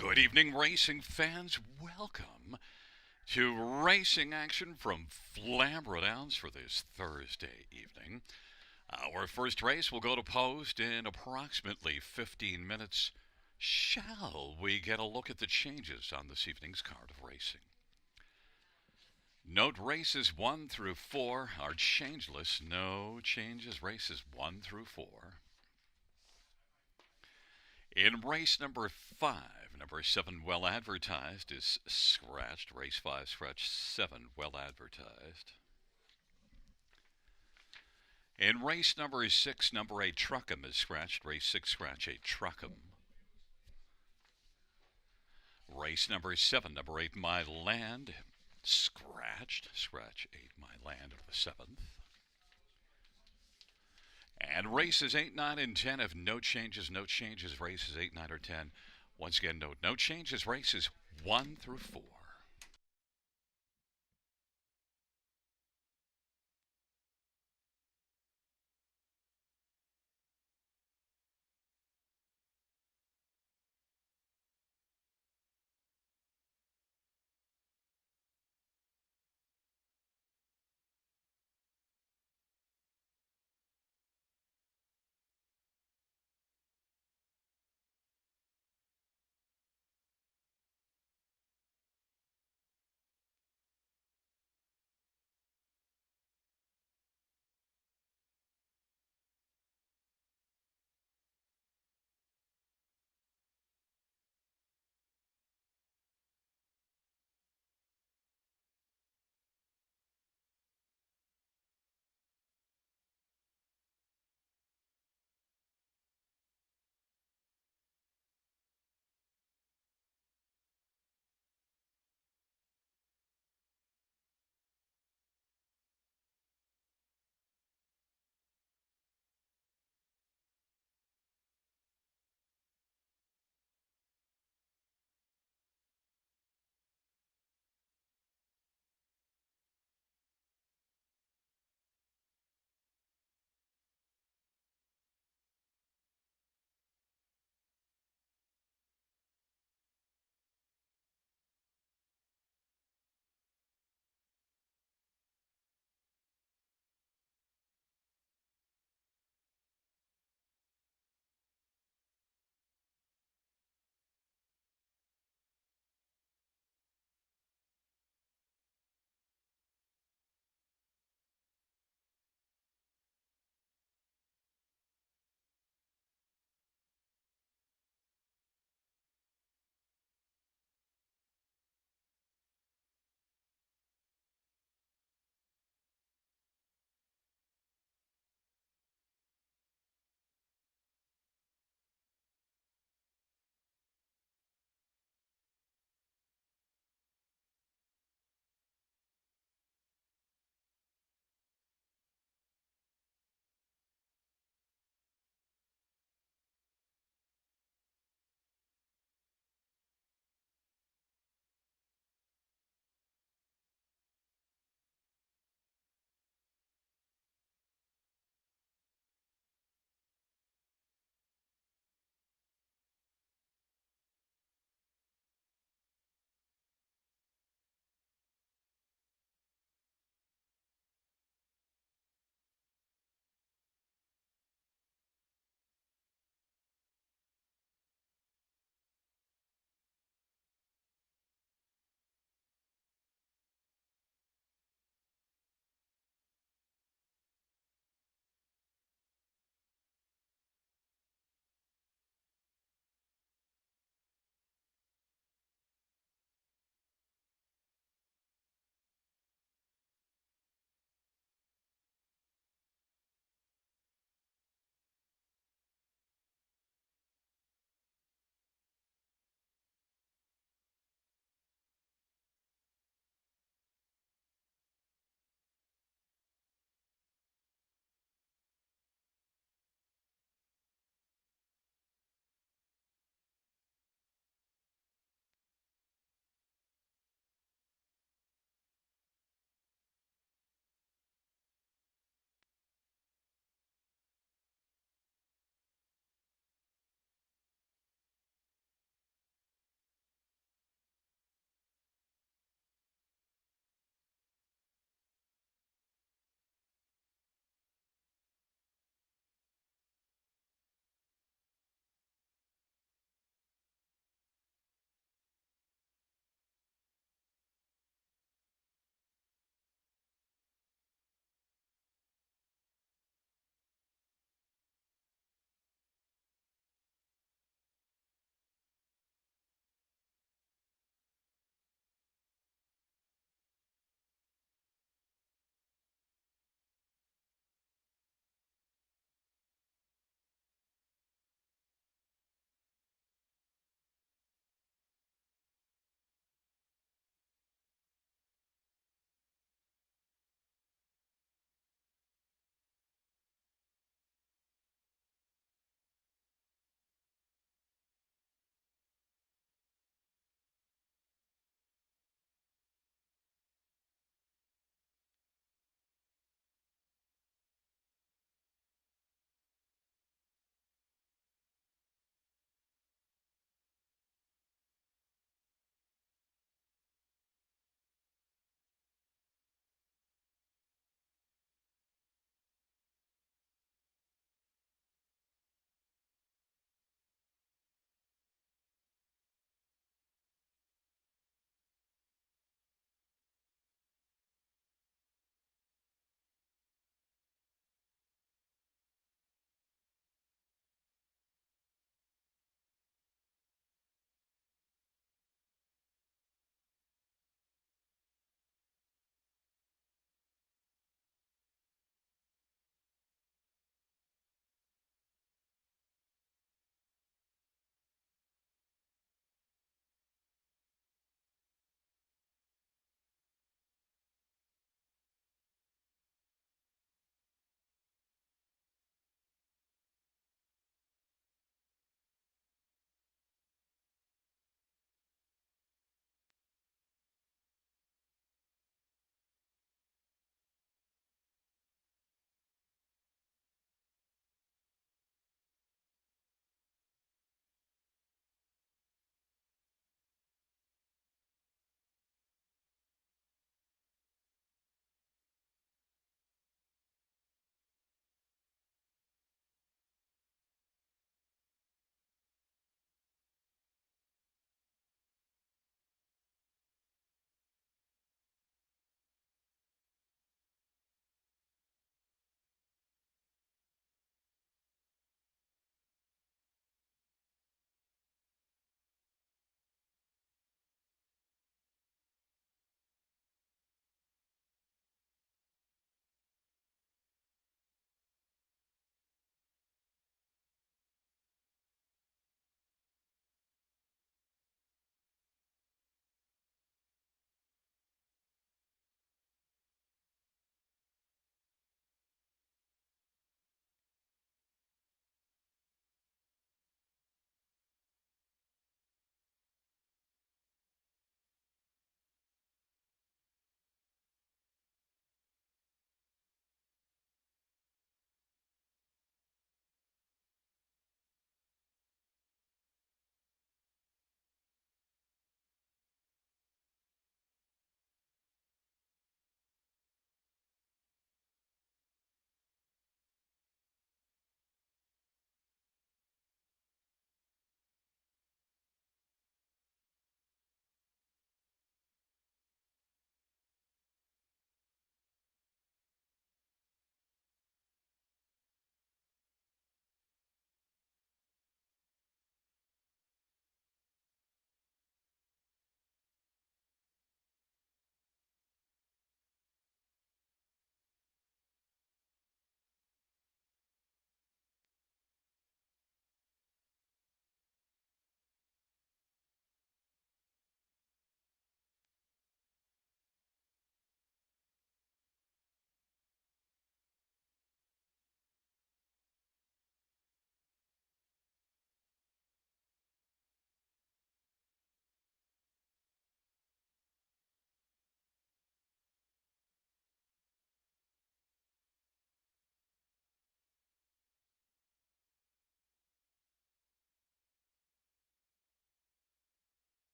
Good evening, racing fans. Welcome to racing action from Flamboro Downs for this Thursday evening. Our first race will go to post in approximately 15 minutes. Shall we get a look at the changes on this evening's card of racing? Note races 1 through 4 are changeless. No changes, races 1 through 4. In race number 5, number 7, well advertised, is scratched. Race 5, scratch 7, well advertised. In race number 6, number 8, Truckum is scratched. Race 6, scratch 8, Truckum. Race number 7, number 8, My Land, scratched. Scratch 8, My Land of the 7th. And races 8, 9, and 10 have no changes. No changes, races 8, 9, or 10. Once again, note no changes, races 1 through 4.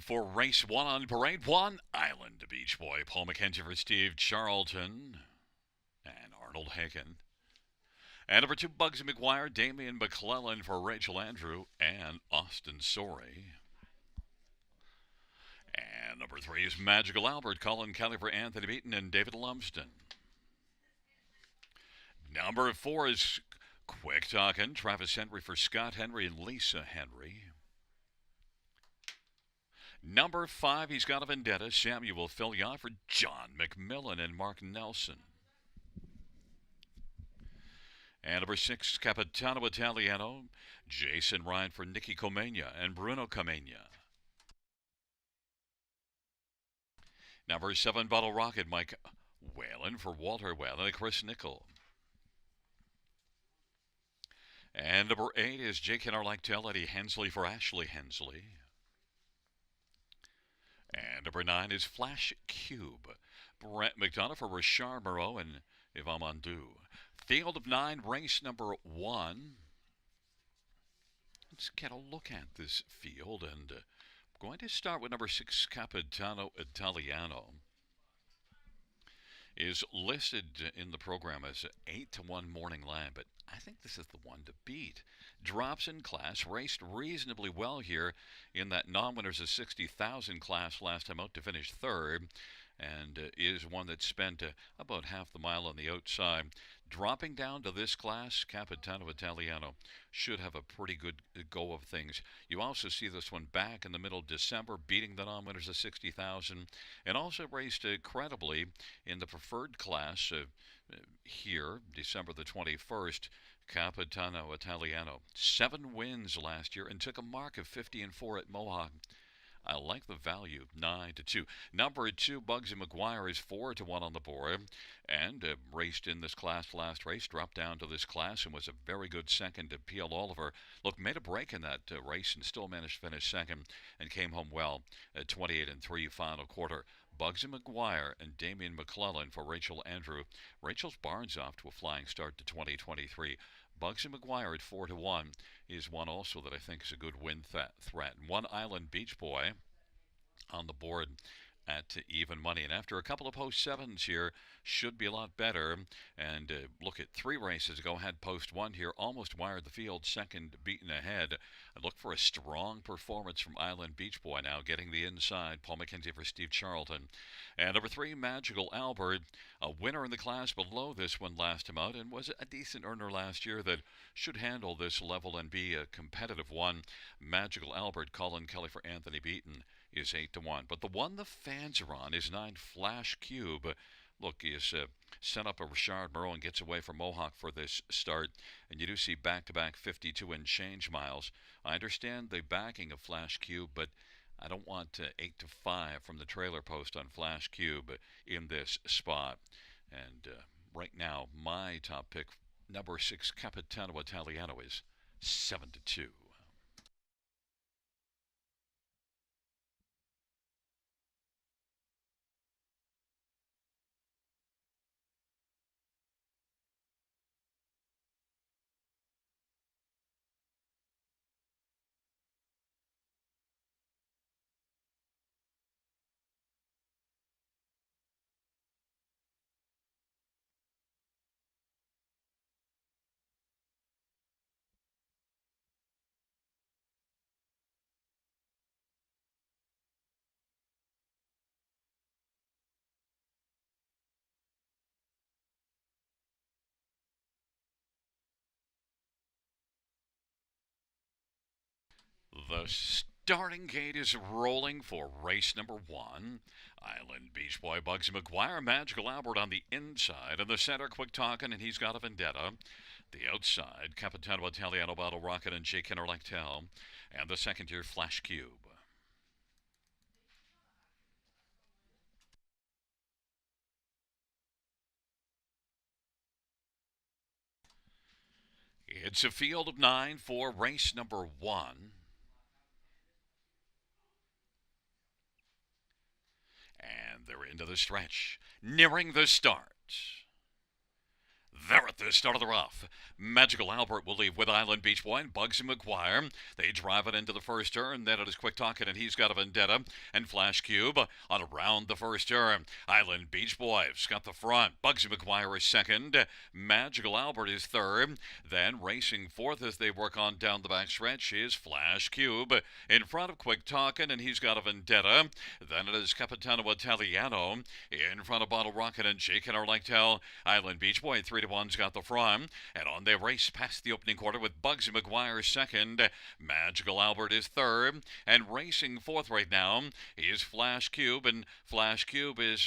for race 1 on parade 1, Island Beach Boy, Paul McKenzie for Steve Charlton and Arnold Hagen. And number 2, Bugsy McGuire, Damian McClellan for Rachel Andrew and Austin Sorey. And number 3 is Magical Albert, Colin Kelly for Anthony Beaton and David Lumsden. Number 4 is Quick Talkin', Travis Henry for Scott Henry and Lisa Henry. Number 5, he's got a vendetta, Samuel Filion for John McMillan and Mark Nelson. And number 6, Capitano Italiano, Jason Ryan for Nicky Comenia and Bruno Comenia. Number 7, Bottle Rocket, Mike Whalen for Walter Whalen and Chris Nickel. And number 8 is Jake Henarlichtel, Eddie Hensley for Ashley Hensley. And number 9 is Flash Cube, Brett McDonough for Richard Moreau and Yvan Mondu. Field of 9, race number 1. Let's get a look at this field, and I'm going to start with number 6, Capitano Italiano. Is listed in the program as 8-1 morning line, but I think this is the one to beat. Drops in class, raced reasonably well here in that non-winners of 60,000 class last time out to finish third, and is one that spent about half the mile on the outside. Dropping down to this class, Capitano Italiano should have a pretty good go of things. You also see this one back in the middle of December, beating the non-winners of 60,000, and also raced credibly in the preferred class here, December the 21st. Capitano Italiano, 7 wins last year and took a mark of 50-4 at Mohawk. I like the value, 9-2. Number 2, Bugsy McGuire is 4-1 on the board, and raced in this class last race, dropped down to this class, and was a very good second to P.L. Oliver. Look, made a break in that race and still managed to finish second and came home well at 28-3 final quarter. Bugsy McGuire and Damian McClellan for Rachel Andrew. Rachel's barn's off to a flying start to 2023. Bugsy McGuire at 4-1 is one also that I think is a good win threat. One Island Beach Boy on the board at even money. And after a couple of post sevens here, should be a lot better. And look at 3 races ago, had post 1 here, almost wired the field, second beaten ahead. I look for a strong performance from Island Beach Boy now, getting the inside. Paul McKenzie for Steve Charlton. And number 3, Magical Albert, a winner in the class below this one last time out, and was a decent earner last year that should handle this level and be a competitive one. Magical Albert, Colin Kelly for Anthony Beaton, is 8-1. But the one the fans are on is 9, Flash Cube. Look, he has sent up a Richard Moreau and gets away from Mohawk for this start. And you do see back-to-back 52 and change miles. I understand the backing of Flash Cube, but I don't want 8-5 from the trailer post on Flash Cube in this spot. And right now, my top pick, number 6, Capitano Italiano, is 7-2. The starting gate is rolling for race number 1. Island Beach Boy, Bugsy McGuire, Magical Albert on the inside. In the center, Quick Talkin', and he's got a vendetta. The outside, Capitano Italiano, Bottle Rocket, and Jake Henarlichtel. And the second tier, Flash Cube. It's a field of 9 for race number 1. And they're into the stretch, nearing the start. They're at the start of the rough. Magical Albert will leave with Island Beach Boy and Bugsy McGuire. They drive it into the first turn. Then it is Quick Talking and He's Got a Vendetta and Flash Cube on around the first turn. Island Beach Boy's got the front. Bugsy McGuire is second. Magical Albert is third. Then racing fourth as they work on down the backstretch is Flash Cube in front of Quick Talking and He's Got a Vendetta. Then it is Capitano Italiano in front of Bottle Rocket and Jake and Arlectel. Island Beach Boy 3-1's got the front. And on they race past the opening quarter with Bugsy McGuire second. Magical Albert is third. And racing fourth right now is Flash Cube. And Flash Cube is,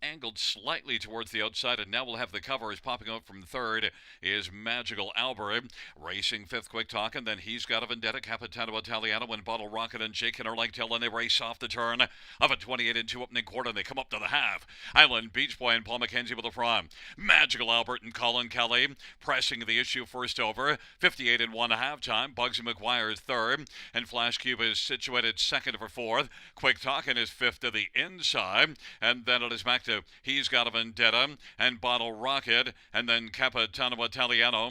angled slightly towards the outside. And now we'll have the cover is popping up from third is Magical Albert. Racing fifth, Quick Talk. And then He's Got a Vendetta, Capitano Italiano, and Bottle Rocket and Jake and Arlectel. And they race off the turn of a 28-2 opening quarter. And they come up to the half. Island Beach Boy and Paul McKenzie with the front. Magical Albert and Colin Kelly pressing the issue first over. 58-1 halftime. Bugsy McGuire is third. And Flash Cube is situated second for fourth. Quick Talking is fifth to the inside. And then it is back to He's Got a Vendetta and Bottle Rocket. And then Capitano Italiano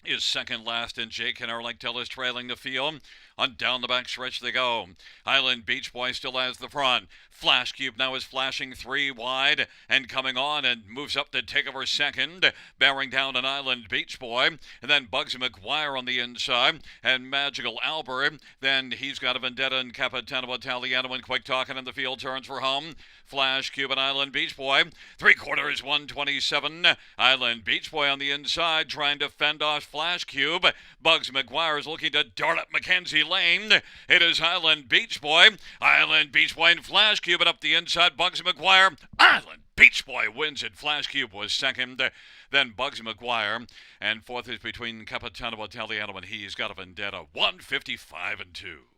is second last, and Jake and Arlectel is trailing the field. On down the back stretch they go. Island Beach Boy still has the front. Flash Cube now is flashing three wide and coming on and moves up to take over second, bearing down an Island Beach Boy. And then Bugsy McGuire on the inside and Magical Albert. Then He's Got a Vendetta and Capitano Italiano and Quick Talking, and the field turns for home. Flash Cube and Island Beach Boy. 3/4 127. Island Beach Boy on the inside trying to fend off Flash Cube. Bugsy McGuire is looking to dart up Mackenzie Lane. It is Island Beach Boy. Island Beach Boy and Flash Cube, and up the inside, Bugsy McGuire. Island Beach Boy wins it. Flash Cube was second. Then Bugsy McGuire. And fourth is between Capitano Italiano and He's Got a Vendetta. 155-2.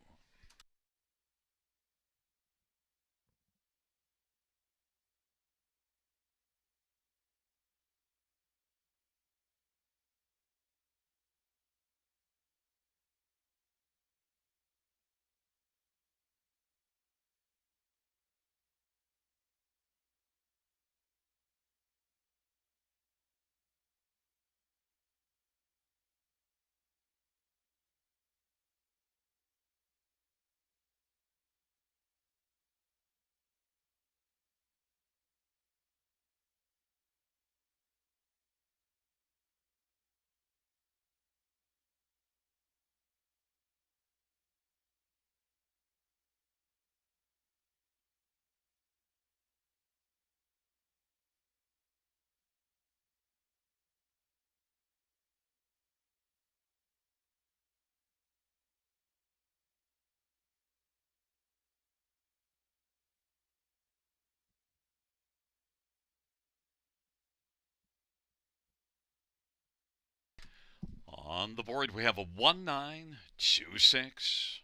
On the board, we have a 1926.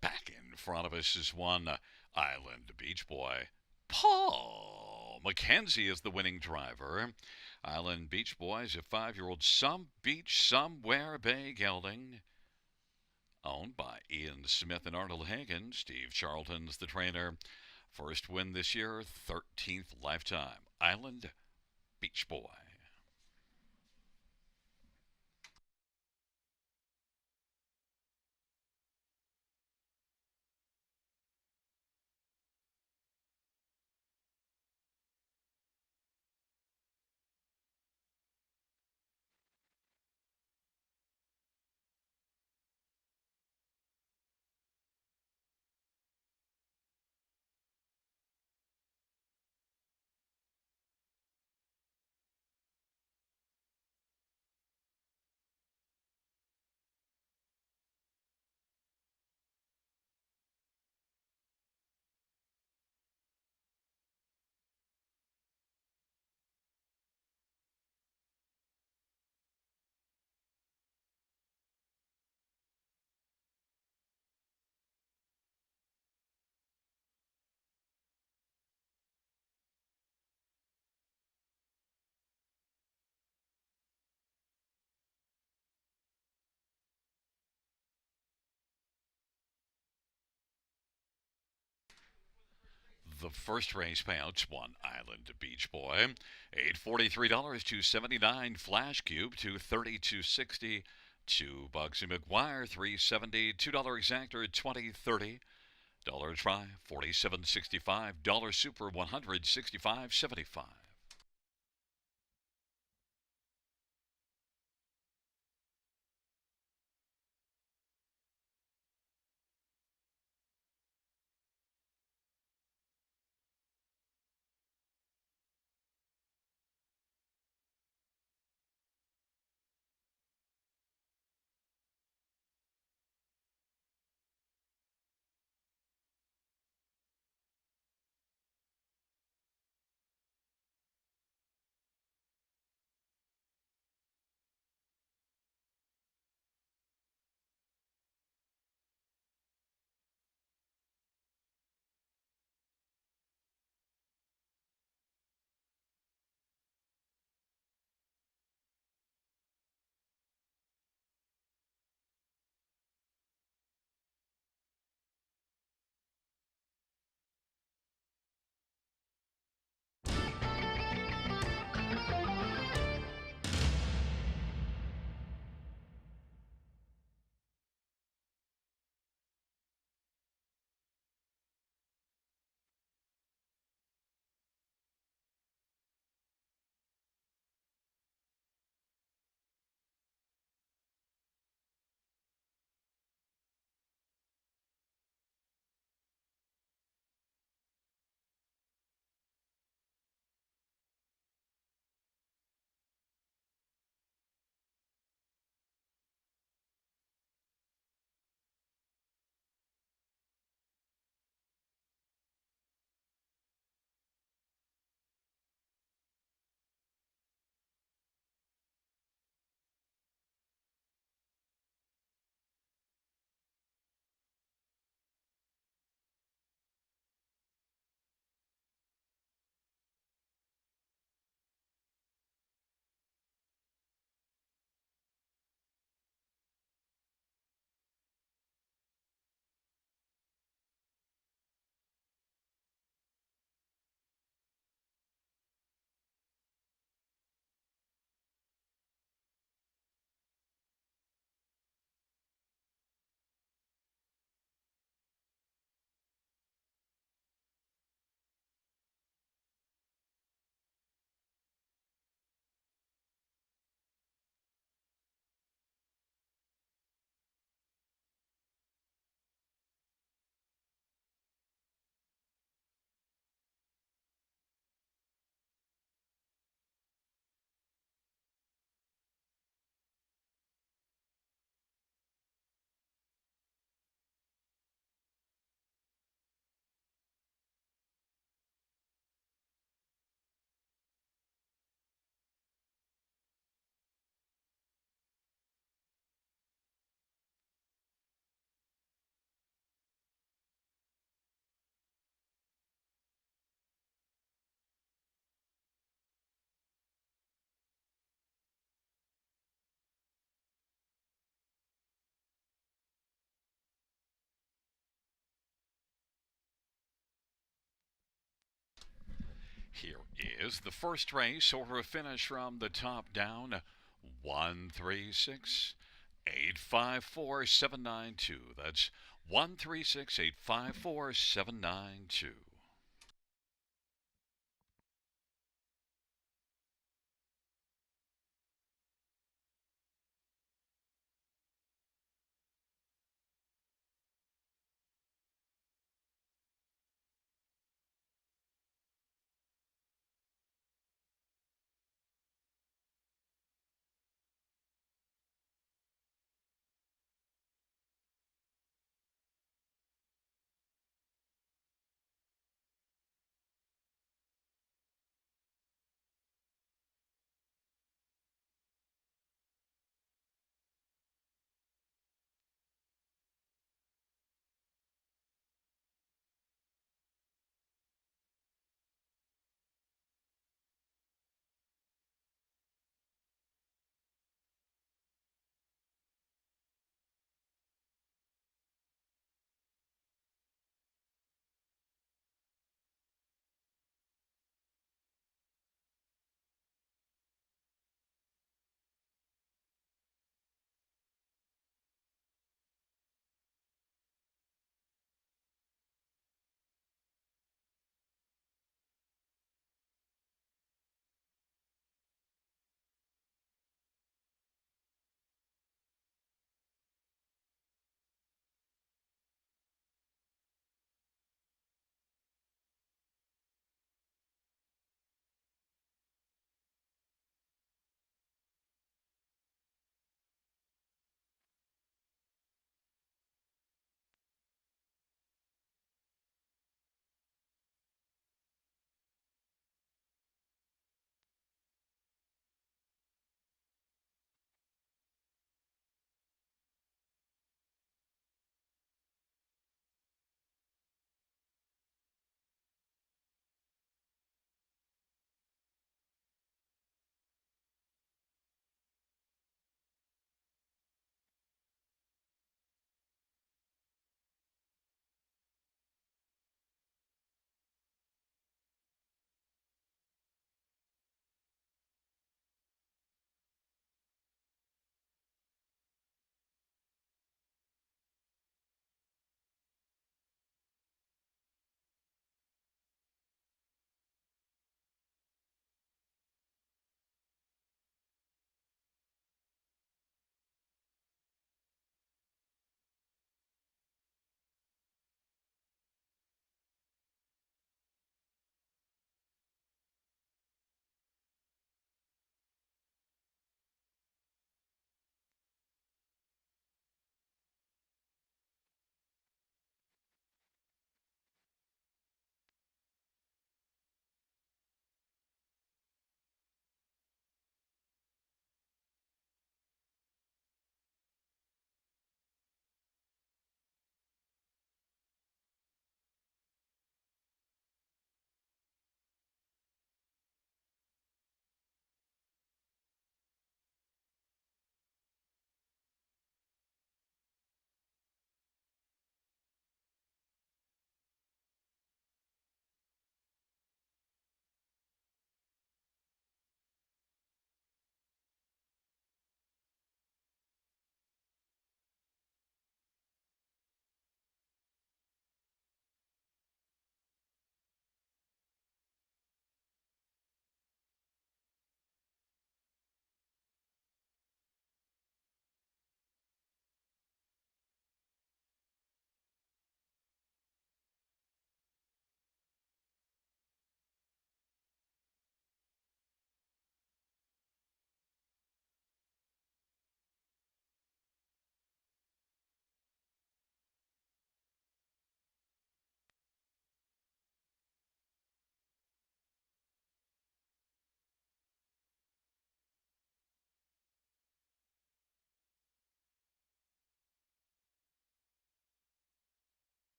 Back in front of us is one Island Beach Boy. Paul McKenzie is the winning driver. Island Beach Boy is a 5-year-old some beach somewhere bay gelding, owned by Ian Smith and Arnold Hagen. Steve Charlton's the trainer. First win this year, 13th lifetime. Island Beach Boy. the first race payouts: one Island Beach Boy, $843 to 79. Flash Cube, $230 to 60. Two Bugsy McGuire, $370. $2 Exactor, $20.30. Dollar Try, $47.65. Dollar Super, $165.75. Here is the first race, order of finish from the top down: 136,854,792. That's 136,854,792.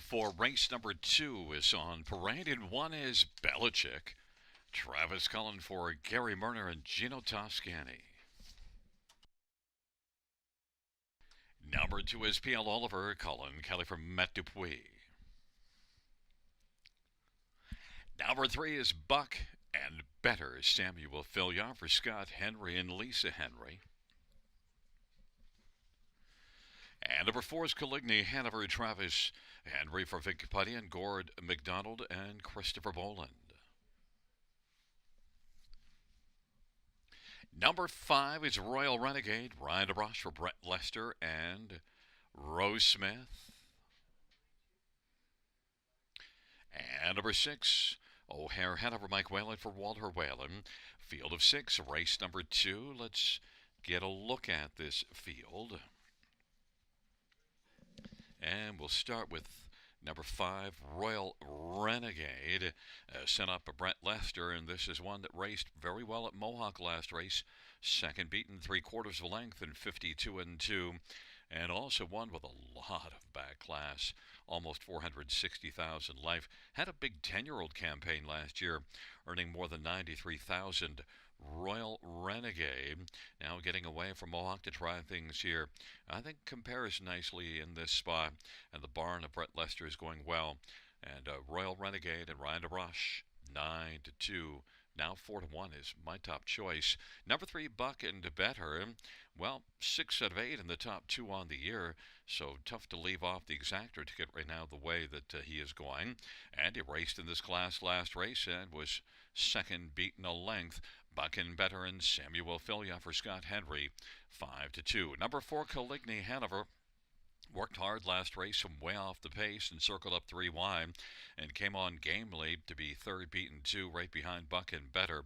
for race number 2 is on parade, and one is Belichick. Travis Cullen for Gary Murner and Gino Toscani. Number 2 is P.L. Oliver, Cullen Kelly for Matt Dupuis. Number 3 is Buck and Better, Samuel Fillion for Scott Henry and Lisa Henry. And number 4 is Coligny, Hanover, Travis Henry for Vic Putty and Gord McDonald and Christopher Boland. Number 5 is Royal Renegade, Ryan DeBrosh for Brett Lester and Rose Smith. And number 6, O'Hare Hanover, Mike Whalen for Walter Whalen. Field of 6, race number 2. Let's get a look at this field. And we'll start with number 5, Royal Renegade, sent up by Brett Lester, and this is one that raced very well at Mohawk last race. Second beaten 3/4 of a length in 52-2, and also one with a lot of back class, almost 460,000 life. Had a big 10-year-old campaign last year, earning more than 93,000. Royal Renegade now getting away from Mohawk to try things here. I think compares nicely in this spot, and the barn of Brett Lester is going well. And Royal Renegade and Ryan DeBrosh 9-2. Now 4-1 is my top choice. Number 3, Buck and Better. Well, 6 out of 8 in the top 2 on the year, so tough to leave off the exactor ticket right now the way that he is going. And he raced in this class last race and was second beaten a length. Buck and Better and Samuel Fillion for Scott Henry, 5-2. Number 4, Coligny, Hanover. Worked hard last race from way off the pace and circled up 3 wide and came on gamely to be third beaten 2 right behind Buck and Better.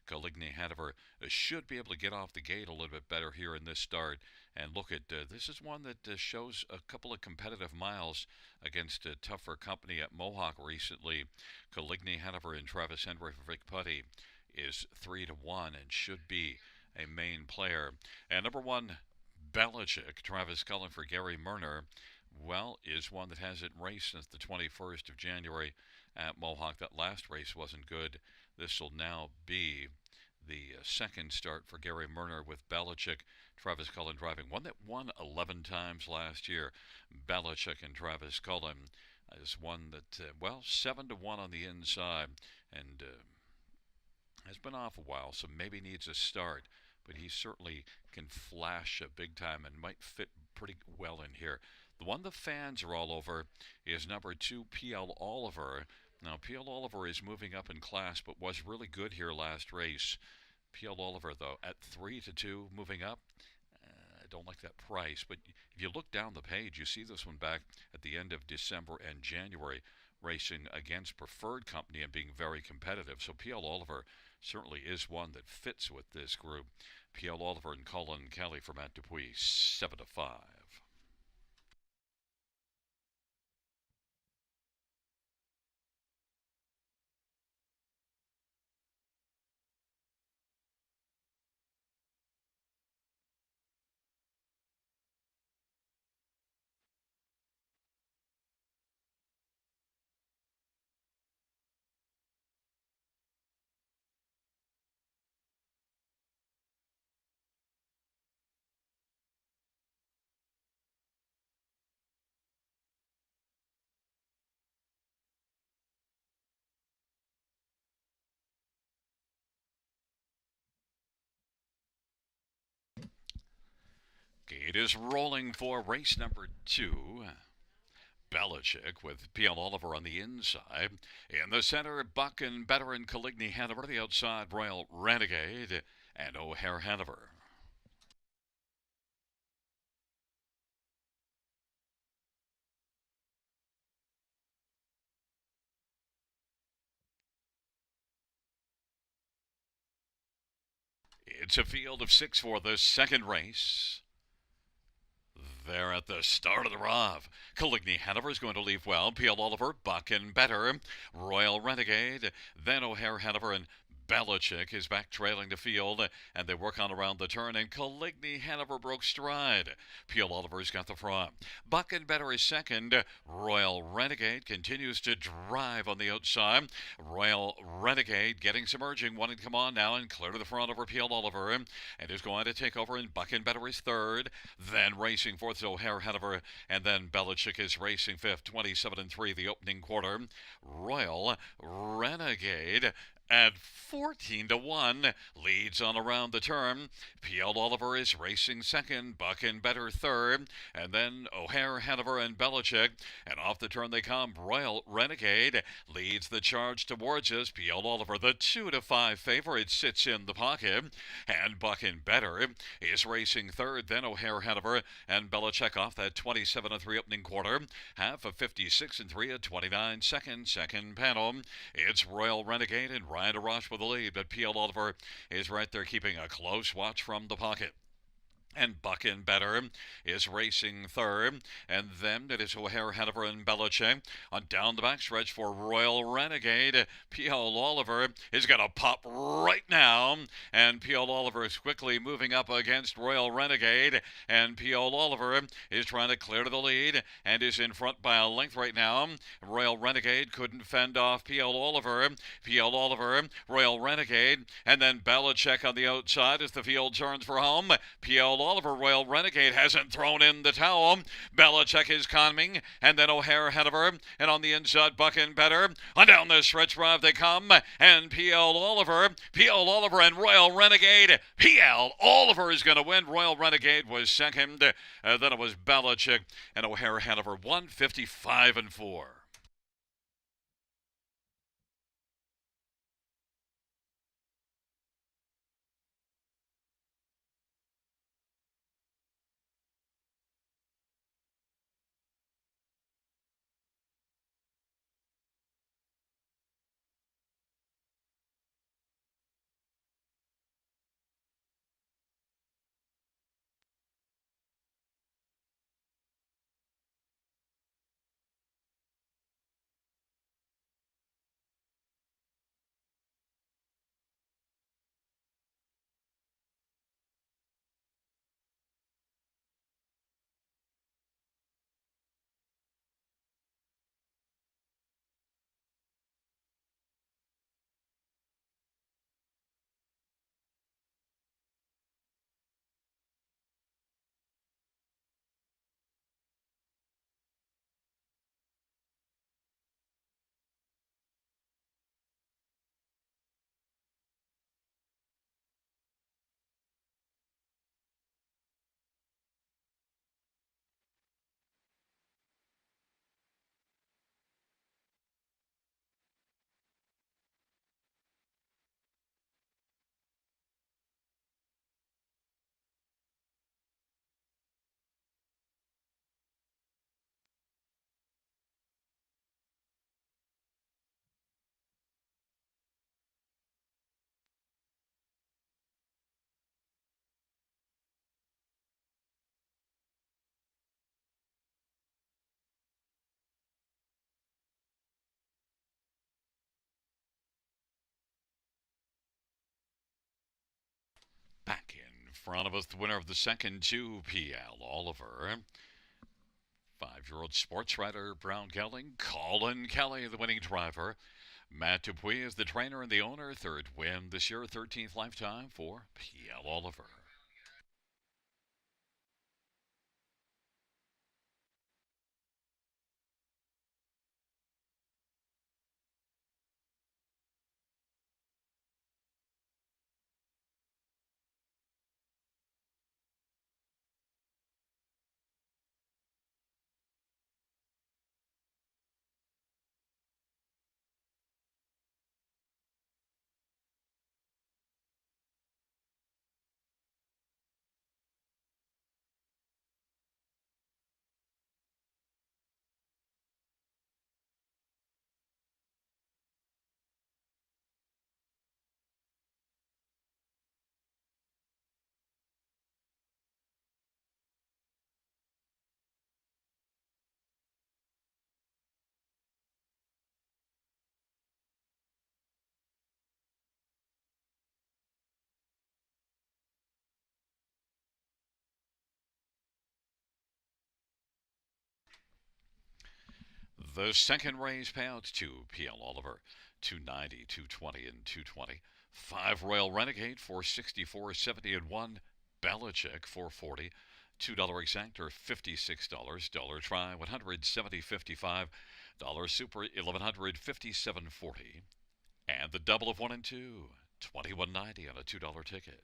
Coligny Hanover should be able to get off the gate a little bit better here in this start. And look at this is one that shows a couple of competitive miles against a tougher company at Mohawk recently. Coligny Hanover and Travis Henry for Vic Putty is 3-1 and should be a main player. And number 1, Belichick, Travis Cullen for Gary Murner, well, is one that hasn't raced since the 21st of January at Mohawk. That last race wasn't good. This will now be the second start for Gary Murner with Belichick. Travis Cullen driving. One that won 11 times last year. Belichick and Travis Cullen is one that, 7-1 on the inside, and has been off a while, so maybe needs a start. But he certainly can flash big time and might fit pretty well in here. The one the fans are all over is number 2, P.L. Oliver. Now, P.L. Oliver is moving up in class, but was really good here last race. P.L. Oliver, though, at 3-2, moving up. I don't like that price, but if you look down the page, you see this one back at the end of December and January, racing against Preferred Company and being very competitive. So P.L. Oliver certainly is one that fits with this group. P.L. Oliver and Colin Kelly for Matt Dupuis, 7-5. It is rolling for race number 2. Belichick with P.L. Oliver on the inside. In the center, Buck and Better and Coligny Hanover. The outside, Royal Renegade and O'Hare Hanover. It's a field of 6 for the second race. There at the start of the ROV. Coligny Hanover is going to leave well. P.L. Oliver, Buck and Better, Royal Renegade, then O'Hare Hanover and Belichick is back trailing the field, and they work on around the turn, and Coligny Hanover broke stride. Peel Oliver's got the front. Buck and Better is second. Royal Renegade continues to drive on the outside. Royal Renegade getting some urging, wanting to come on now and clear to the front over Peel Oliver, and is going to take over, and Buck and Better is third. Then racing fourth is O'Hare Hanover, and then Belichick is racing fifth, 27-3 the opening quarter. Royal Renegade at 14-1 leads on around the turn. Peel Oliver is racing second, Buck and Better third, and then O'Hare, Hanover, and Belichick. And off the turn they come. Royal Renegade leads the charge towards us. Peel Oliver, the 2-5 favorite, sits in the pocket, and Buck and Better is racing third. Then O'Hare, Hanover, and Belichick off that 27-3 opening quarter. Half of 56-3 at 29 second panel. It's Royal Renegade and Ryan DeRoche with the lead, but Peel Oliver is right there keeping a close watch from the pocket. And Buck and Better is racing third. And then it is O'Hare, Hanover, and Belichick. On down the backstretch for Royal Renegade. Peel Oliver is going to pop right now. And Peel Oliver is quickly moving up against Royal Renegade. And Peel Oliver is trying to clear to the lead and is in front by a length right now. Royal Renegade couldn't fend off Peel Oliver. Peel Oliver, Royal Renegade, and then Belichick on the outside as the field turns for home. Peel Oliver, Royal Renegade hasn't thrown in the towel. Belichick is coming, and then O'Hare Hanover, and on the inside Buck and Better. On down the stretch drive they come, and Peel Oliver, and Royal Renegade. Peel Oliver is going to win. Royal Renegade was second. Then it was Belichick and O'Hare Hanover, 155-4. Back in front of us, the winner of the second 2PL Oliver. 5-year-old sports writer Brown Gelling. Colin Kelly, the winning driver. Matt Dupuis is the trainer and the owner. Third win this year, 13th lifetime for PL Oliver. The second race payouts to PL Oliver, 290, 220, and 220. 5 Royal Renegade, 464.70 and 1. Belichick, 440. $2 exactor, $56. Dollar try, 170.55. Dollar super, 1157.40. And the double of 1 and 2, 21.90 on a $2 ticket.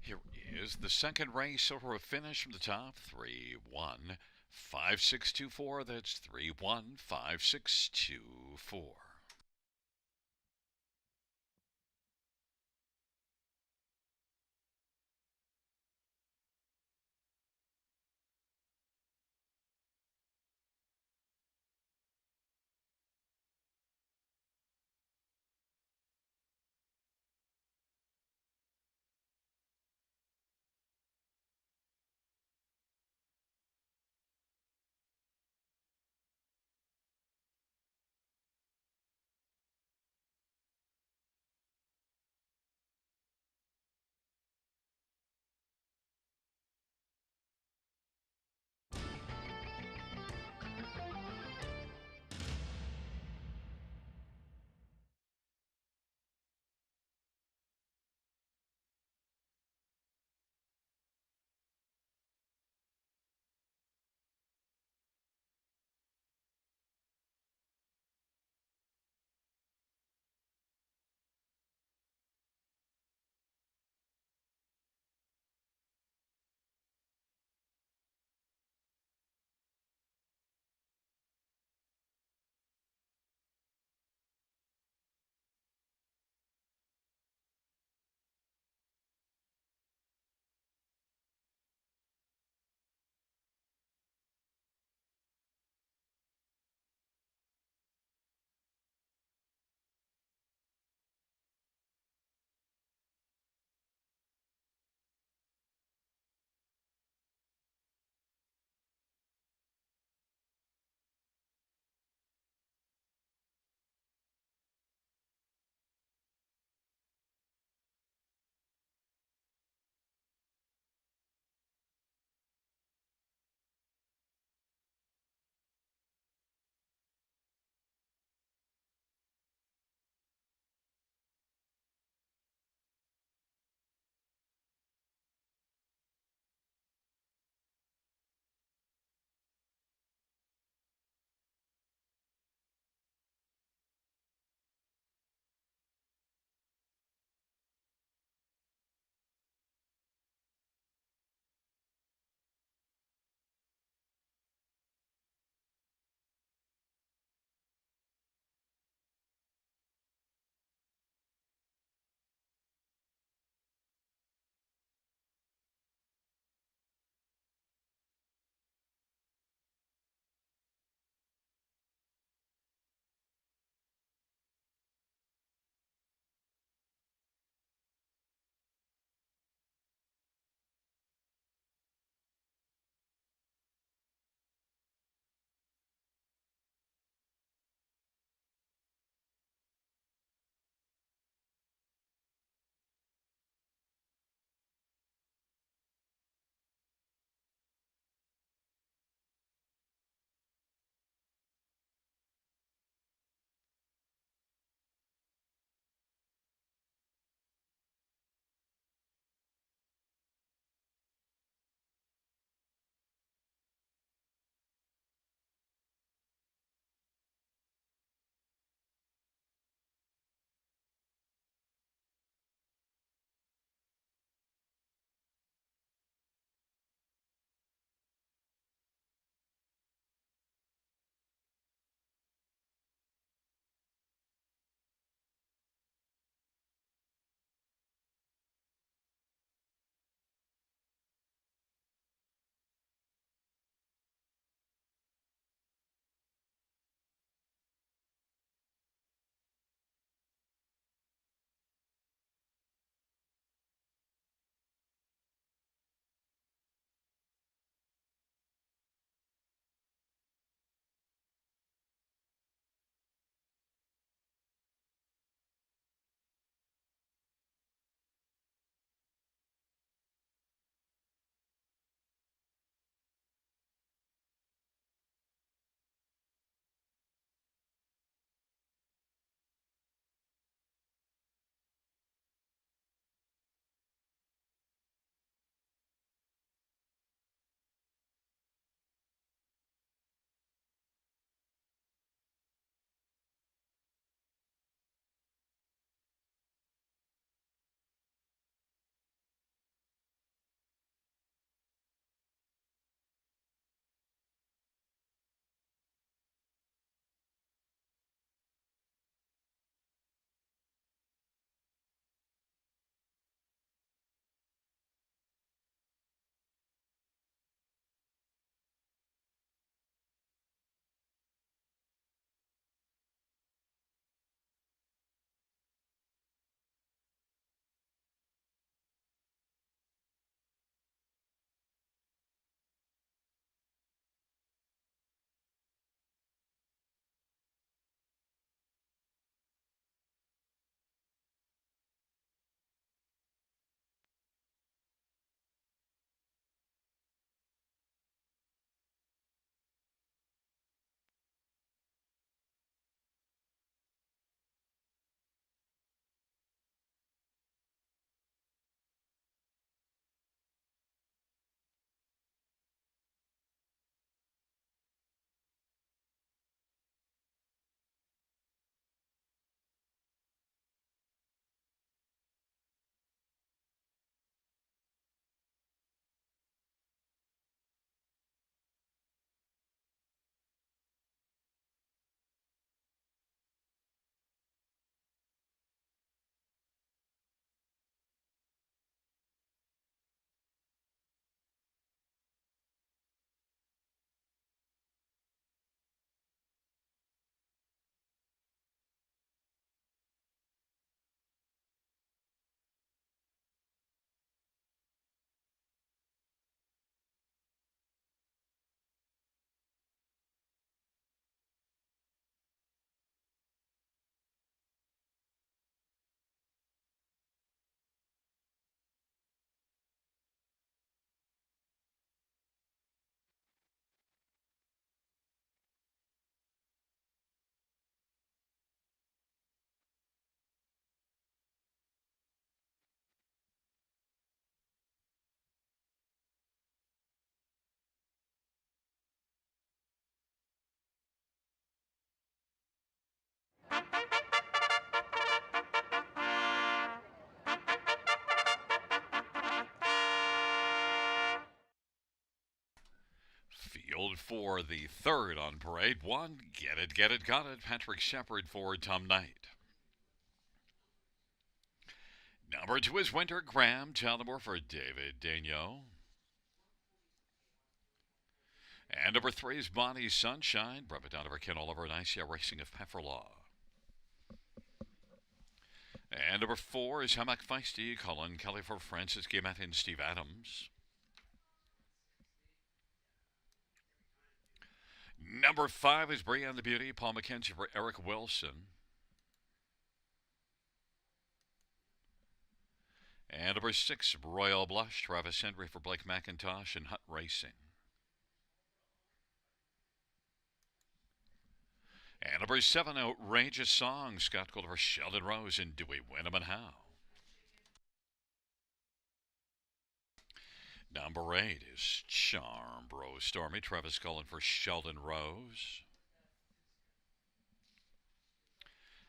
Here is the second race over a finish from the top. 3-1-5-6-2-4. That's 3-1-5-6-2-4. field for the third on parade. 1, Get It, Got It, Patrick Shepard for Tom Knight. Number 2 is Winter Graham, Talmor for David Daigneault. And number 3 is Bonnie Sunshine, brought down over Ken Oliver and ICR Racing of Pefferlaw. And number 4 is Hammock Feisty, Colin Kelly for Francis Guillemette and Steve Adams. Number 5 is Brianne the Beauty, Paul McKenzie for Eric Wilson. And number 6, Royal Blush, Travis Henry for Blake McIntosh and Hutt Racing. And number 7, Outrageous Song, Scott Gold for Sheldon Rose and Do We Win 'Em and How? Number 8 is Charm Bro Stormy, Travis Cullen for Sheldon Rose.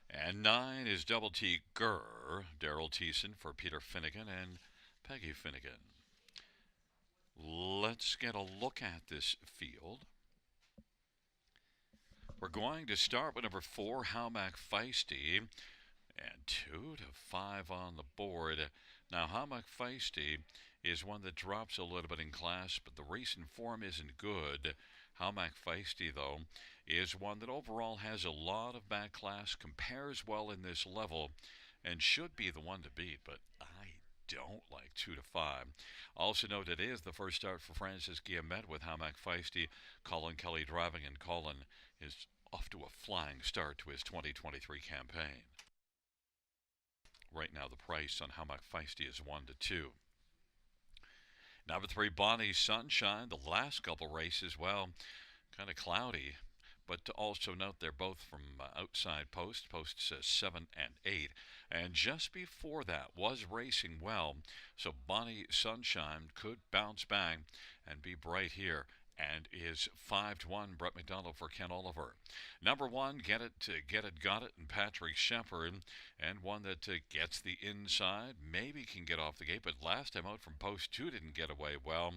And 9 is Double T Gurr, Daryl Thiessen for Peter Finnegan and Peggy Finnegan. Let's get a look at this field. We're going to start with number 4, Howmack Feisty, and 2 to 5 on the board. Now, Howmack Feisty is one that drops a little bit in class, but the recent form isn't good. Howmack Feisty, though, is one that overall has a lot of back class, compares well in this level, and should be the one to beat, but I don't like 2 to 5. Also note it is the first start for Francis Guillemette with Howmack Feisty, Colin Kelly driving, and Colin is off to a flying start to his 2023 campaign. Right now the price on Howmack Feisty is 1 to 2. Number 3, Bonnie Sunshine. The last couple races, well, kind of cloudy. But to also note they're both from outside post. Post says 7 and 8. And just before that was racing well. So Bonnie Sunshine could bounce back and be bright here. And is 5 to 1, Brett McDonald for Ken Oliver. Number 1, Get It, Got It, and Patrick Shepard. And one that gets the inside, maybe can get off the gate, but last time out from post 2 didn't get away well.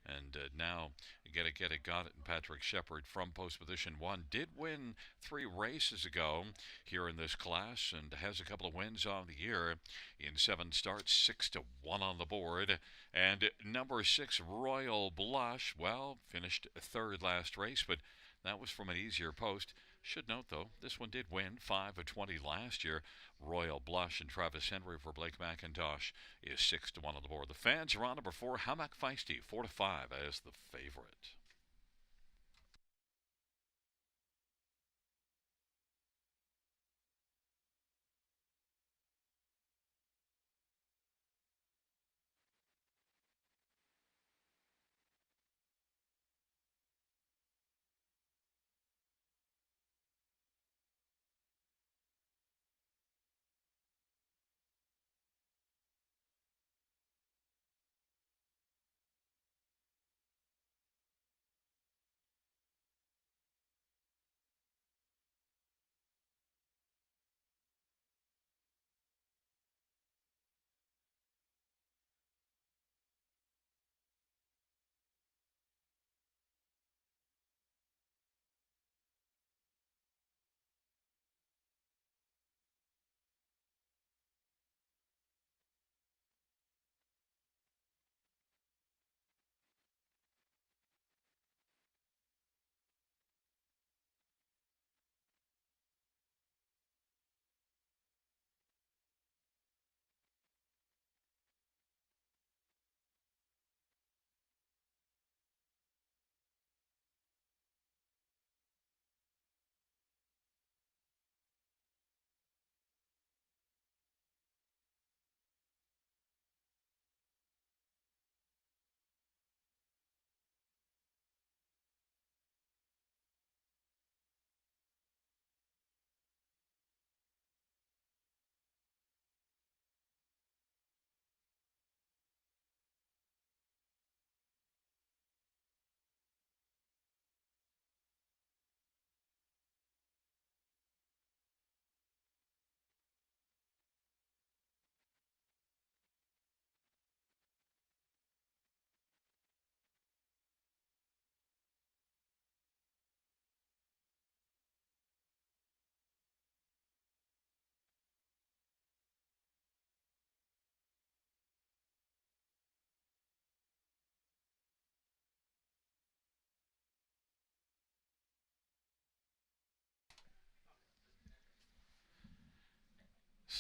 And now, Get It, Got It, and Patrick Shepard from post position 1 did win 3 races ago here in this class and has a couple of wins on the year in 7 starts, 6 to 1 on the board. And number 6, Royal Blush, well, finished 3rd last race, but that was from an easier post. Should note, though, this one did win 5 of 20 last year. Royal Blush and Travis Henry for Blake McIntosh is 6 to 1 on the board. The fans are on number 4, Howmack Feisty, 4 to 5 as the favorite.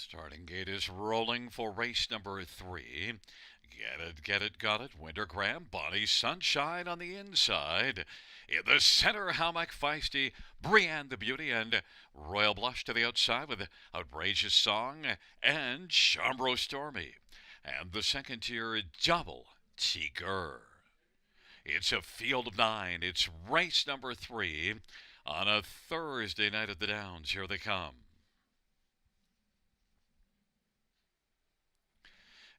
Starting gate is rolling for race number 3. Get it, got it. Winter Graham, Bonnie Sunshine on the inside. In the center, Halmack Feisty, Brienne the Beauty, and Royal Blush to the outside with Outrageous Song and Chambro Stormy. And the second tier, Double Tiger. It's a field of 9. It's race number 3 on a Thursday night at the Downs. Here they come.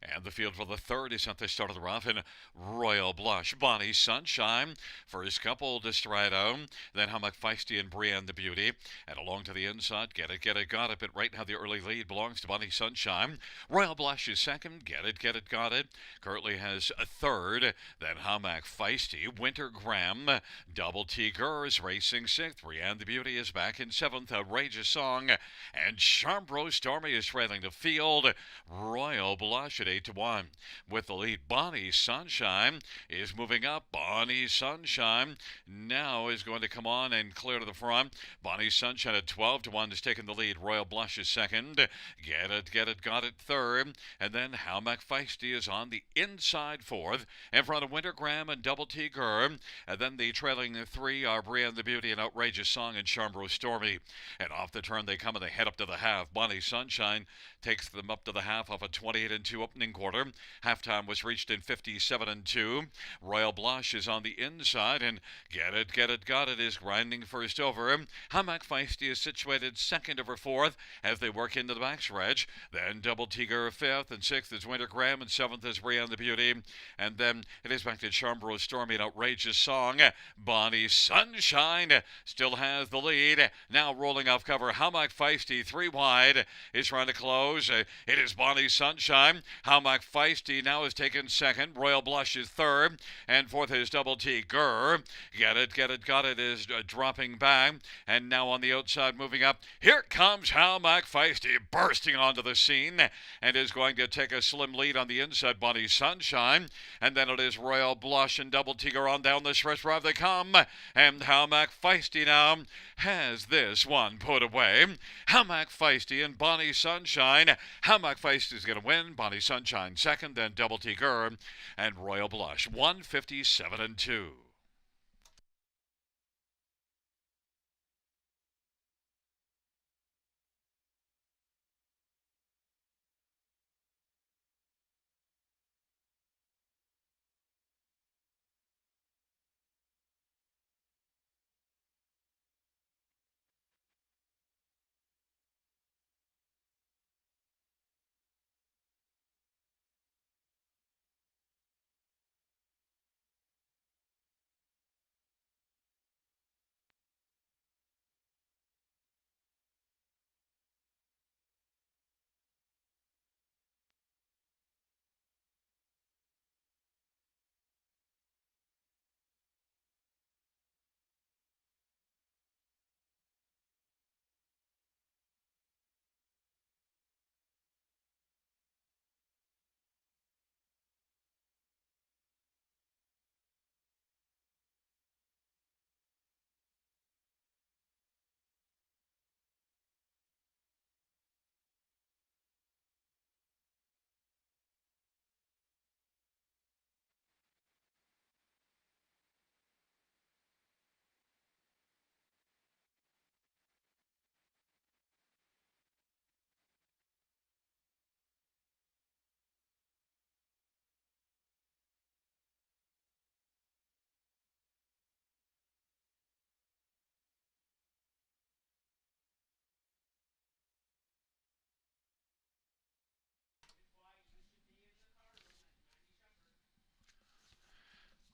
And the field for the third is at the start of the rough in Royal Blush. Bonnie Sunshine, first couple, Distrado, then Halmack Feisty and Brienne the Beauty. And along to the inside, get it, got it. But right now the early lead belongs to Bonnie Sunshine. Royal Blush is second, get it, got it. Currently has a third, then Halmack Feisty. Winter Graham, Double T Gers racing sixth. Brienne the Beauty is back in seventh. Outrageous Song. And Chambro Stormy is trailing the field. Royal Blush at 8-1. With the lead, Bonnie Sunshine is moving up. Bonnie Sunshine now is going to come on and clear to the front. Bonnie Sunshine at 12-1 is taking the lead. Royal Blush is second. Get it, got it third. And then Halmack Feisty is on the inside fourth. In front of Winter Graham and Double T Gurr. And then the trailing three are Brienne the Beauty and Outrageous Song and Chambro Stormy. And off the turn they come and they head up to the half. Bonnie Sunshine takes them up to the half off a 28-2 opening quarter. Halftime was reached in 57-2. Royal Blush is on the inside, and Get it, got it is grinding first over. Halmack Feisty is situated second over fourth as they work into the backstretch. Then Double Tiger fifth, and sixth is Winter Graham, and seventh is Brienne the Beauty. And then it is back to Chambro Stormy, an Outrageous Song. Bonnie Sunshine still has the lead. Now rolling off cover, Halmack Feisty, 3 wide, is trying to close. It is Bonnie Sunshine. Halmack Feisty now is taken second. Royal Blush is third. And fourth is Double T Gurr. Get it, got it is dropping back. And now on the outside moving up. Here comes Halmack Feisty bursting onto the scene and is going to take a slim lead on the inside. Bonnie Sunshine. And then it is Royal Blush and Double T Gurr on down the stretch drive they come. And Halmack Feisty now has this one put away. Halmack Feisty and Bonnie Sunshine. Halmack Feisty is going to win. Bonnie Sunshine second, then Double T Gurr and Royal Blush 157-2.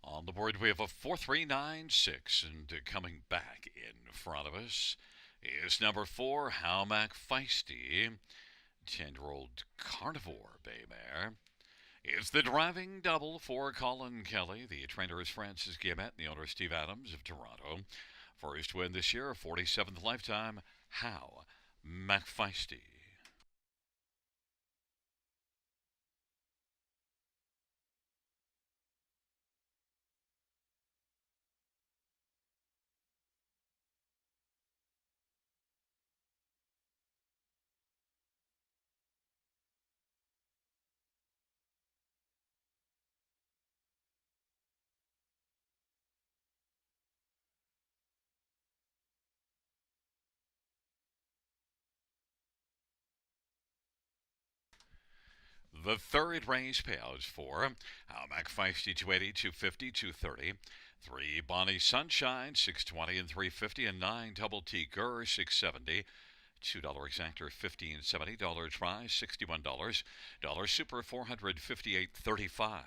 On the board, we have a 4-3-9-6, and coming back in front of us is number 4, Halmack Feisty, 10-year-old Carnivore Bay Mare. It's the driving double for Colin Kelly. The trainer is Francis Guillemette, and the owner is Steve Adams of Toronto. First win this year, 47th lifetime, Halmack Feisty. The third race payouts for Mac Feisty 280, 250, 230. 3 Bonnie Sunshine 620 and 350, and 9 Double T Gurr 670. $2 exactor $15.70, dollar try $61, dollar super $458.35.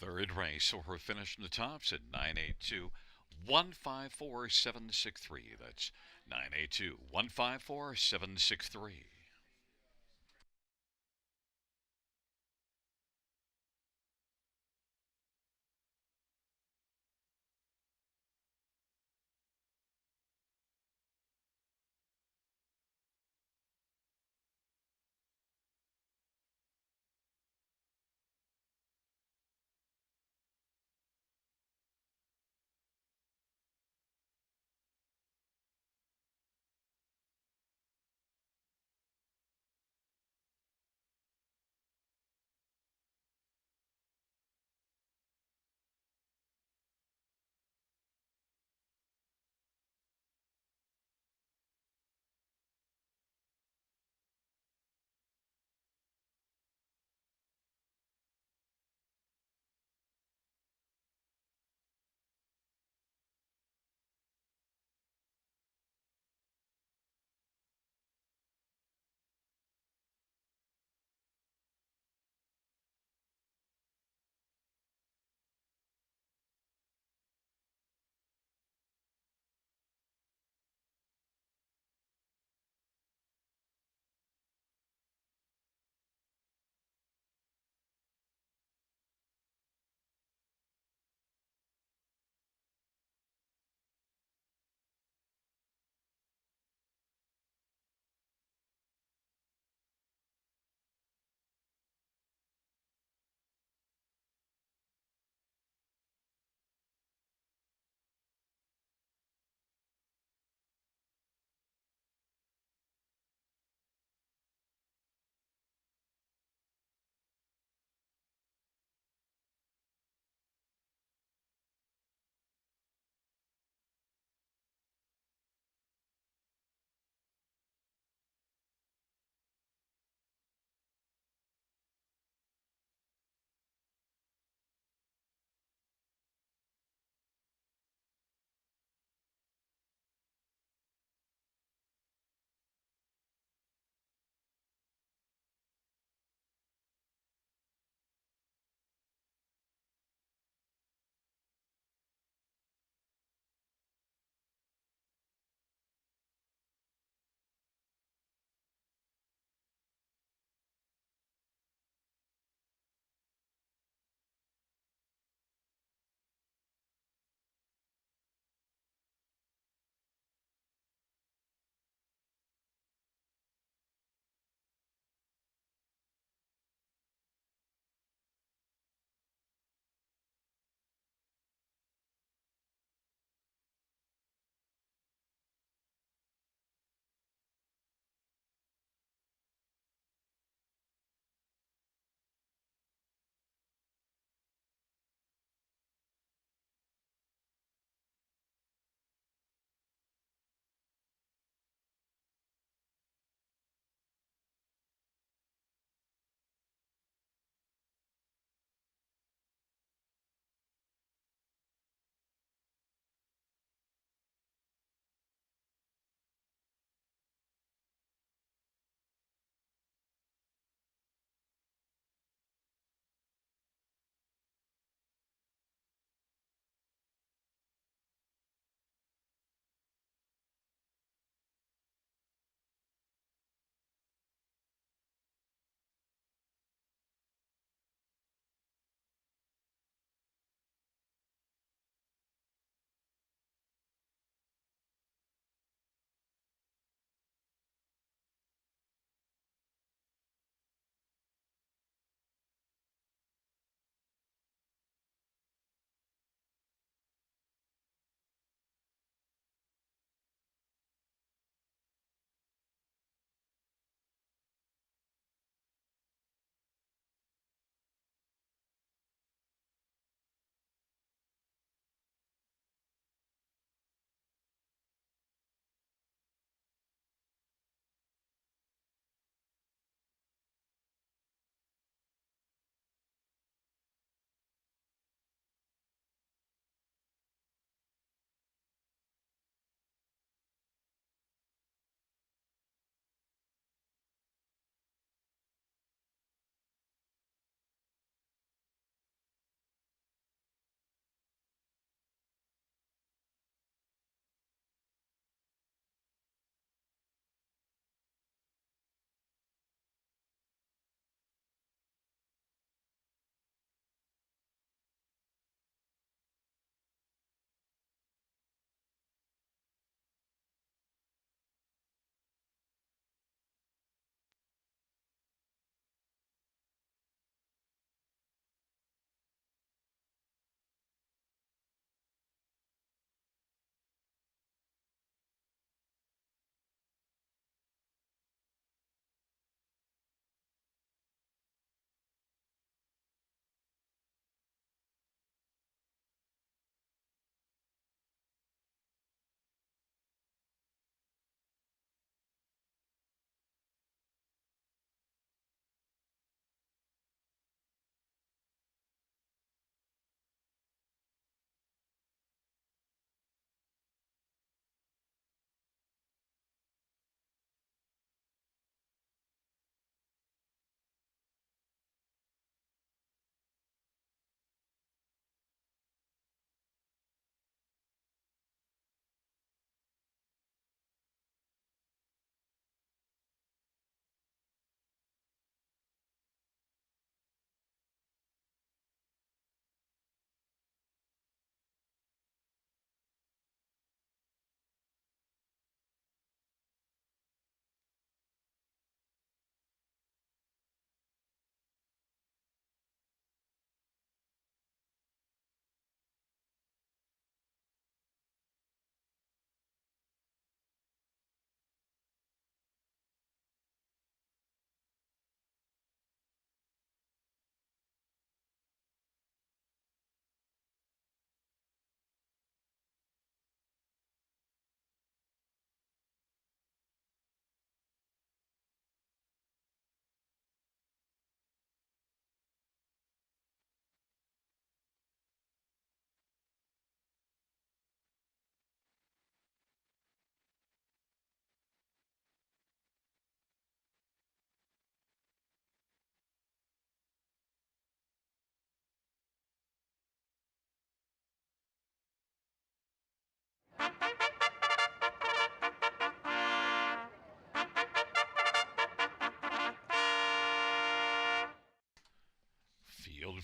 Third race, so her finish in the tops at 982 154 763. That's 982 154 763.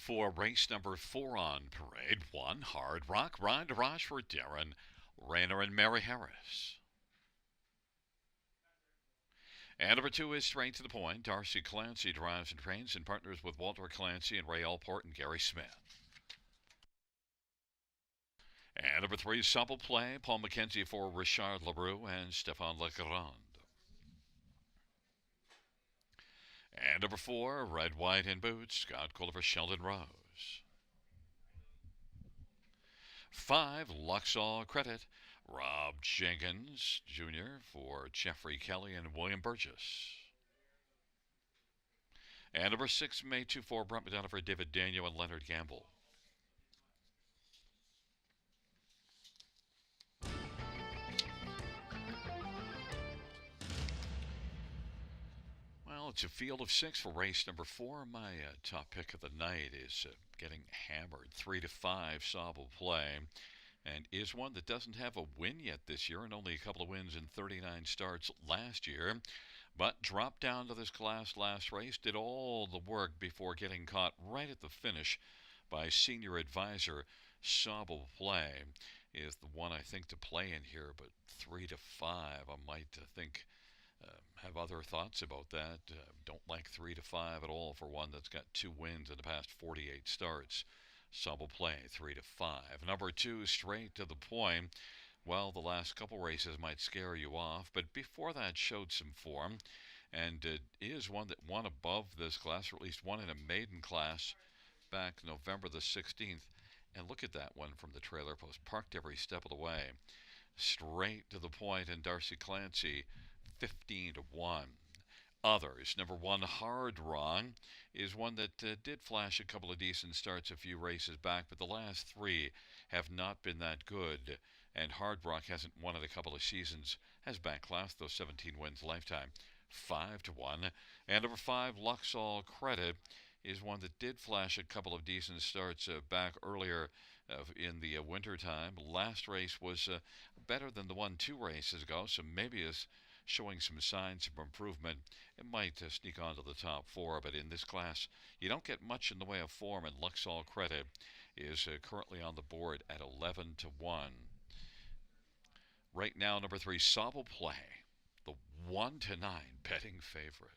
for race number 4 on parade. 1, Hard Rock, Ride to Raj for Darren Rayner and Mary Harris. And number 2 is Straight to the Point. Darcy Clancy drives and trains and partners with Walter Clancy and Ray Allport and Gary Smith. And number 3 is Supple Play. Paul McKenzie for Richard LaRue and Stéphane Legrand. And number 4, Red, White, and Boots. Scott Culliver, Sheldon Rose. 5, Luxall Credit. Rob Jenkins Jr. for Jeffrey Kelly and William Burgess. And number 6, May 2-4, Brent Madonna for David Daniel and Leonard Gamble. Well, it's a field of 6 for race number 4. My top pick of the night is getting hammered. 3-5, Sobble Play. And is one that doesn't have a win yet this year and only a couple of wins in 39 starts last year. But dropped down to this class last race, did all the work before getting caught right at the finish by senior advisor Sobble Play. Is the one I think to play in here, but 3-5, I might think have other thoughts about that. Don't like 3-5 at all for one that's got 2 wins in the past 48 starts. Sobble Play 3-5. Number 2, Straight to the Point. Well, the last couple races might scare you off, but before that showed some form, and is one that won above this class, or at least won in a maiden class back November the 16th. And look at that one from the trailer post, parked every step of the way. Straight to the Point, and Darcy Clancy 15-1. Others, number 1, Hard Rock, is one that did flash a couple of decent starts a few races back, but the last 3 have not been that good. And Hard Rock hasn't won in a couple of seasons, has backclassed those 17 wins lifetime. 5-1. And number 5, Luxall Credit, is one that did flash a couple of decent starts back earlier in the winter time. Last race was better than the one 2 races ago, so maybe is showing some signs of improvement. It might sneak onto the top 4, but in this class, you don't get much in the way of form, and Luxall Credit is currently on the board at 11-1. Right now, number 3, Sobble Play, the 1-9 betting favorite.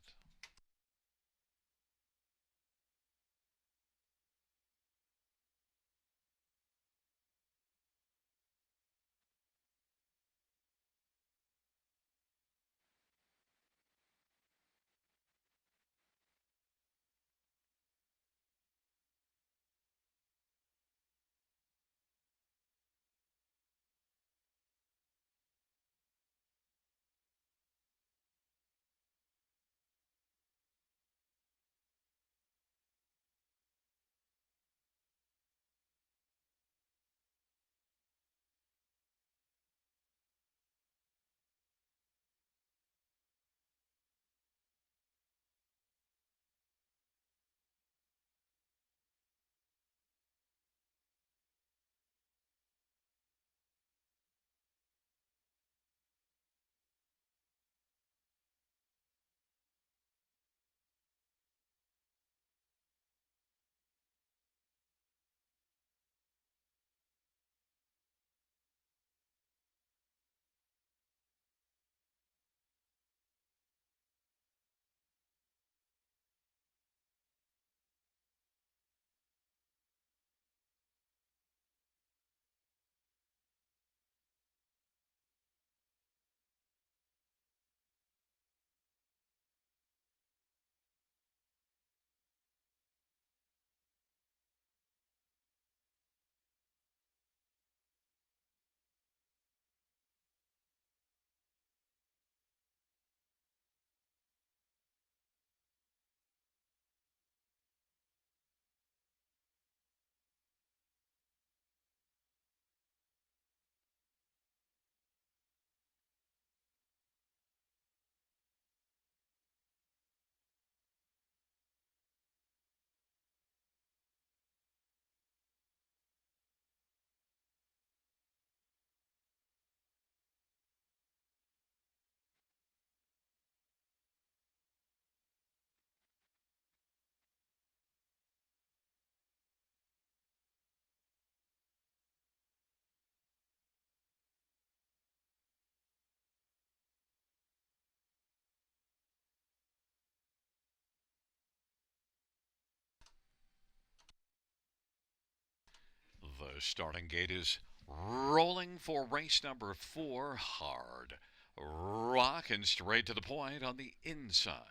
The starting gate is rolling for race number 4, Hard Rock, and straight to the point on the inside.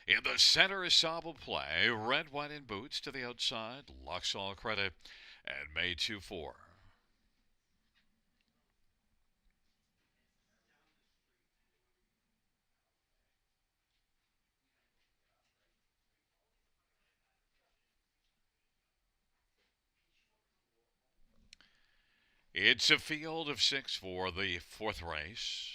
In the center is Sobble Play, red, white, and boots to the outside, Luxall Credit, and May 2-4. It's a field of 6 for the 4th race.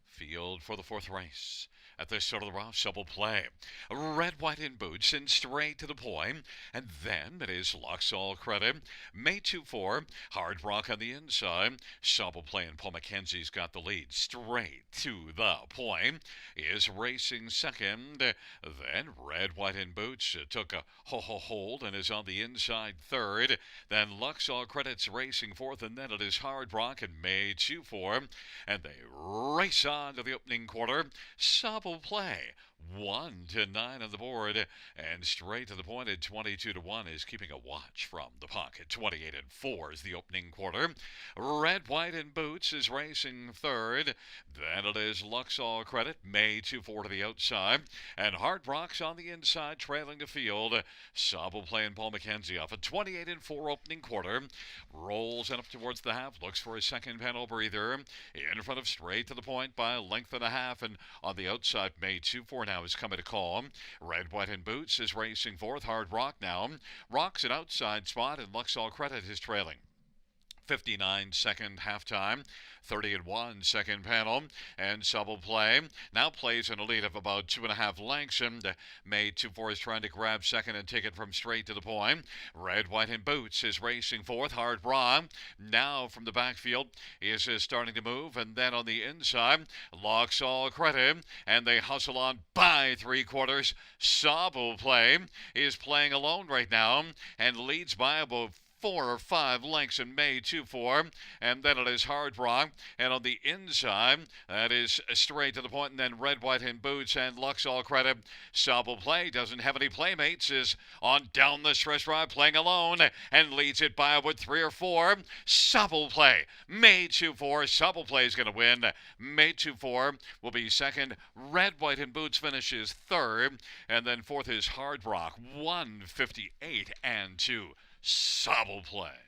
Field for the 4th race. At the start of the route, Sobble Play. Red, white, and boots, and straight to the point. And then it is Luxall Credit. May 2-4. Hard Rock on the inside. Sobble Play and Paul McKenzie's got the lead. Straight to the point is racing second. Then Red, white, and boots took a hold and is on the inside third. Then Luxall Credit's racing fourth, and then it is Hard Rock and May 2-4. And they race on to the opening quarter. Sobble Play 1-9 on the board, and straight to the point at 22-1 is keeping a watch from the pocket. 28-4 is the opening quarter. Red, white, and boots is racing third. Then it is Luxall Credit, May 2-4 to the outside, and Hard Rock's on the inside, trailing the field. Sobble Play and Paul McKenzie off a 28-4 opening quarter. Rolls it up towards the half, looks for a second panel breather. In front of straight to the point by a length and a half, and on the outside, May 2-4 now is coming to call. Red, white, and boots is racing fourth. Hard Rock now. Rock's an outside spot, and Luxall Credit is trailing. 59 second halftime, 30-1 second panel, and Sobble Play now plays in a lead of about 2.5 lengths, and May 2-4 is trying to grab second and take it from straight to the point. Red, white, and boots is racing fourth. Hard Rock now from the backfield is starting to move, and then on the inside, Luxall Credit, and they hustle on by 3/4. Sobble Play is playing alone right now and leads by about 4 or 5 lengths in May 2-4, and then it is Hard Rock, and on the inside, that is straight to the point, and then Red, white, and boots, and Luxall Credit. Sobble Play doesn't have any playmates, is on down the stretch ride, playing alone, and leads it by about 3 or 4. Sobble Play, May 2-4, Sobble Play is going to win. May 2-4 will be second. Red, white, and boots finishes third, and then fourth is Hard Rock, 158-2. Sobble Play.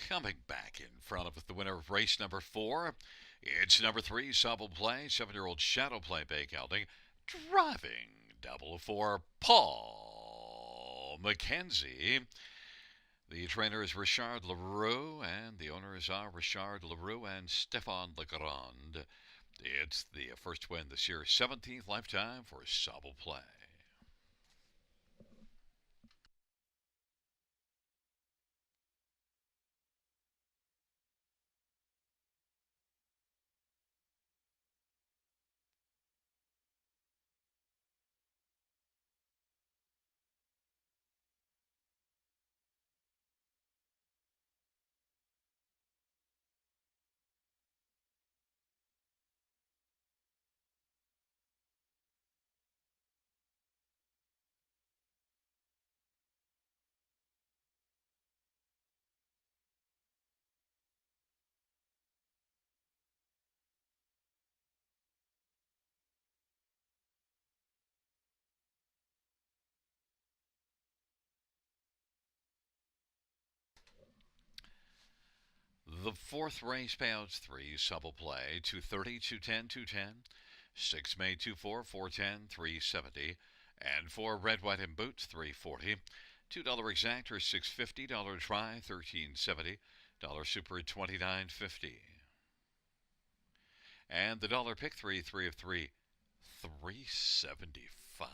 Coming back in front of the winner of race number 4, it's number 3, Sobble Play, 7-year-old Shadow Play Bay Gelding, driving double for Paul McKenzie. The trainer is Richard Leroux, and the owners are Richard Leroux and Stéphane Legrand. It's the first win this year, 17th lifetime for Sobble Play. The fourth race payouts 3, Supple Play, 230, 210, 210. 6 May 24, 410, 370. And 4 Red, White, and Boots, 340. $2 exactor, 650. Dollar try, 1370. Dollar super, 29.50. And the dollar pick 3, 3 of 3, 375.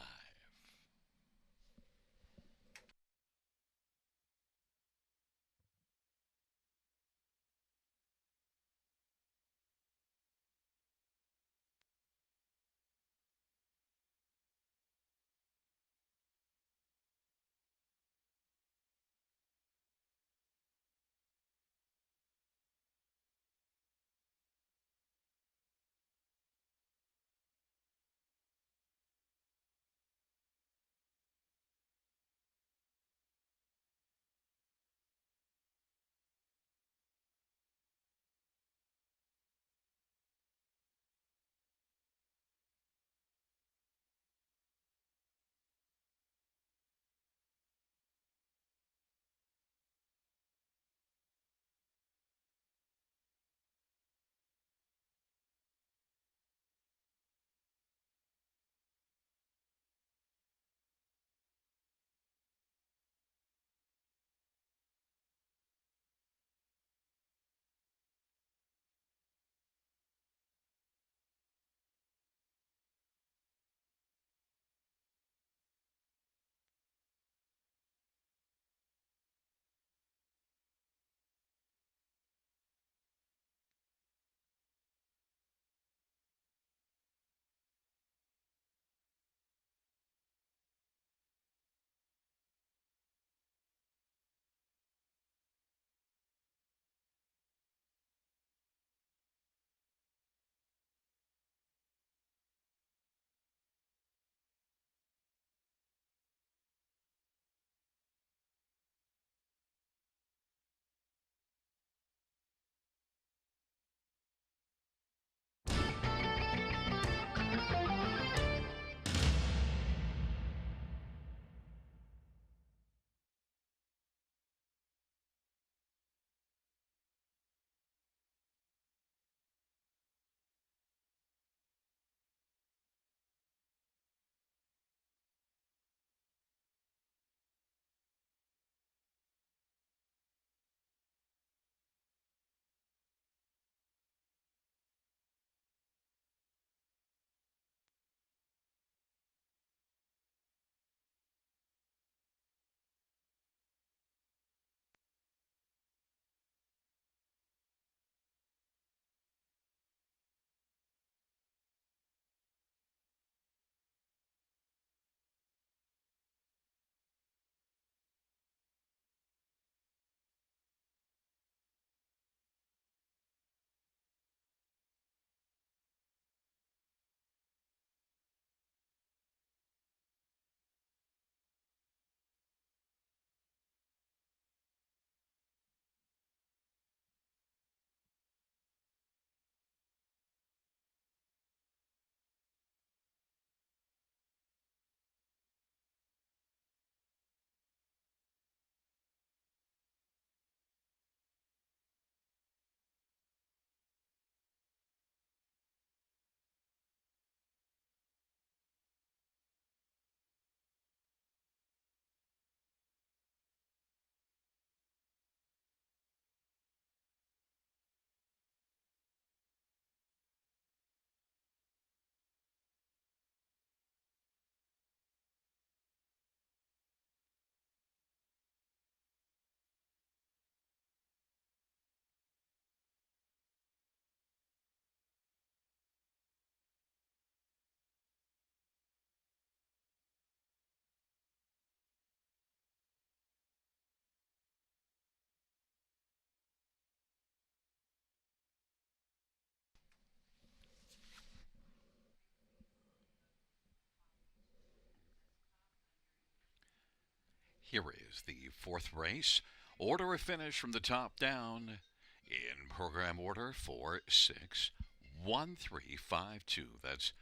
Here is the fourth race. Order of finish from the top down. In program order 4-6-1-3-5-2. That's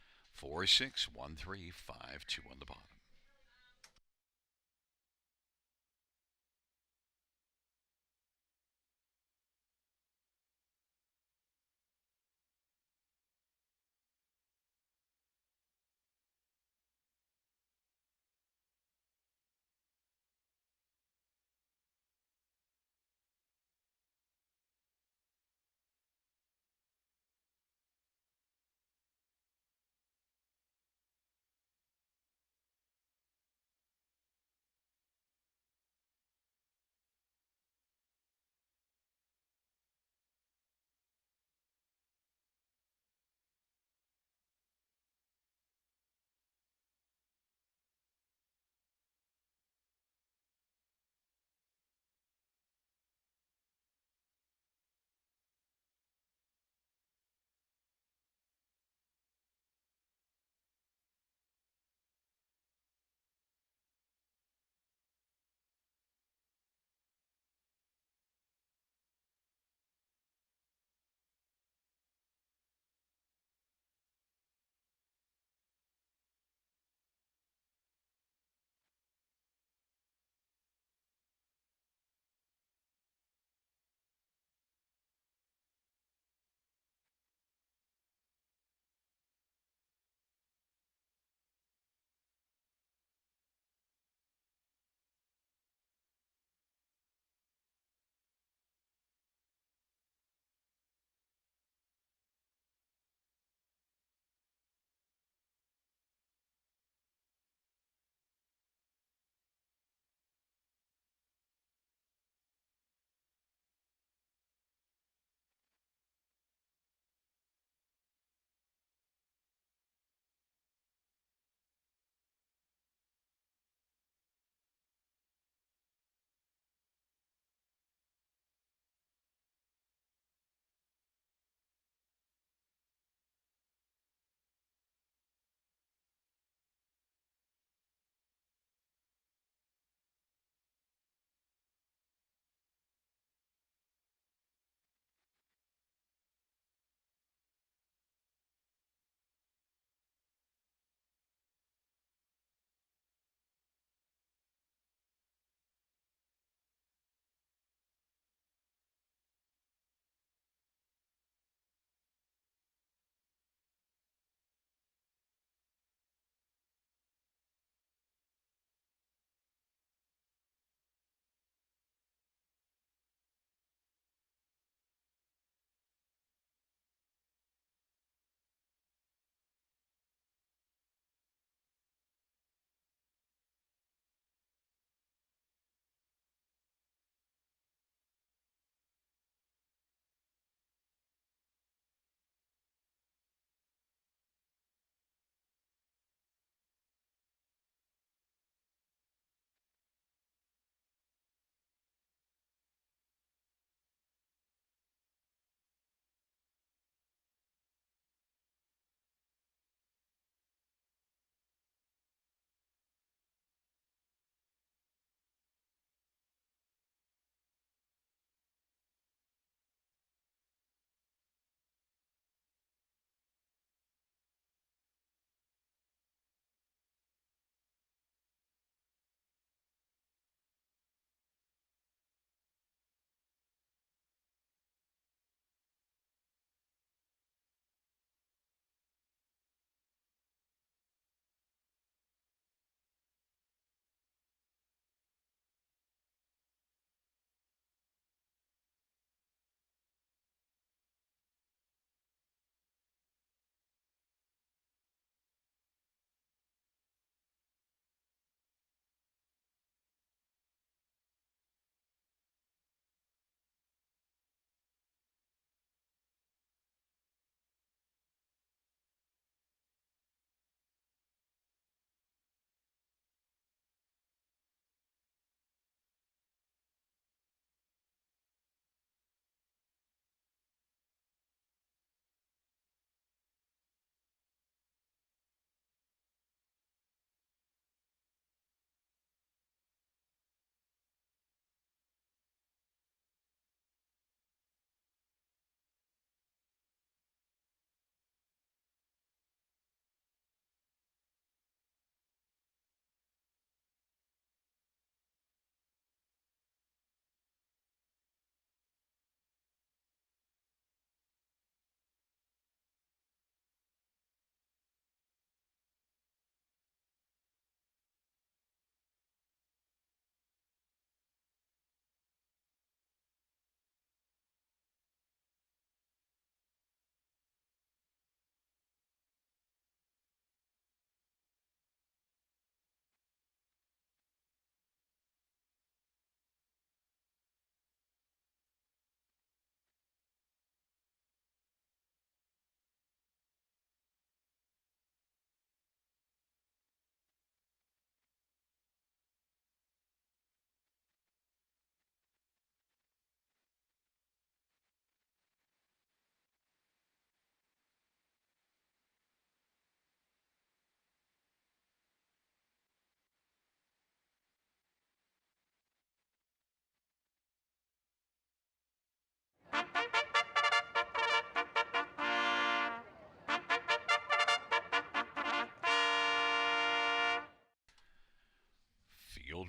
4-6-1-3-5-2 on the bottom.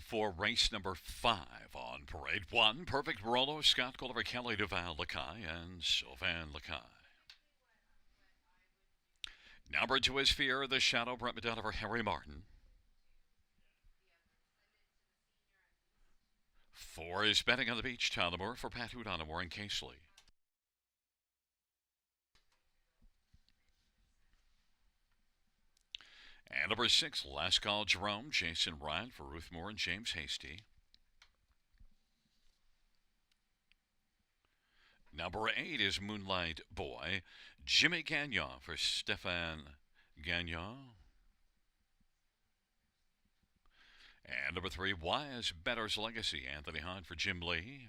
for race number 5 on Parade 1. Perfect Rolo, Scott Gulliver, Kelly Duval, Lakai, and Sylvain Lakai. Number 2 is Fear the Shadow, Brett Medell over Harry Martin. 4 is Betting on the Beach, Tyler Moore for Pat Hudonamore and Casely. And number 6, Last Call Jerome, Jason Ryan for Ruth Moore and James Hasty. Number 8 is Moonlight Boy, Jimmy Gagnon for Stefan Gagnon. And number 3, Why is Better's Legacy, Anthony Hahn for Jim Lee.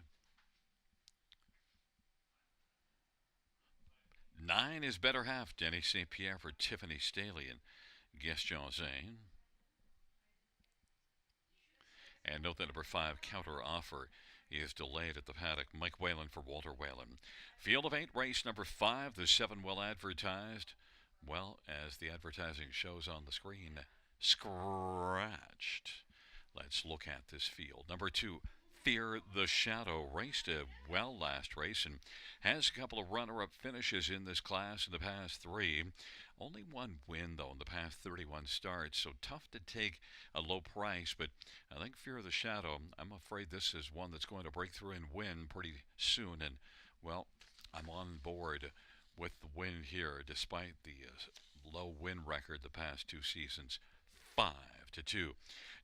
9 is Better Half, Denny St. Pierre for Tiffany Staley and Gaston Zane. And note that number 5, Counter Offer, is delayed at the paddock. Mike Whalen for Walter Whalen. Field of 8, race number 5, the 7 well advertised. Well, as the advertising shows on the screen, scratched. Let's look at this field. Number 2, Fear the Shadow, raced a well last race and has a couple of runner-up finishes in this class in the past 3. Only one win, though, in the past 31 starts, so tough to take a low price, but I think Fear the Shadow, I'm afraid this is one that's going to break through and win pretty soon, and, well, I'm on board with the win here, despite the low win record the past 2 seasons. 5-2.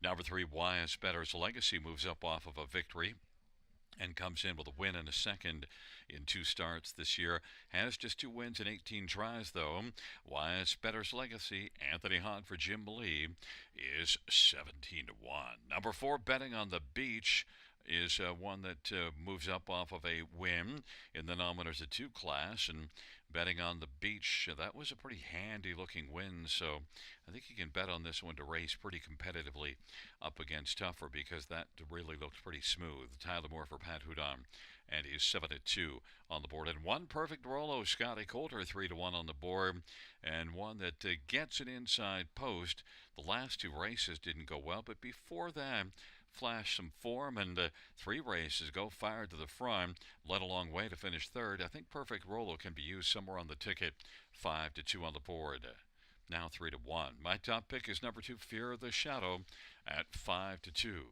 Number 3, YS Better's Legacy moves up off of a victory and comes in with a win and a second in 2 starts this year. Has just 2 wins in 18 tries, though. YS Better's Legacy, Anthony Hahn for Jim Lee, is 17-1. Number 4, Betting on the Beach, is one that moves up off of a win in the Nominators of 2 class, and Betting on the Beach, that was a pretty handy looking win, so I think you can bet on this one to race pretty competitively up against tougher, because that really looked pretty smooth. Tyler Moore for Pat Hudon, and he's 7-2 on the board. And 1 Perfect Rolo, Scotty Coulter, 3-1 on the board, and one that gets an inside post. The last 2 races didn't go well, but before that, flash some form, and 3 races go fired to the front, led a long way to finish 3rd. I think Perfect Rolo can be used somewhere on the ticket. 5-2 on the board. Now 3-1. My top pick is number 2, Fear the Shadow, at 5-2.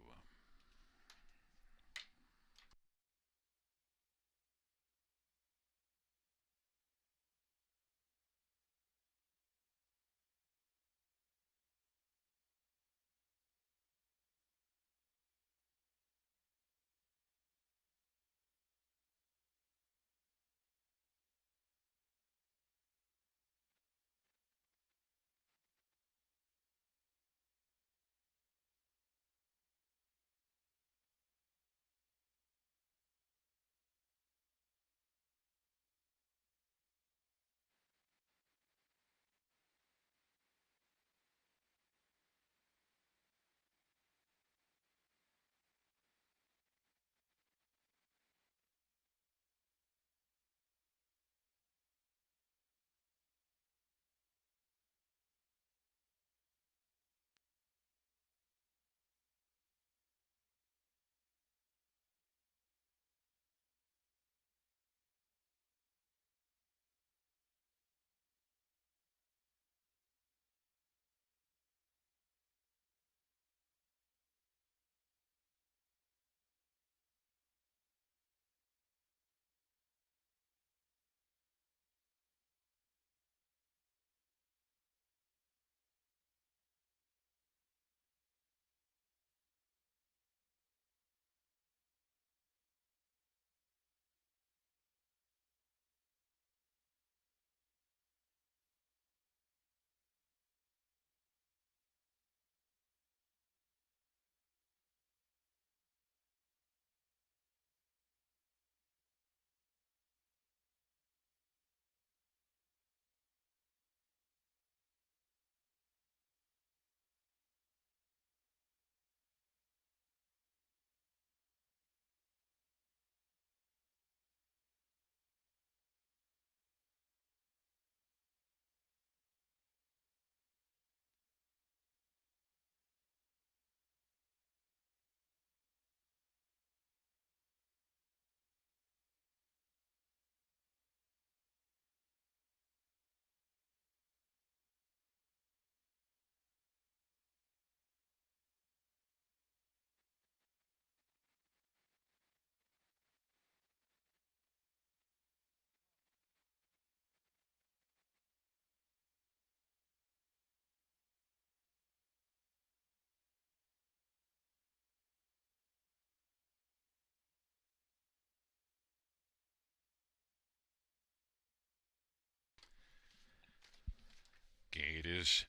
Lead is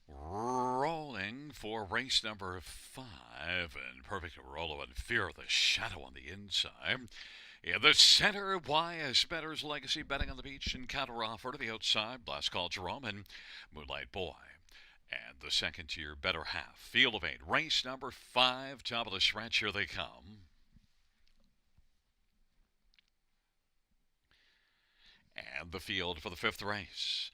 rolling for race number 5, and Perfect Rolo and Fear of the Shadow on the inside. In the center, YS Better's Legacy Betting on the Beach and counter offer to the outside, Last Call Jerome and Moonlight Boy. And the second tier, Better Half, Field of 8, race number 5, top of the stretch, here they come. And the field for the 5th race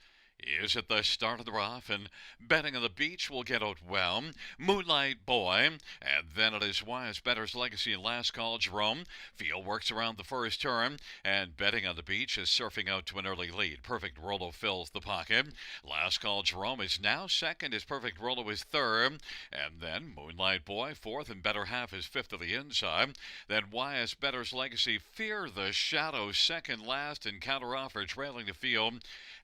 is at the start of the rough, and Betting on the Beach will get out well. Moonlight Boy, and then it is YS Better's Legacy and Last Call Jerome. Field works around the first turn, and Betting on the Beach is surfing out to an early lead. Perfect Rolo fills the pocket. Last Call Jerome is now second, as Perfect Rolo is third, and then Moonlight Boy fourth, and Better Half is fifth to the inside. Then YS Better's Legacy, Fear the Shadow, second last, and counter offer trailing the field.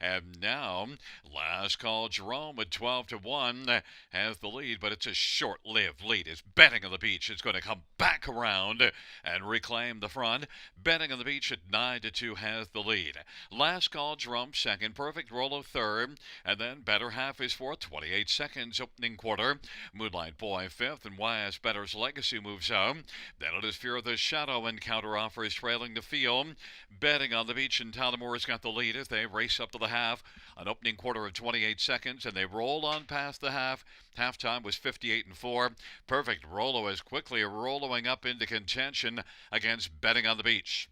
And now, Last Call Jerome at 12-1 has the lead, but it's a short-lived lead. As Betting on the Beach is going to come back around and reclaim the front. Betting on the Beach at 9-2 has the lead. Last Call Jerome second, Perfect Rolo third, and then Better Half is fourth. 28 seconds opening quarter. Moonlight Boy fifth, and YS Better's Legacy moves out. Then it is Fear of the Shadow and counter offer is trailing the field. Betting on the Beach and Tylermore's got the lead as they race up to the half. An opening quarter of 28 seconds, and they roll on past the half. Halftime was 58-4. Perfect Rolo is quickly rolling up into contention against Betting on the Beach.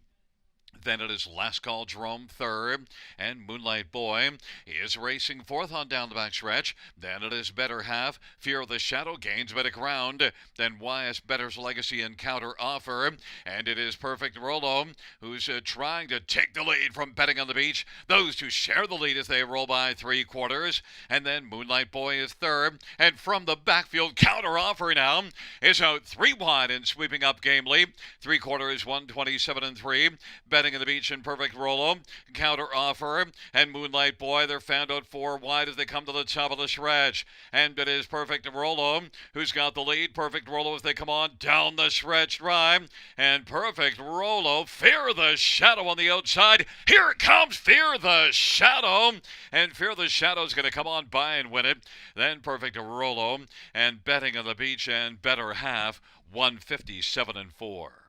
Then it is Last Call Jerome third, and Moonlight Boy is racing fourth on down the backstretch. Then it is Better Half, Fear of the Shadow gains a bit of ground. Then YS Better's Legacy and counter offer, and it is Perfect Rolo who's trying to take the lead from Betting on the Beach. Those two share the lead as they roll by 3/4, and then Moonlight Boy is third, and from the backfield, counter offer now is out 3 wide and sweeping up gamely. 3/4, 127-3. Betting on the Beach and Perfect Rolo, counter offer, and Moonlight Boy, they're found out 4 wide as they come to the top of the stretch. And it is Perfect Rolo who's got the lead. Perfect Rolo as they come on down the stretch drive, and Perfect Rolo, Fear the Shadow on the outside. Here comes Fear the Shadow, and Fear the Shadow is going to come on by and win it. Then Perfect Rolo and Betting on the Beach and Better Half, 157-4.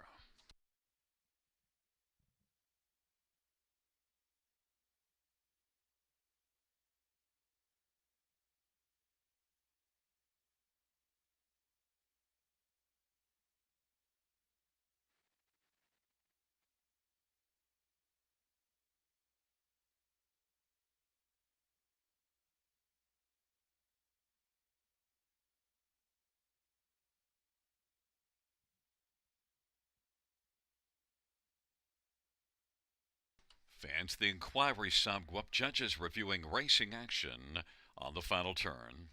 Fans, the inquiry sum go up. Judges reviewing racing action on the final turn.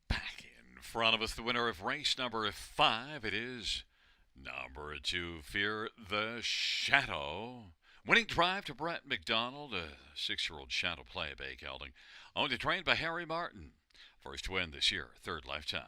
Back in front of us, the winner of race number 5. It is number 2, Fear the Shadow. Winning drive to Brett McDonald, a 6-year-old shadow play bay gelding. Owned and trained by Harry Martin. First win this year, third lifetime.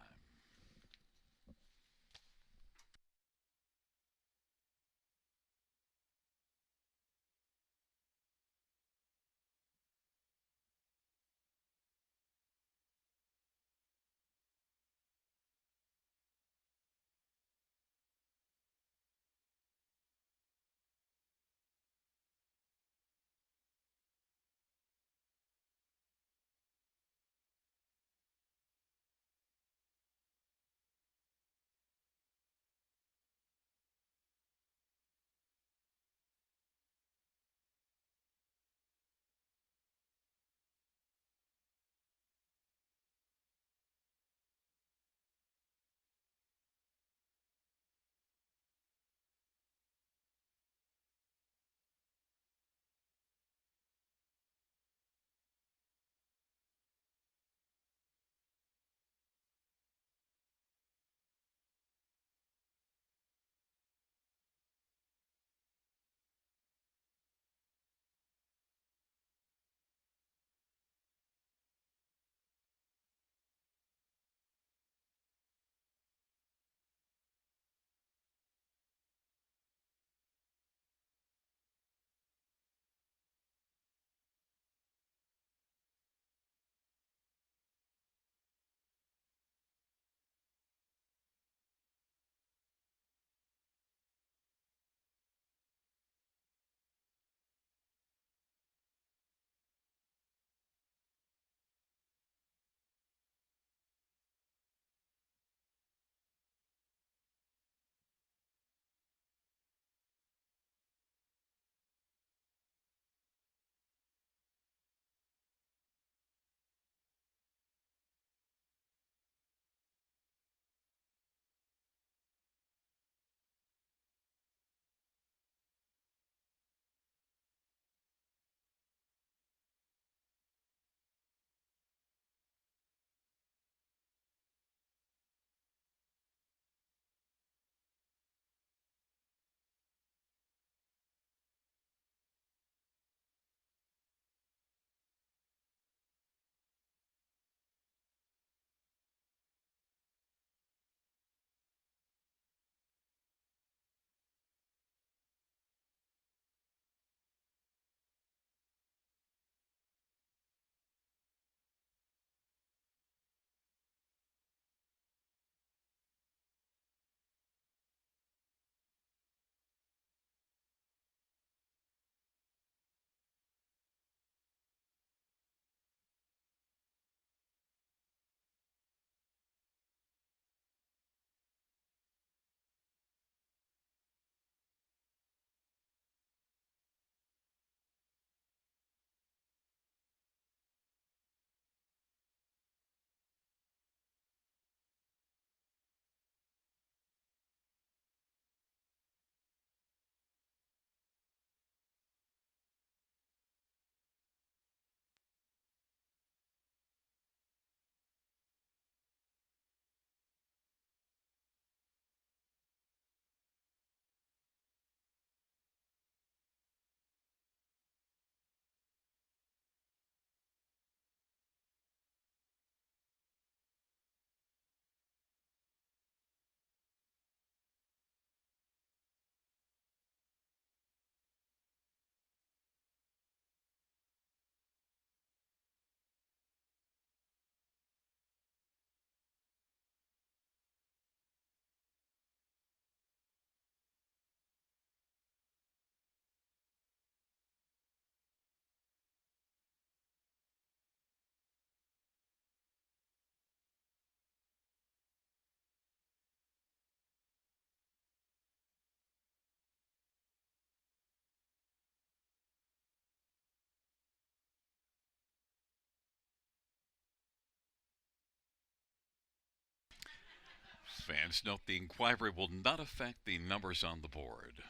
Fans note the inquiry will not affect the numbers on the board.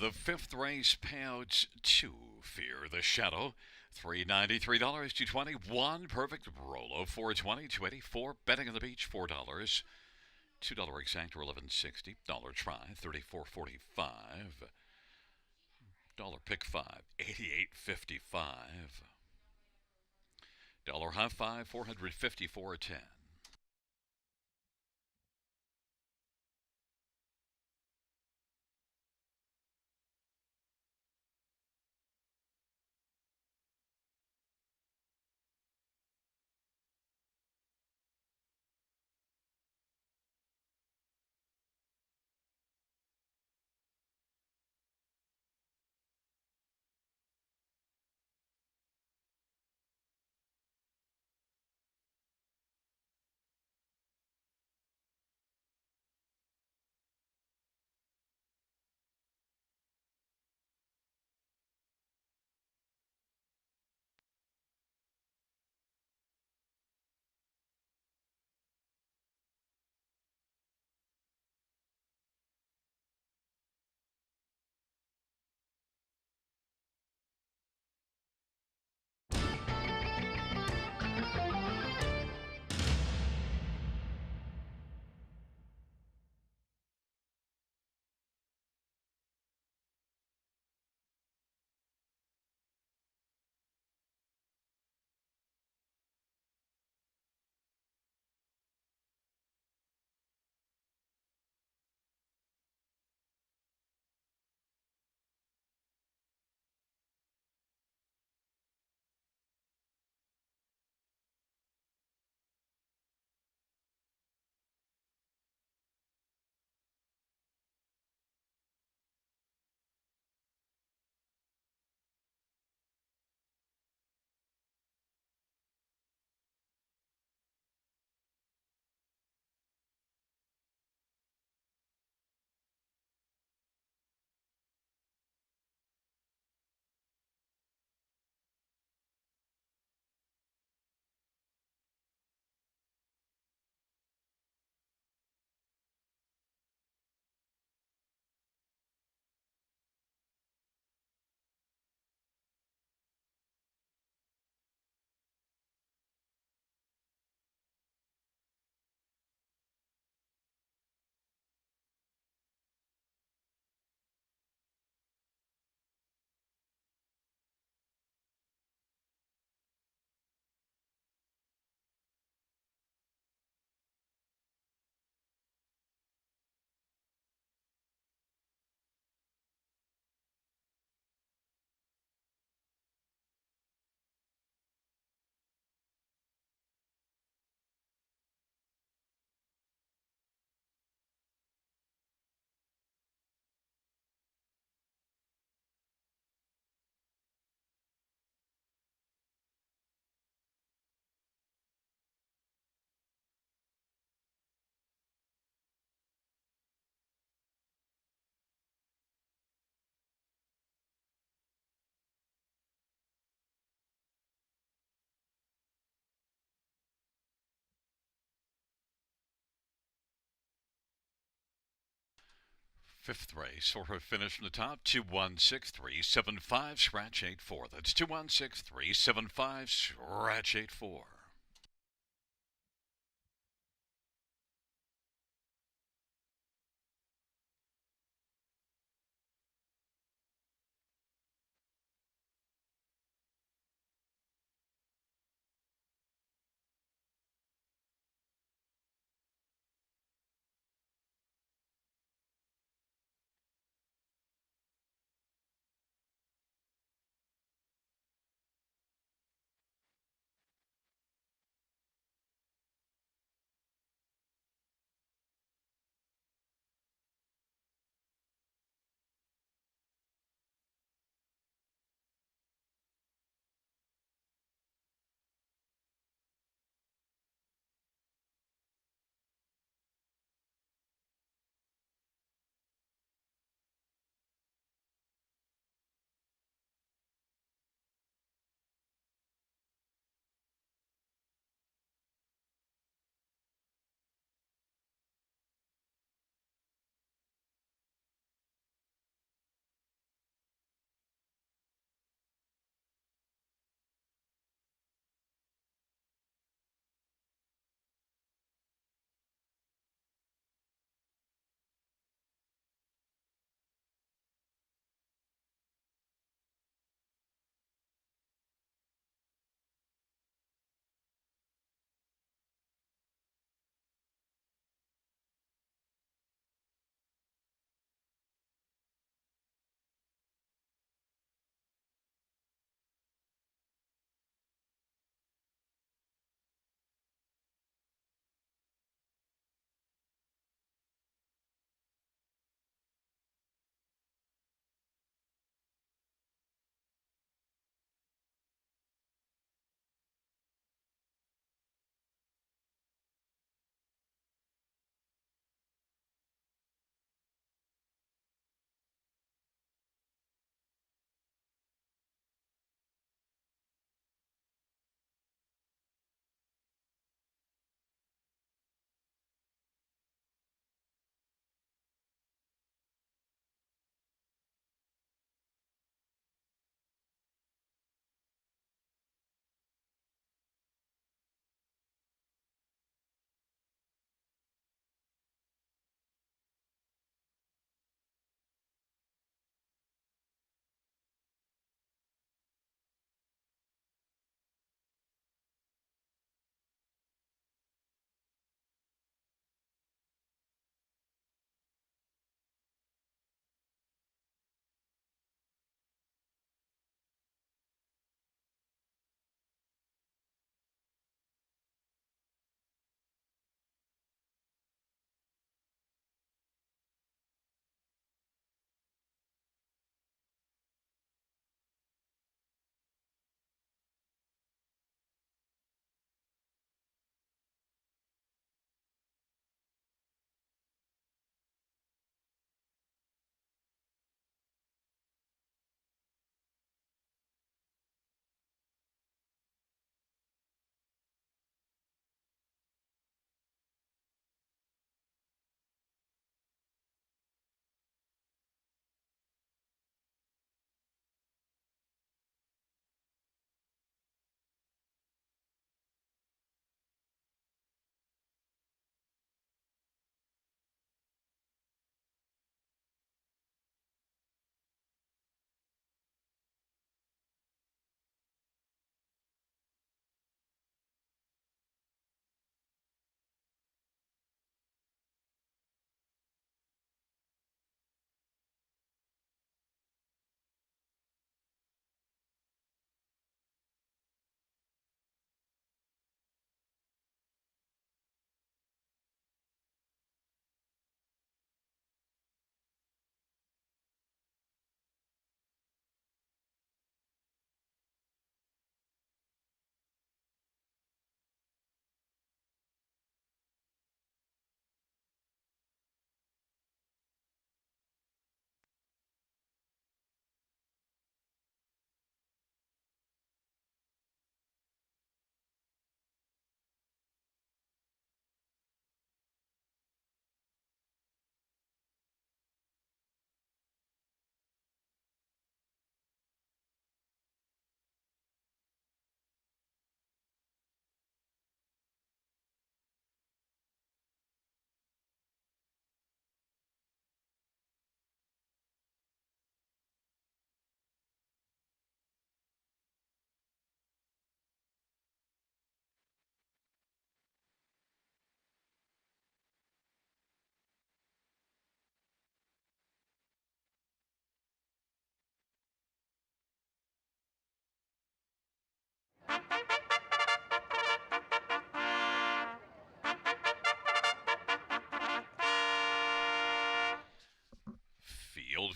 The fifth race payouts two. Fear the Shadow. $393 to 21 perfect Rolo 420 to 84 betting on the beach $4 $2 exact or 11.60 dollar try 34.45 dollar pick 5 88.55 dollar high five 454.10. Fifth race, or finish from the top, 216375 scratch 84. That's 216375 scratch 84.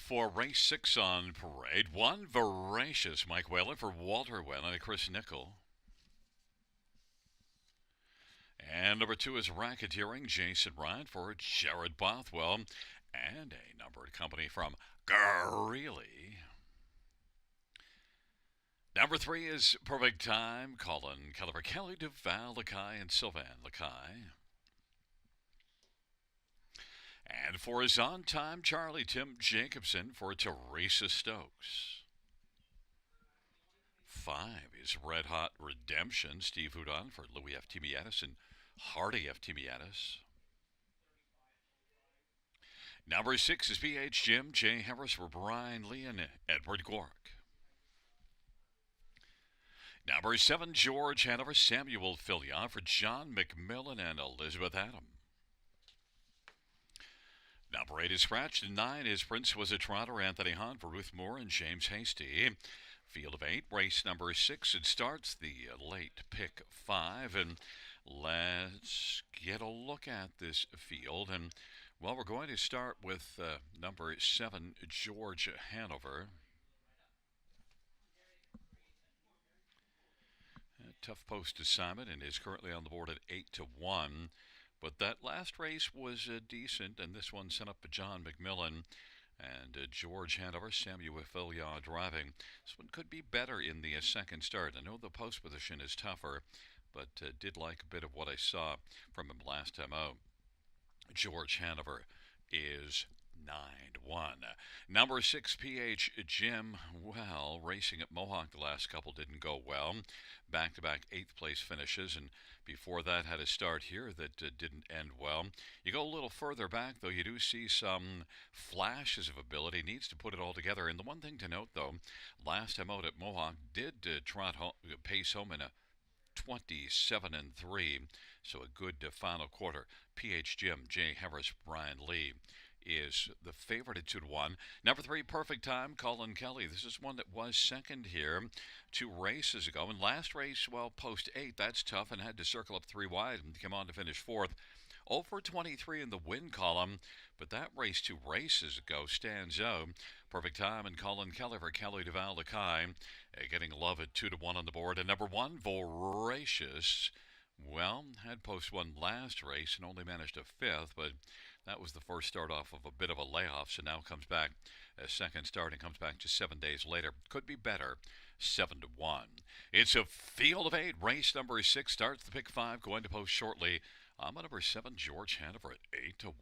for race 6 on parade. 1, Voracious, Mike Whalen for Walter Whalen and Chris Nickel. And number 2 is Racketeering, Jason Ryan for Jared Bothwell. And a numbered company from Greeley. Number 3 is Perfect Time, Colin Keller, Kelly Duval, Lakai, and Sylvan Lakai. And 4 is On Time, Charlie Tim Jacobson for Teresa Stokes. 5 is Red Hot Redemption, Steve Houdon for Louis F. Timiatis and Hardy F. Timiatis. Number 6 is PH Jim J. Harris for Brian Lee and Edward Gork. Number 7, George Hanover, Samuel Filion for John McMillan and Elizabeth Adam. Number 8 is scratched, and 9 is Prince Was a Trotter, Anthony Hahn for Ruth Moore and James Hasty. Field of 8, race number 6. It starts the late pick 5, and let's get a look at this field. And well, we're going to start with number 7, George Hanover. A tough post assignment and is currently on the board at 8-1. But that last race was decent, and this one sent up to John McMillan and George Hanover, Samuel Filion driving. This one could be better in the second start. I know the post position is tougher, but did like a bit of what I saw from him last time out. George Hanover is 9-1. Number 6, PH Jim. Well, racing at Mohawk the last couple didn't go well. Back-to-back 8th place finishes, and before that had a start here that didn't end well. You go a little further back, though, you do see some flashes of ability. Needs to put it all together. And the one thing to note, though, last time out at Mohawk did trot home, pace home in a 27-3, so a good final quarter. PH Jim J. Harris, Brian Lee is the favorite at 2-1. Number 3, Perfect Time, Colin Kelly. This is one that was second here 2 races ago. And last race, well, post 8, that's tough, and had to circle up 3 wide and come on to finish 4th. Over 23 in the win column, but that race 2 races ago stands out. Perfect Time and Colin Kelly for Kelly Duval Lakai, getting love at 2-1 on the board. And number 1, Voracious. Well, had post 1 last race and only managed a 5th, but that was the first start off of a bit of a layoff, so now comes back a second start and comes back just 7 days later. Could be better, 7-1. It's a field of 8. Race number 6 starts the pick 5, going to post shortly. I'm on number 7, George Hanover at 8-1.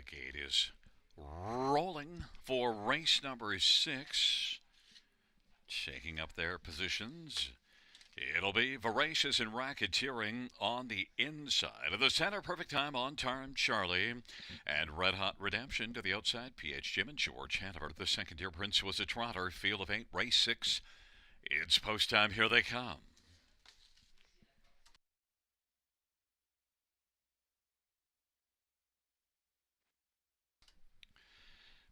The gate is rolling for race number 6. Shaking up their positions. It'll be Voracious and Racketeering on the inside of the center. Perfect Time on Time Charlie. And Red Hot Redemption to the outside. PH Jim and George Hanover. The second Deer Prince was a trotter. Field of 8, race 6. It's post time. Here they come.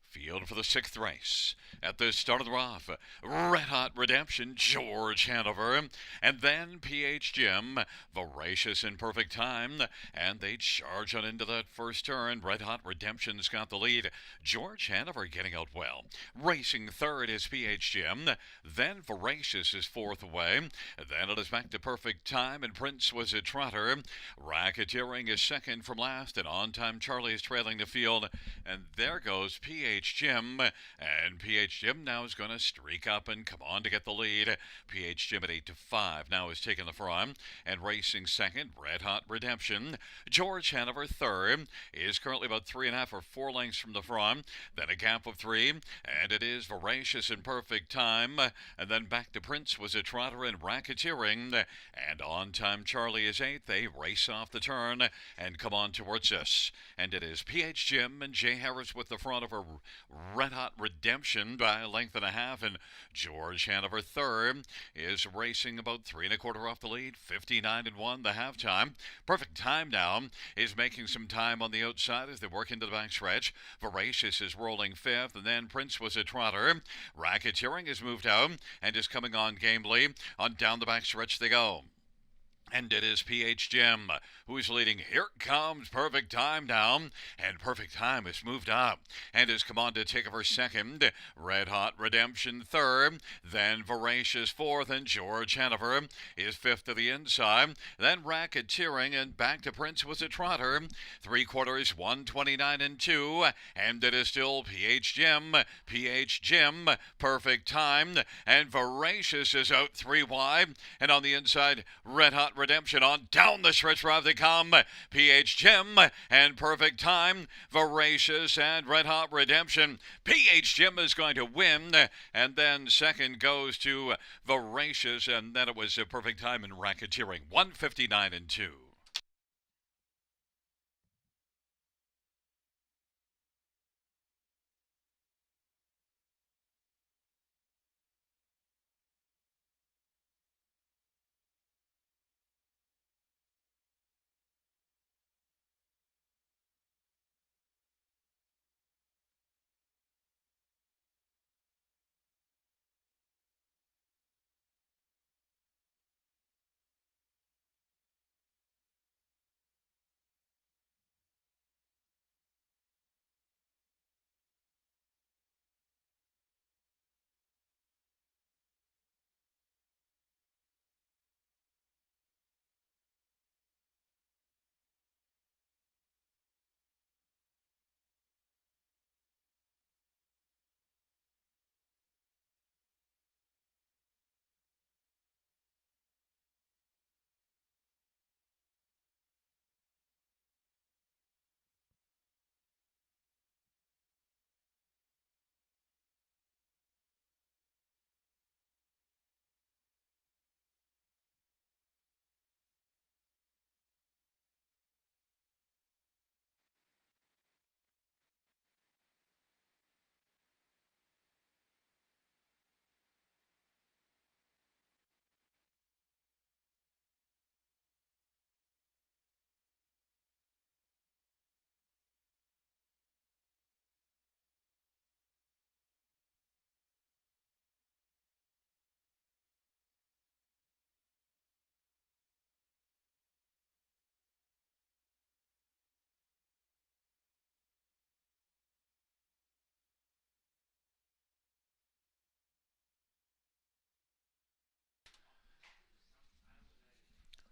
Field for the 6th race. At the start of the rough, Red Hot Redemption, George Hanover, and then PH Jim, Voracious in Perfect Time, and they charge on into that first turn. Red Hot Redemption's got the lead. George Hanover getting out well. Racing third is PH Jim, then Voracious is fourth away. Then it is back to Perfect Time, and Prince was a trotter. Racketeering is second from last, and On Time Charlie is trailing the field. And there goes PH Jim, and PH Jim now is going to streak up and come on to get the lead. PH Jim at 8-5 now is taking the front, and racing second, Red Hot Redemption. George Hanover third is currently about 3.5 or 4 lengths from the front. Then a gap of 3, and it is Voracious in Perfect Time, and then back to Prince was a trotter and Racketeering, and On Time Charlie is 8th. They race off the turn and come on towards us, and it is PH Jim and Jay Harris with the front of a Red Hot Redemption by a length and a half, and George Hanover third is racing about 3.25 off the lead, 59-1 the halftime. Perfect Time now is making some time on the outside as they work into the backstretch. Voracious is rolling 5th, and then Prince was a trotter. Racketeering has moved out and is coming on gamely. On down the backstretch they go. And it is PH Jim who is leading. Here comes Perfect Time down, and Perfect Time has moved up and has come on to take over second. Red Hot Redemption third, then Voracious fourth, and George Hanover is fifth to the inside. Then Racketeering, and back to Prince was a trotter. 3/4, 129-2, and it is still PH Jim, Perfect Time, and Voracious is out 3 wide, and on the inside, Red Hot Redemption on down the stretch drive they come. PH Jim and Perfect Time, Voracious and Red Hot Redemption. PH Jim is going to win, and then second goes to Voracious, and then it was a Perfect Time and Racketeering. 159-2.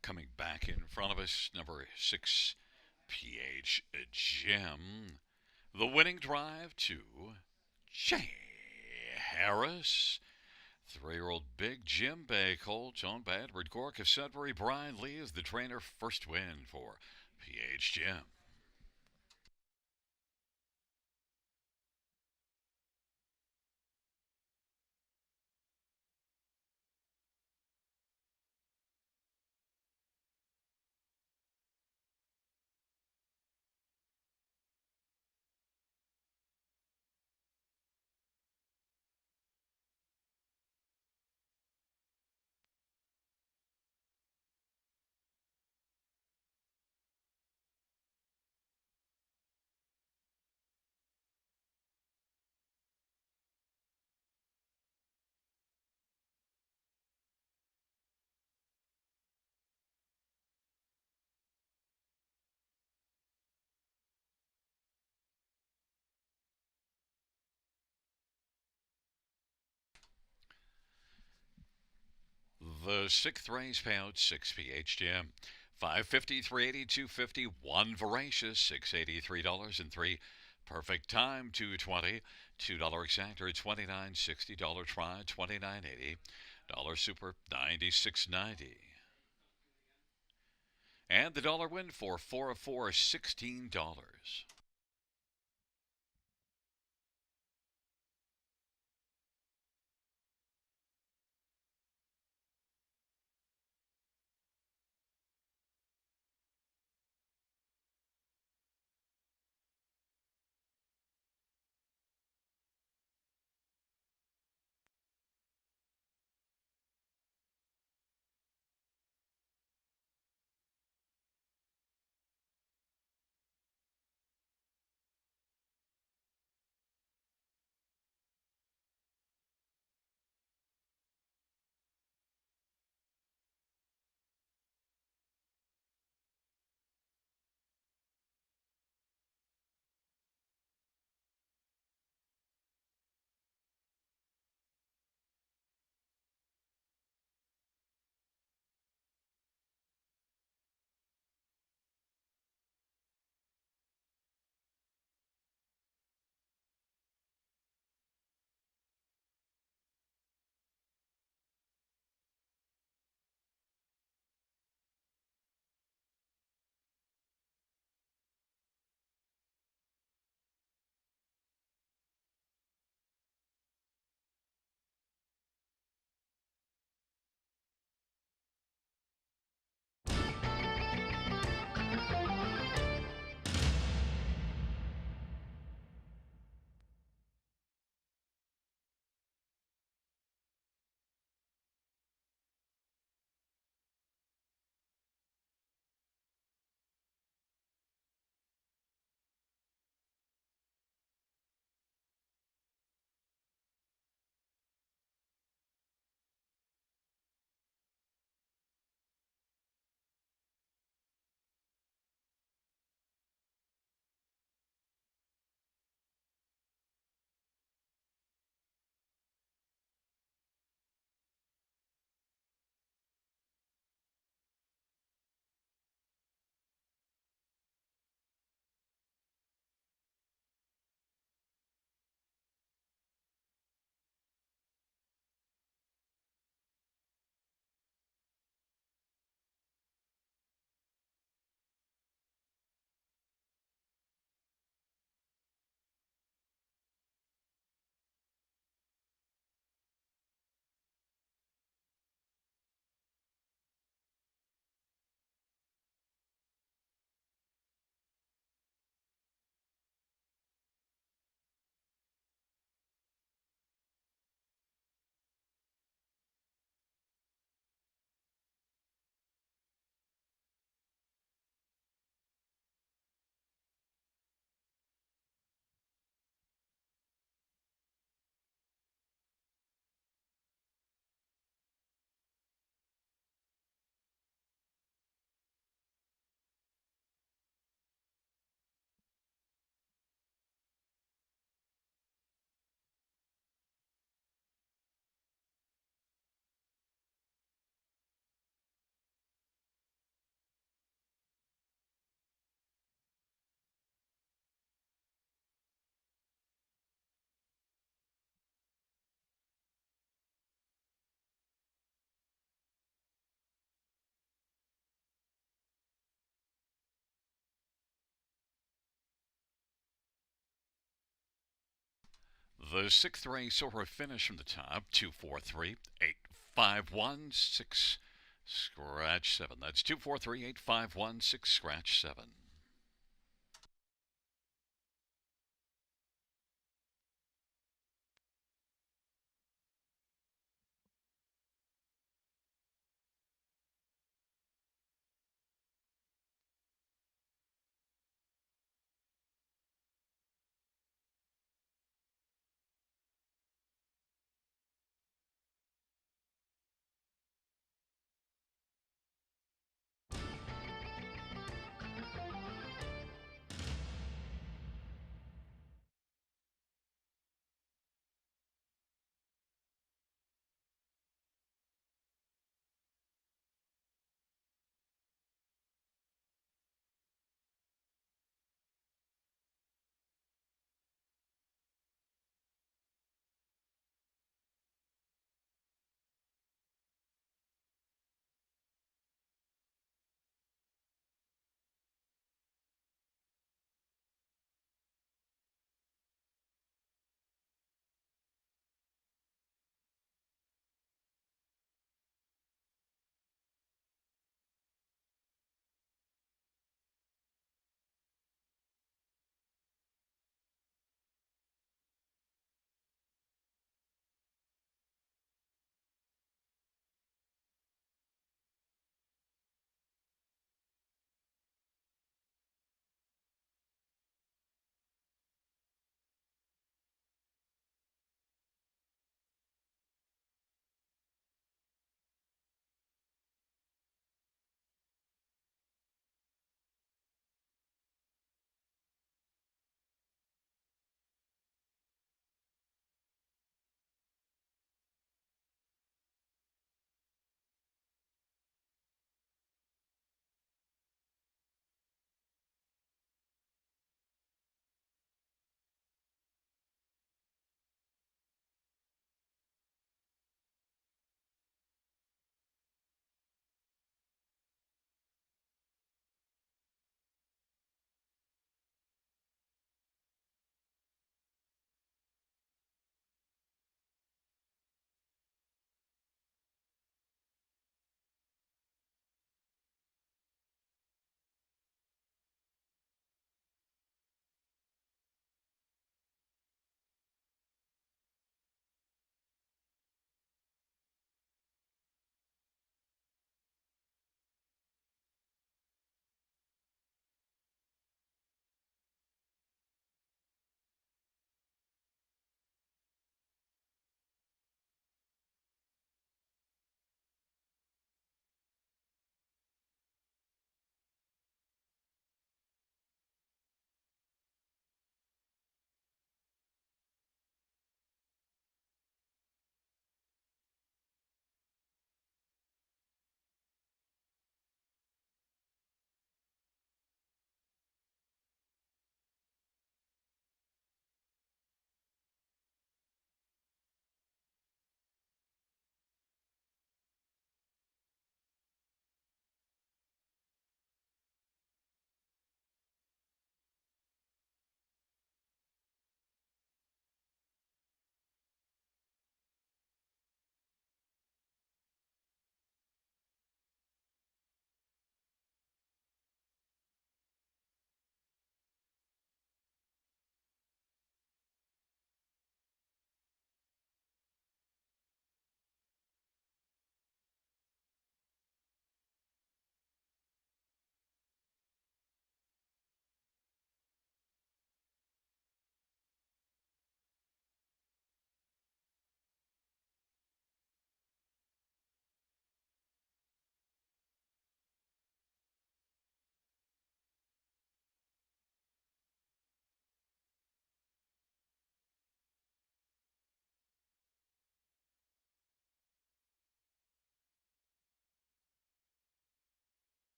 Coming back in front of us, number 6, PH Jim. The winning drive to Jay Harris. 3-year-old Big Jim Bay Colt owned by Edward Gork of Sudbury. Brian Lee is the trainer. First win for PH Jim. The sixth race payout 6 PHGM. 550, 380, 250, one voracious, $683.03. Perfect time 220, $2 exactor 29.60, dollar try 29.80, dollar super 96.90. And the dollar win for 4 of 4, $16. The sixth race over a finish from the top 243 851 6 scratch 7. That's 243 851 6 scratch 7.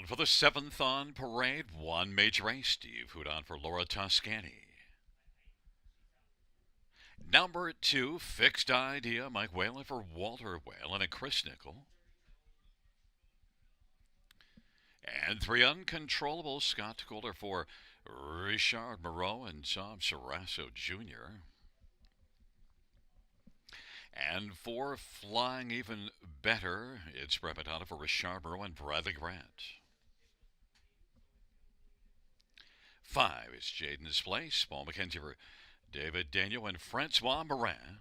Field for the 7th on parade. One major race. Steve Hudon for Laura Toscani. Number 2, Fixed Idea. Mike Whalen for Walter Whalen and Chris Nickel. And 3, Uncontrollable. Scott Calder for Richard Moreau and Tom Sarasso Jr. And 4, Flying Even Better. It's Bremetana for Richard Moreau and Bradley Grant. 5 is Jaden's Place. Paul McKenzie for David Daniel and Francois Morin.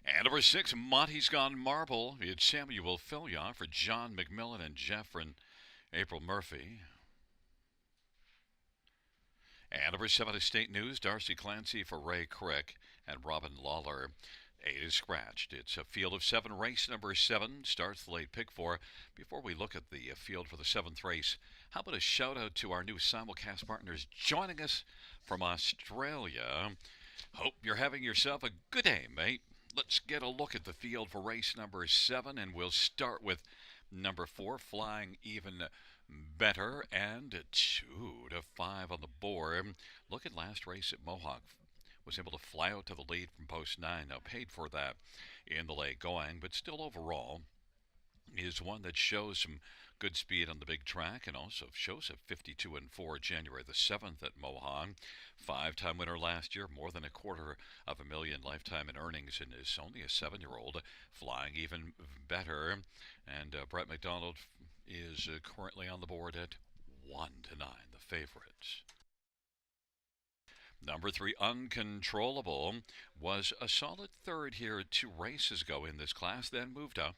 And number 6, Monty's Gone Marble. It's Samuel Fillion for John McMillan and Jeff and April Murphy. And number 7 is State News. Darcy Clancy for Ray Crick and Robin Lawler. 8 is scratched. It's a field of 7, race number 7. Starts the late pick 4. Before we look at the field for the 7th race, how about a shout out to our new simulcast partners joining us from Australia. Hope you're having yourself a good day, mate. Let's get a look at the field for race number 7, and we'll start with number 4, Flying Even Better, and 2 to 5 on the board. Look at last race at Mohawk. Was able to fly out to the lead from post 9. Now paid for that in the late going, but still overall is one that shows some good speed on the big track and also shows a 52 and 4 January the 7th at Mohawk. 5-time winner last year, more than $250,000 lifetime in earnings, and is only a 7-year-old. Flying Even Better, and Brett McDonald is currently on the board at 1 to 9, the favorite. Number 3, Uncontrollable, was a solid third here 2 races ago in this class, then moved up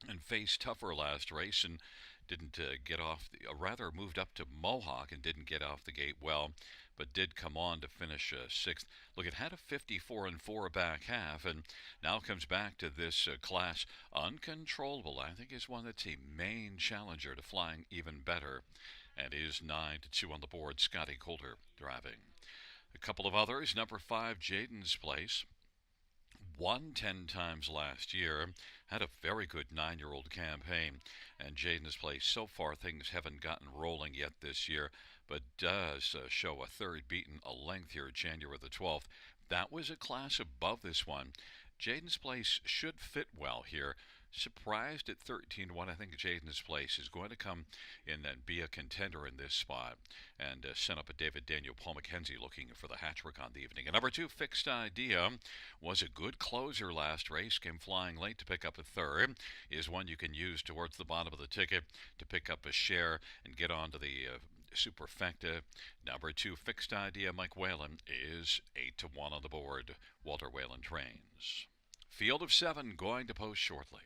and faced tougher last race and didn't get off, rather moved up to Mohawk and didn't get off the gate well, but did come on to finish 6th. Look, it had a 54 and 4 back half, and now comes back to this class. Uncontrollable, I think, is one that's a main challenger to Flying Even Better, and is 9 to 2 on the board. Scotty Calder driving. A couple of others. Number 5, Jaden's Place. Won 10 times last year. Had a very good 9-year-old campaign. And Jaden's Place, so far things haven't gotten rolling yet this year, but does show a third beaten a length here January the 12th. That was a class above this one. Jaden's Place should fit well here. Surprised at 13-1. I think Jaden's Place is going to come in and be a contender in this spot, and sent up a David Daniel, Paul McKenzie looking for the hat trick on the evening. And number 2, Fixed Idea, was a good closer last race, came flying late to pick up a third, is one you can use towards the bottom of the ticket to pick up a share and get onto the superfecta. Number 2, Fixed Idea, Mike Whalen, is 8 to 1 on the board. Walter Whalen trains. Field of 7 going to post shortly.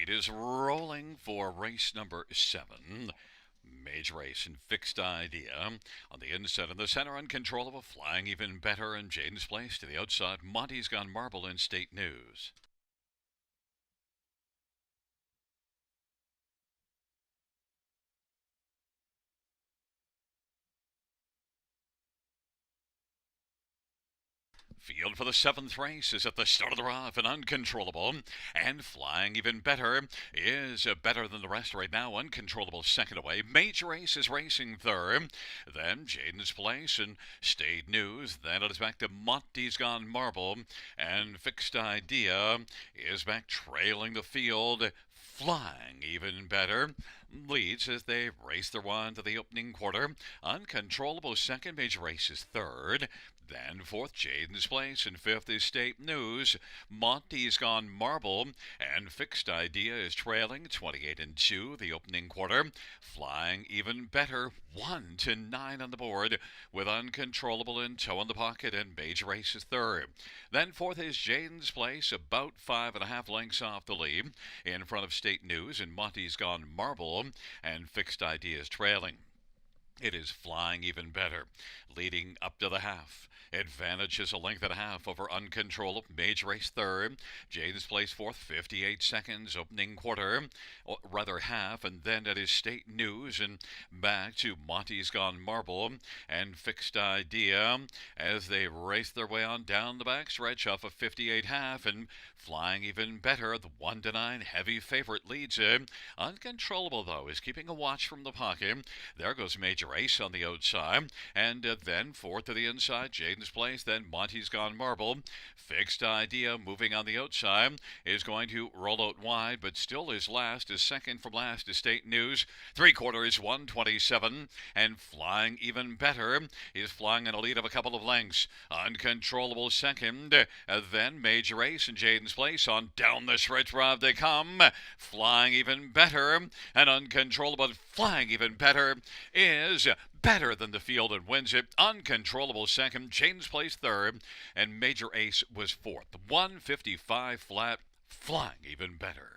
lead is rolling for race number 7. Major race and fixed idea. On the inside in the center, uncontrollable, flying even better, and Jaden's place to the outside. Monty's Gone Marble in State News. Field for the 7th race is at the start of the rough and uncontrollable. And flying even better is better than the rest right now. Uncontrollable second away. Major race is racing third. Then Jaden's place and State News. Then it is back to Monty's Gone Marble. And Fixed Idea is back trailing the field. Flying even better leads as they race their one to the opening quarter. Uncontrollable second. Major race is third. Then fourth, Jaden's place, and fifth is State News. Monty's Gone Marble, and Fixed Idea is trailing 28-2 the opening quarter. Flying even better, 1-9 on the board, with Uncontrollable in toe in the pocket, and Major Race is third. Then fourth is Jaden's place, about 5.5 lengths off the lead, in front of State News, and Monty's Gone Marble, and Fixed Idea is trailing. It is flying even better, leading up to the half. Advantage is a length and a half over Uncontrollable. Major race third. Jaden's place fourth, 58 seconds. Opening quarter, or rather half, and then it is State News and back to Monty's Gone Marble and Fixed Idea as they race their way on down the backstretch off of 58 half, and flying even better. The 1-9 heavy favorite leads it. Uncontrollable, though, is keeping a watch from the pocket. There goes Major Race on the outside, and then fourth to the inside, Jaden's place, then Monty's Gone Marble. Fixed Idea moving on the outside is going to roll out wide, but still is last. Is second from last is State News. 3/4 127, and flying even better is flying in a lead of a couple of lengths. Uncontrollable second, then Major Race and Jaden's place on down the stretch route they come. Flying even better, and Uncontrollable flying even better is better than the field and wins it. Uncontrollable second, Jaden's place third, and Major Ace was fourth. 155 flat, flying even better.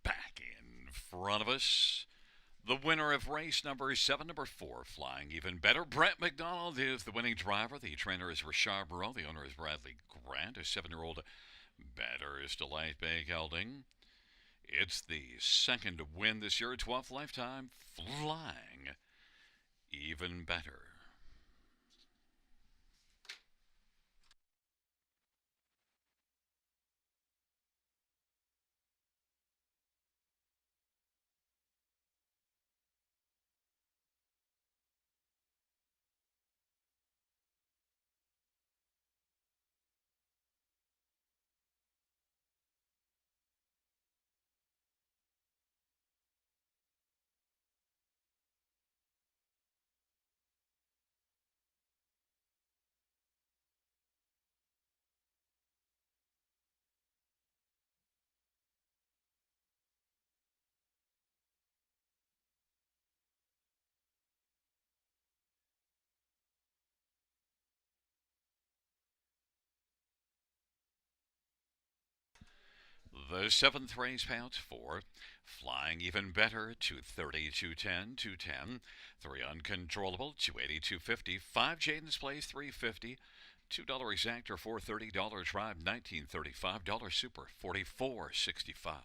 Back in front of us, the winner of race number 7, number 4, flying even better. Brett McDonald is the winning driver. The trainer is Richard Burrow. The owner is Bradley Grant. A 7-year-old batter is Delight Bay Gelding. It's the second win this year, 12th lifetime, flying even better. The seventh race pouts for Flying Even Better, 230, 210, 210. 3 Uncontrollable, 280, 250. 5 Jaden's Place, 350. $2 Exactor, $430. Tribe, $19.35. Super, $44.65.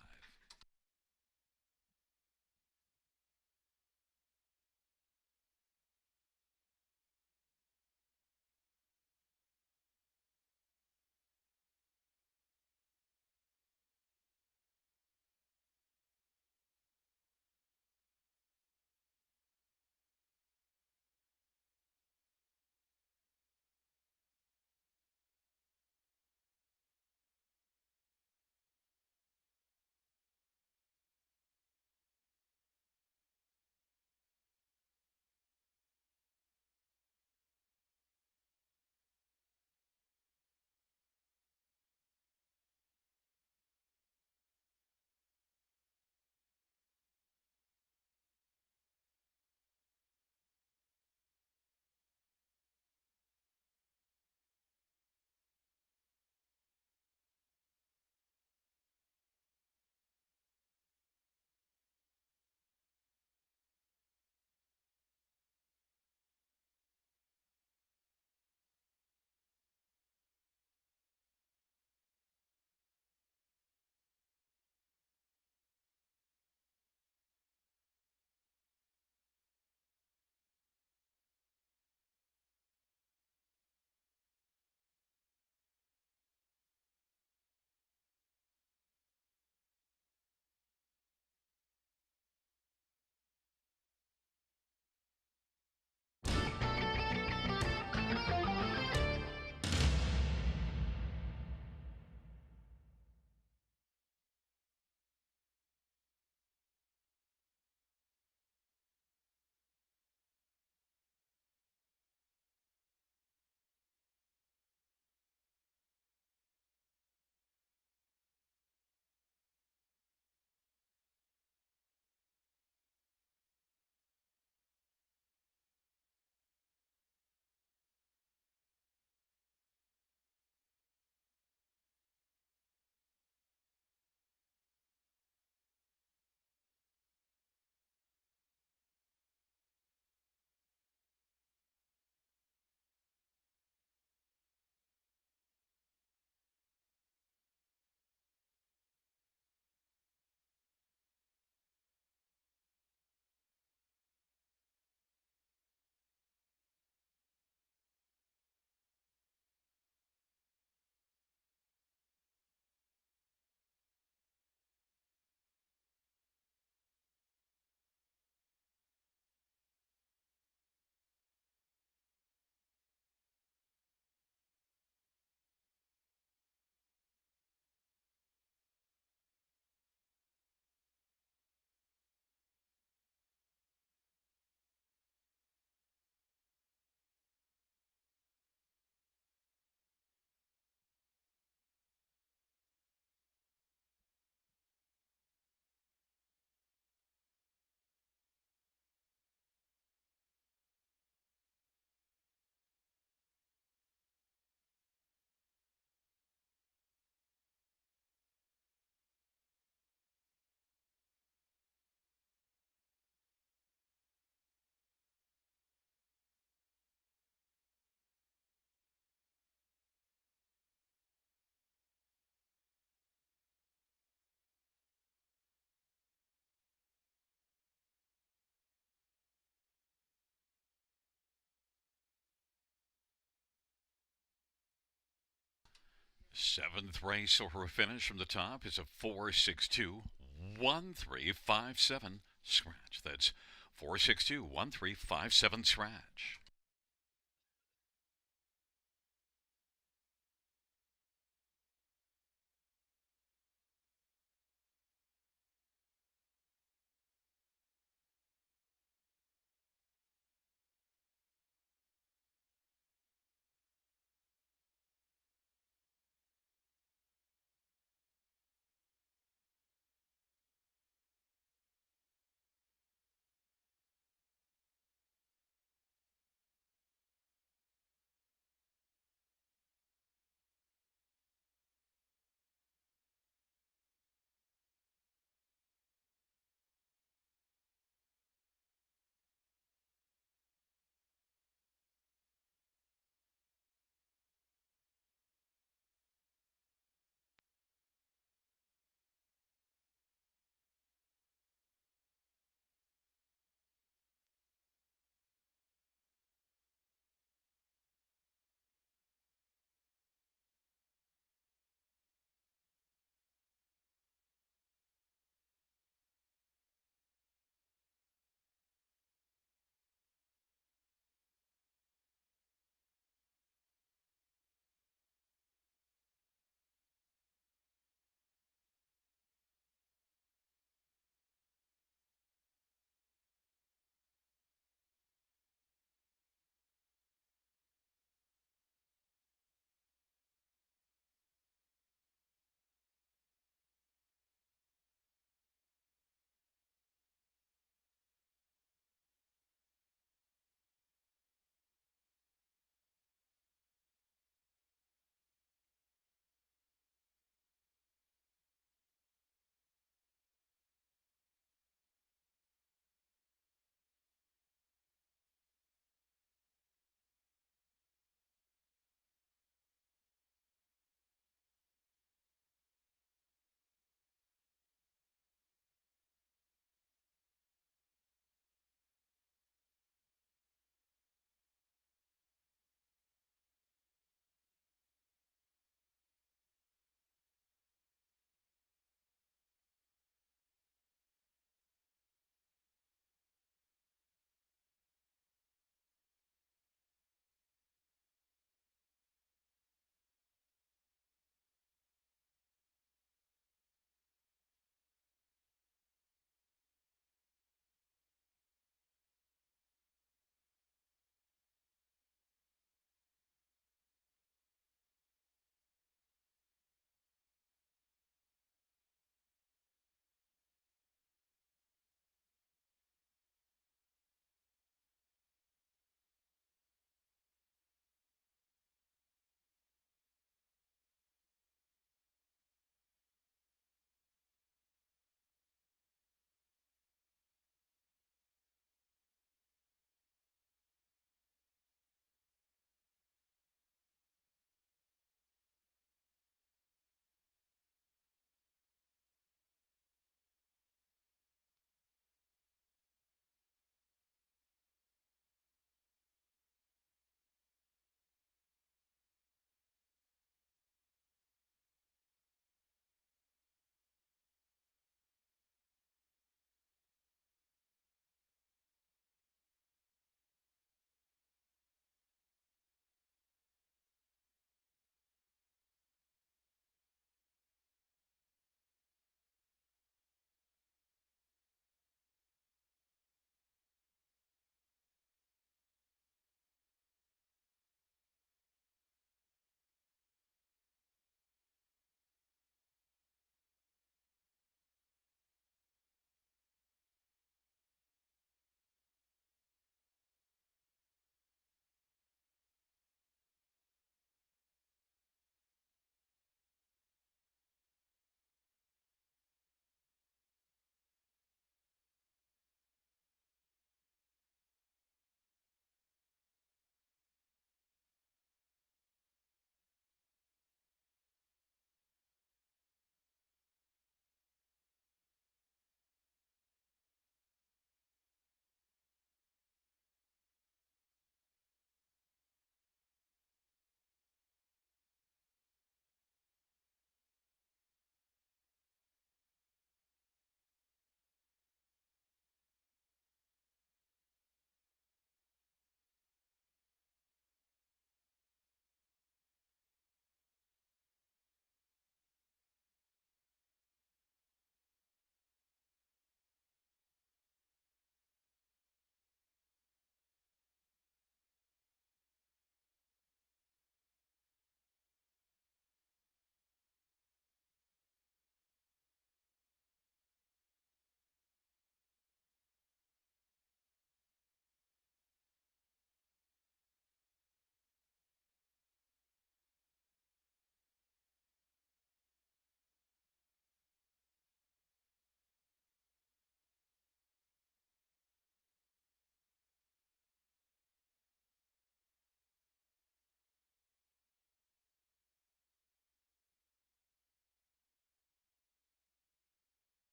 Seventh race over a finish from the top is a 462-1357 scratch. That's 462-1357 scratch.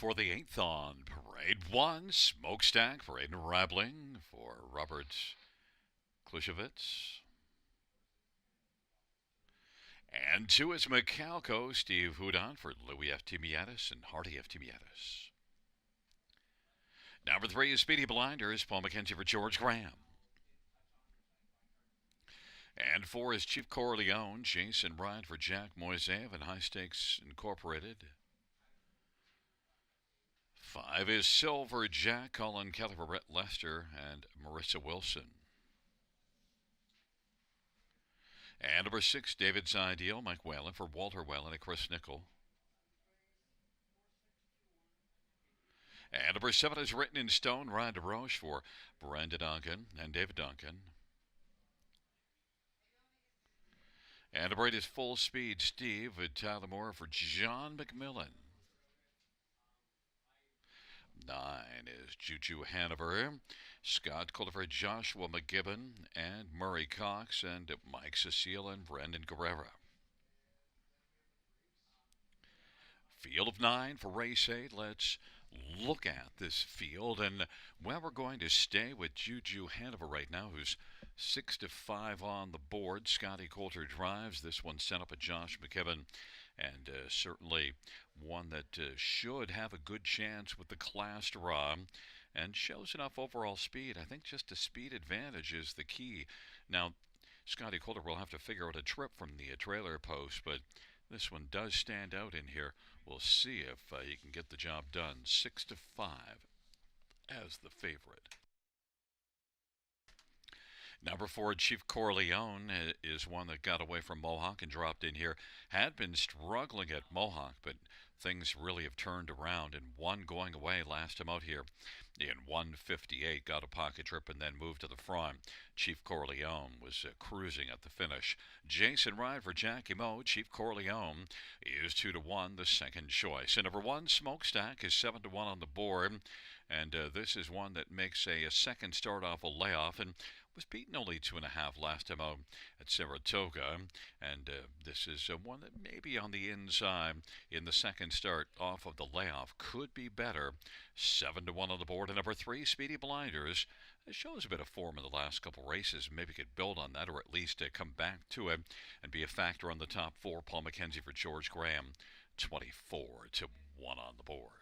for the 8th on Parade 1, Smokestack for Aiden Rabling for Robert Klushevitz. And 2 is Macalco, Steve Houdon for Louis F. Timiatis and Hardy F. Timiatis. Number 3 is Speedy Blinders, Paul McKenzie for George Graham. And 4 is Chief Corleone, Jason Ryan for Jack Moisev and High Stakes Incorporated. 5 is Silver Jack, Colin Keller for Brett Lester and Marissa Wilson. And number 6, David's Ideal, Mike Whalen for Walter Whalen and Chris Nickel. And number 7 is Written in Stone, Ryan DeRoche for Brenda Duncan and David Duncan. And number 8 is Full Speed Steve with Tyler Moore for John McMillan. 9 is Juju Hanover, Scott Culliver, Joshua McGibbon, and Murray Cox, and Mike Cecile and Brendan Guerrera. Field of 9 for race 8. Let's look at this field, and well, we're going to stay with Juju Hanover right now, who's 6-5 on the board. Scotty Coulter drives. This one sent up a Josh McKibben, and certainly one that should have a good chance with the class draw and shows enough overall speed. I think just a speed advantage is the key. Now, Scotty Coulter will have to figure out a trip from the trailer post, but this one does stand out in here. We'll see if he can get the job done. 6-5 as the favorite. Number 4, Chief Corleone is one that got away from Mohawk and dropped in here. Had been struggling at Mohawk, but things really have turned around. And one going away last time out here in 1:58, got a pocket trip and then moved to the front. Chief Corleone was cruising at the finish. Jason Ryan for Jackie Moe. Chief Corleone is 2-1, the second choice. And number 1, Smokestack, is 7-1 on the board. And this is one that makes a second start off a layoff and was beaten only 2.5 last time out at Saratoga. And this is one that maybe on the inside in the second start off of the layoff could be better. 7-1 on the board. And number 3, Speedy Blinders. It shows a bit of form in the last couple races. Maybe could build on that, or at least come back to it and be a factor on the top 4. Paul McKenzie for George Graham. 24-1 on the board.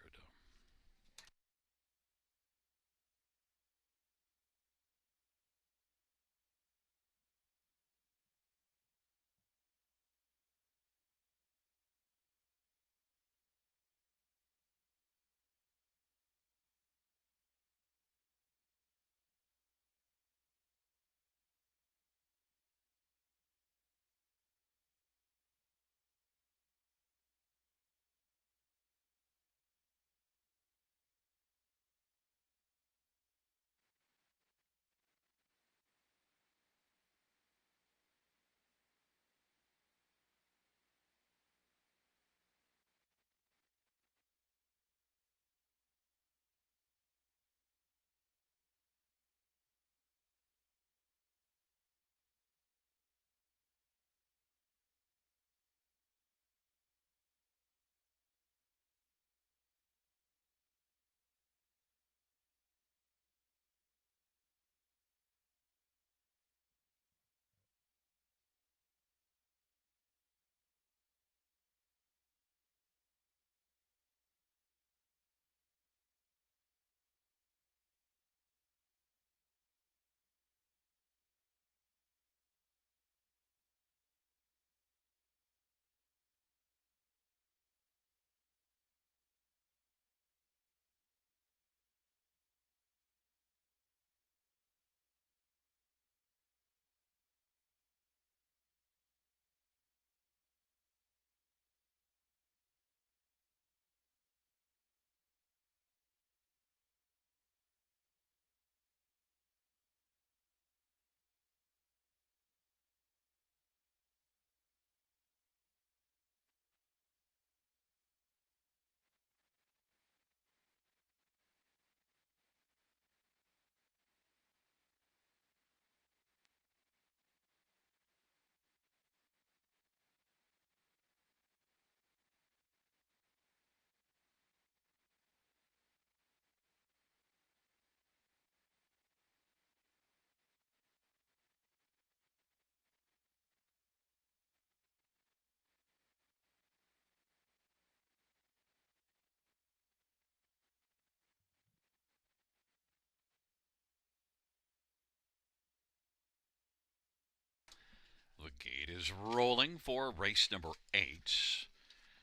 is rolling for race number 8.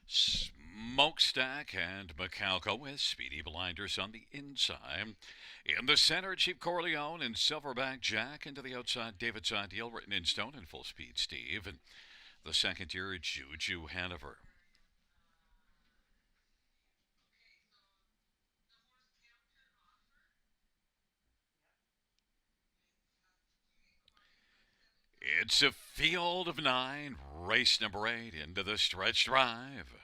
Smokestack and Macalco with Speedy Blinders on the inside. In the center, Chief Corleone and Silverback Jack. Into the outside, David's Ideal, written in stone, and Full Speed Steve. And the second tier, Juju Hanover. It's a field of 9, race number 8, into the stretch drive.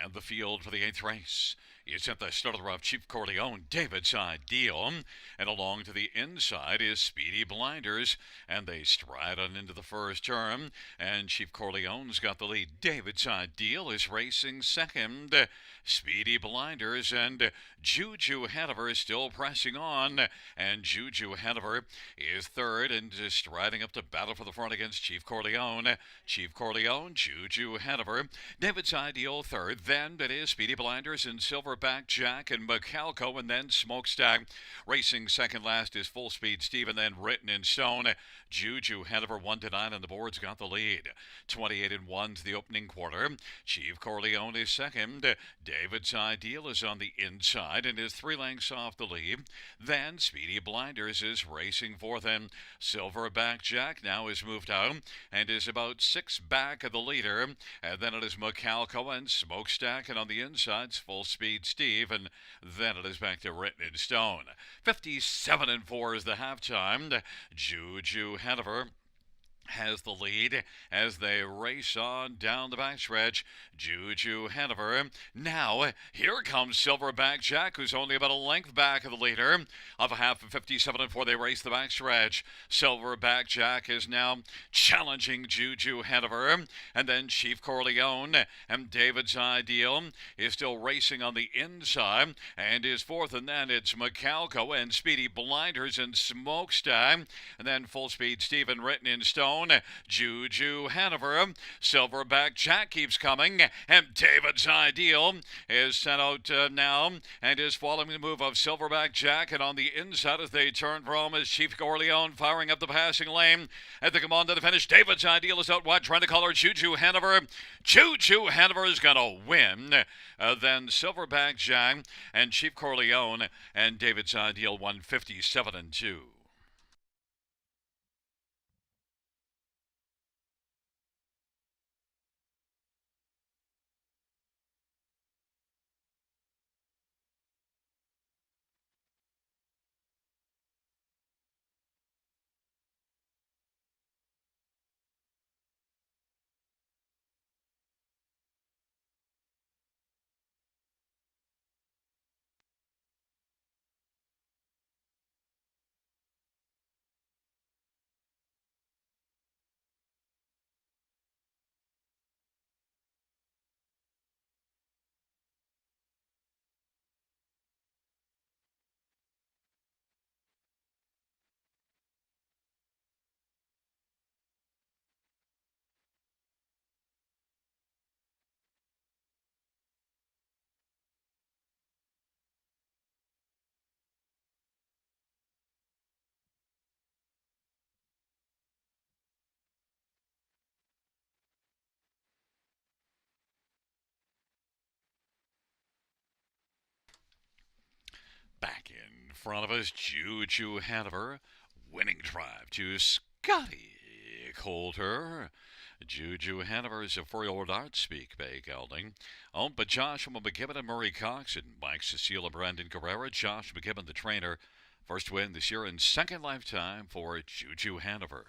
And the field for the 8th race is at the start of the rough. Chief Corleone, David's Ideal. And along to the inside is Speedy Blinders. And they stride on into the first turn. And Chief Corleone's got the lead. David's Ideal is racing second. Speedy Blinders and Juju Hanover is still pressing on. And Juju Hanover is third and striding up to battle for the front against Chief Corleone. Chief Corleone, Juju Hanover, David's Ideal third. Then it is Speedy Blinders and Silverback Jack and Macalco, and then Smokestack. Racing second last is Full Speed Steve, and then Written in Stone. Juju Hanover 1-9 on the boards, got the lead. 28-1's the opening quarter. Chief Corleone is second. David's Ideal is on the inside and is 3 lengths off the lead. Then Speedy Blinders is racing fourth, and Silverback Jack now is moved out and is about 6 back of the leader. And then it is Macalco and Smokestack, and on the inside's Full Speed Steve, and then it is back to Written in Stone. 57-4 is the halftime. Juju Hanover has the lead as they race on down the backstretch. Juju Hanover. Now, here comes Silverback Jack, who's only about a length back of the leader. Of a half of 57-4, they race the backstretch. Silverback Jack is now challenging Juju Hanover. And then Chief Corleone and David's Ideal is still racing on the inside and is fourth. And then it's Macalco and Speedy Blinders and Smokestack. And then Full Speed Stephen, Written in Stone. Juju Hanover. Silverback Jack keeps coming, and David's Ideal is sent out now and is following the move of Silverback Jack. And on the inside as they turn for home is Chief Corleone firing up the passing lane. As they come on to the finish, David's Ideal is out wide trying to collar Juju Hanover. Juju Hanover is going to win. Then Silverback Jack and Chief Corleone and David's Ideal 157-2. Back in front of us, Juju Hanover, winning drive to Scotty Coulter. Juju Hanover is a 4-year-old art speak by Gelding. Owned by Joshua McGibbon and Murray Cox and Mike Cecile and Brandon Carrera. Josh McGibbon, the trainer. First win this year and second lifetime for Juju Hanover.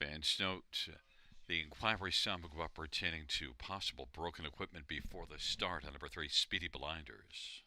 Fans note the inquiry some go up pertaining to possible broken equipment before the start on number 3, Speedy Blinders.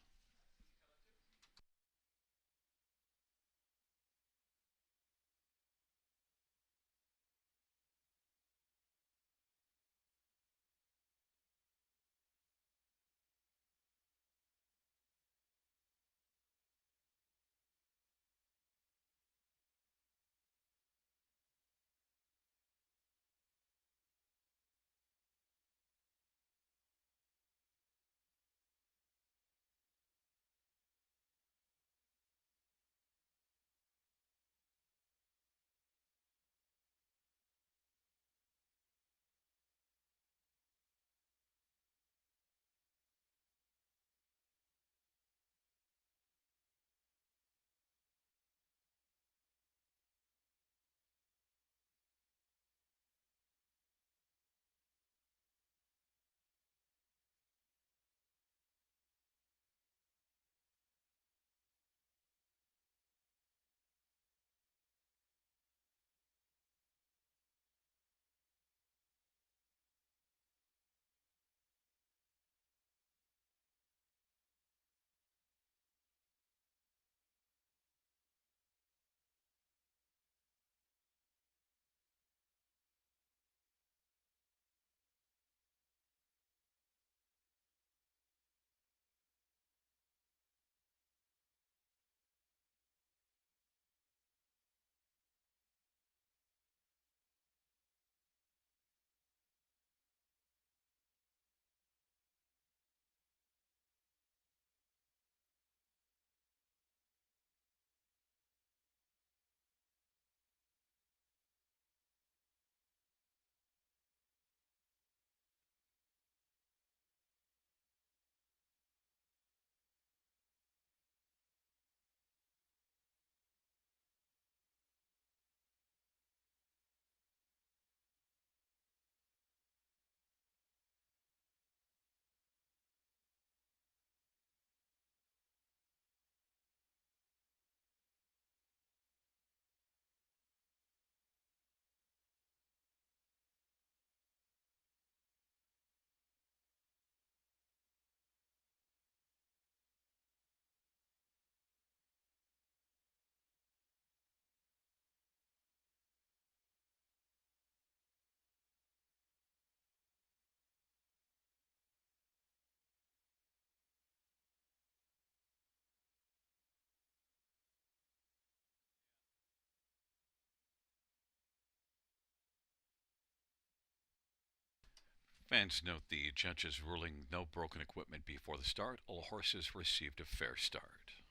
Fans note the judge's ruling no broken equipment before the start. All horses received a fair start.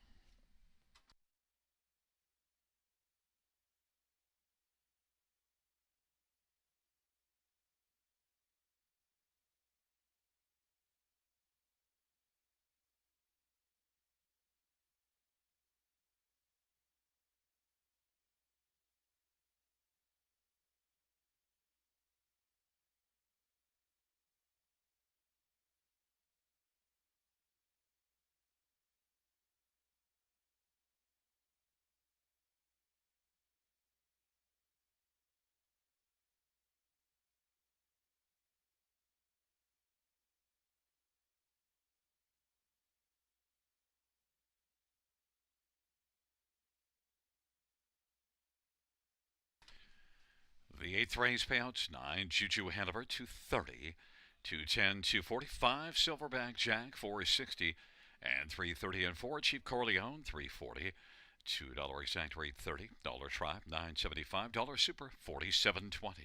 The eighth race payouts 9, Juju Hanover 230, 210, 245, Silverback Jack 460, and 330 and 4, Chief Corleone 340, $2 exact rate 30, dollar tribe 975, dollar super 47.20.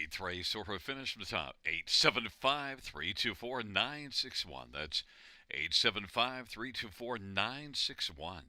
Eighth race or finish from the top. 875-324-961. That's 875-324-961.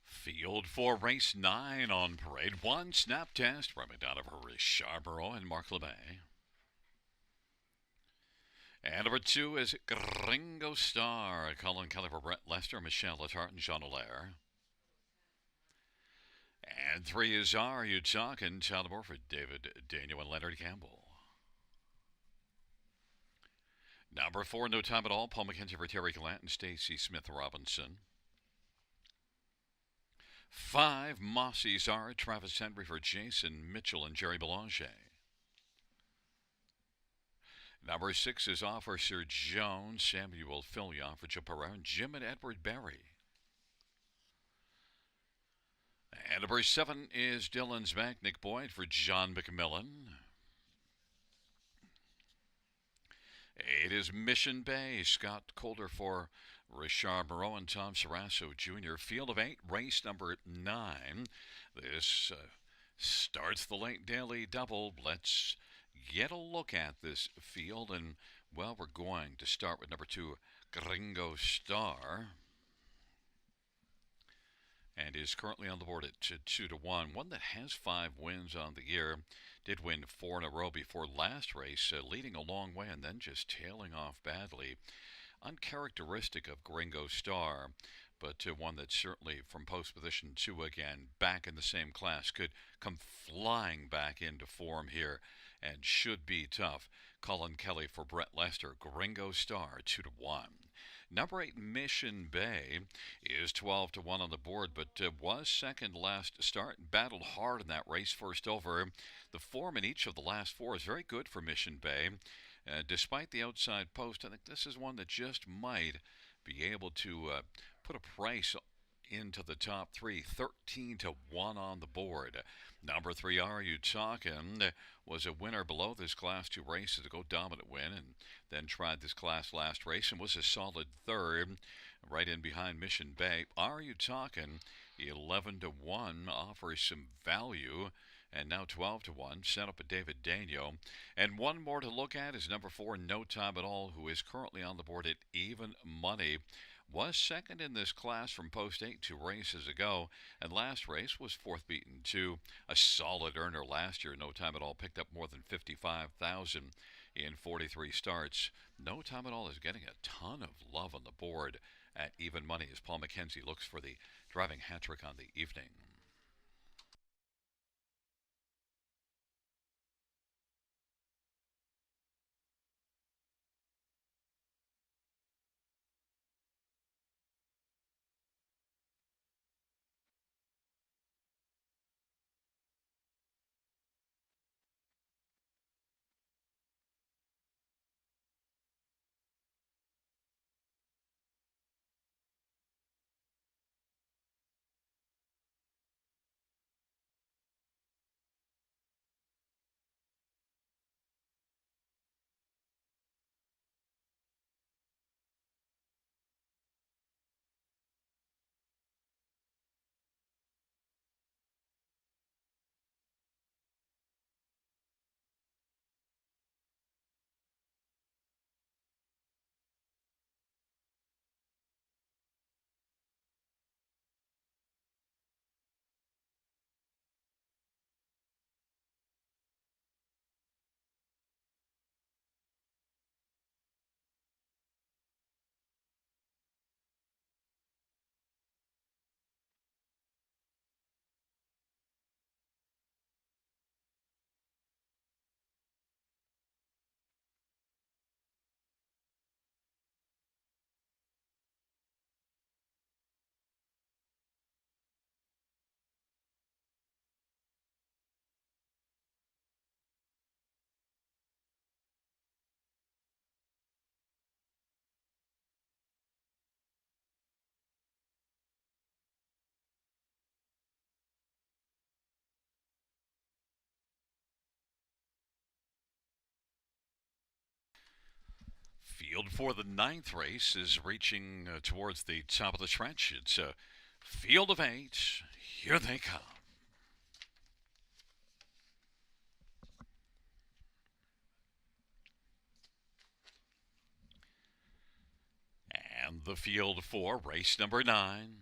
Field for race 9 on parade 1. Snap test running out of Flamboro and Mark LeBay. And number 2 is Gringo Star. Colin Kelly for Brett Lester, Michelle Letarte, and Jean Allaire. And 3 is Are You Talking? Flamboro for David Daniel and Leonard Campbell. Number 4, No Time at All. Paul McKenzie for Terry Gallant and Stacy Smith Robinson. 5, Mossy Czar, Travis Henry for Jason Mitchell and Jerry Belanger. Number 6 is Officer Jones, Samuel Filion for Joe Pereira, and Jim and Edward Berry. And number 7 is Dylan's back, Nick Boyd for John McMillan. 8 is Mission Bay, Scott Calder for Richard Moreau and Tom Sarasso Jr. Field of 8, race number 9. This starts the late daily double. Let's get a look at this field, and well, we're going to start with number 2, Gringo Star, and is currently on the board at 2-1. One that has 5 wins on the year. Did win 4 in a row before last race, leading a long way and then just tailing off badly. Uncharacteristic of Gringo Star, but one that certainly from post position 2 again, back in the same class, could come flying back into form here and should be tough. Colin Kelly for Brett Lester, Gringo Star 2-1. Number 8, Mission Bay, is 12-1 on the board, but was second last start. Battled hard in that race first over. The form in each of the last 4 is very good for Mission Bay. Despite the outside post, I think this is one that just might be able to put a price into the top 3. 13-1 on the board. Number 3, Are You Talking? Was a winner below this Class 2 race to go dominant win, and then tried this class last race and was a solid third, right in behind Mission Bay. Are You Talking? 11-1 offers some value, and now 12-1 set up at David Daniel. And one more to look at is number 4, No Time at All, who is currently on the board at even money. Was second in this class from post 8 2 races ago, and last race was 4th beaten to a solid earner last year. No Time at All picked up more than $55,000 in 43 starts. No Time at All is getting a ton of love on the board at even money as Paul McKenzie looks for the driving hat trick on the evening. Field for the 9th race is reaching towards the top of the stretch. It's a field of 8. Here they come. On the field for race number 9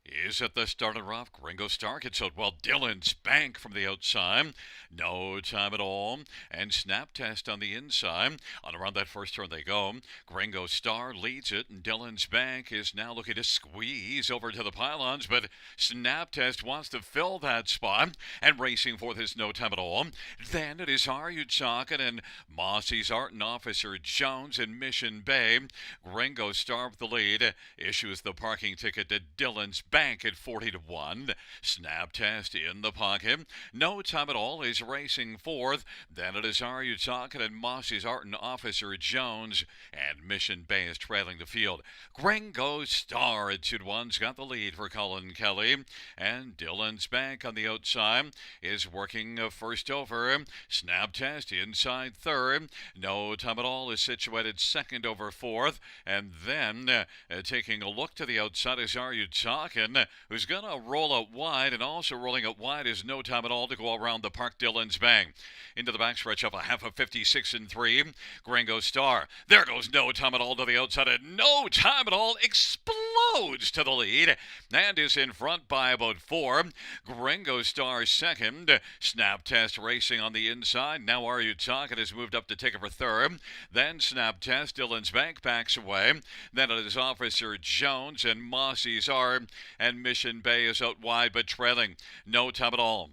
is at the start and off. Gringo Star gets out well. Dylan's Bank from the outside. No time at all. And Snap Test on the inside. On around that first turn they go. Gringo Star leads it, and Dylan's Bank is now looking to squeeze over to the pylons, but Snap Test wants to fill that spot, and racing for this no time at all. Then it is Are You Talking and Mossy's Art and Officer Jones in Mission Bay. Gringo Star with the lead issues the parking ticket to Dylan's Bank at 40-1. Snap Test in the pocket. No time at all is racing fourth. Then it is Are You Talking and Mossy's Art and Officer Jones, and Mission Bay is trailing the field. Gringo Star at 2-1's got the lead for Colin Kelly, and Dylan's Bank on the outside is working first over. Snap Test inside third. No time at all is situated second over fourth, and then taking a look to the outside is Are You Talking, who's going to roll out wide, and also rolling out wide is No Time at All to go around the park. Dylan's Bank into the backstretch of a half of 56 and 3. Gringo Star. There goes No Time at All to the outside, and No Time at All explodes to the lead and is in front by about 4. Gringo Star second. Snap Test racing on the inside. Now Are You Talking has moved up to take it for third. Then Snap Test. Dylan's Bank backs away. Then it is Officer Jones and Mossy's Art, and Mission Bay is out wide but trailing. No time at all.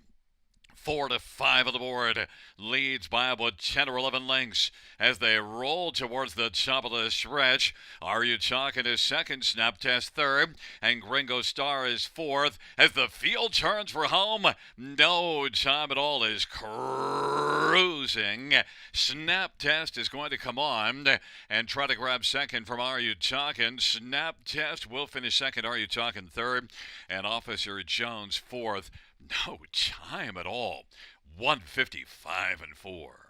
4-5 on the board, leads by about 10 or 11 lengths as they roll towards the top of the stretch. Are You Talking is second, Snap Test third, and Gringo Star is fourth as the field turns for home. No time at all is cruising. Snap Test is going to come on and try to grab second from Are You Talking. Snap Test will finish second, Are You Talking third, and Officer Jones fourth. No time at all. 155 and 4.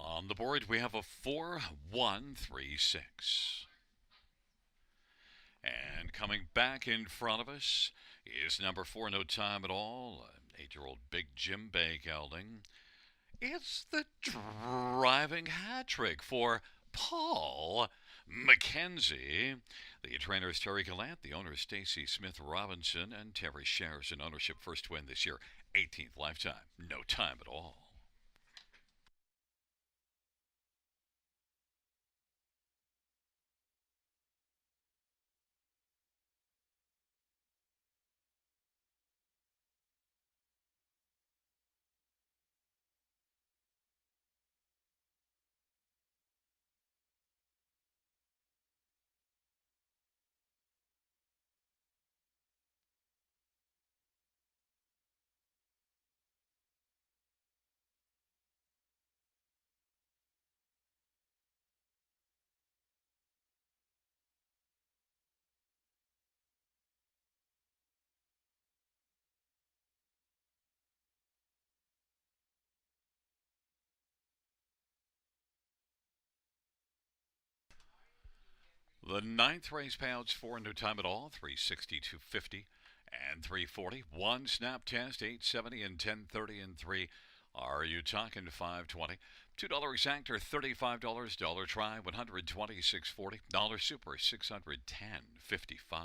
On the board, we have a 4-1-3-6. And coming back in front of us is number 4, No Time at All, an 8-year-old Big Jim Bay gelding. It's the driving hat trick for Paul Mackenzie. The trainer is Terry Gallant, the owner is Stacy Smith Robinson, and Terry shares in ownership. First win this year, 18th lifetime, No Time at All. The ninth race payouts for No Time at All, 360, 250, and 340. One Snap Test, 870 and 1030 and 3. Are You Talking 520? $2 exact or $35. Dollar try 126.40. Dollar super 610.55.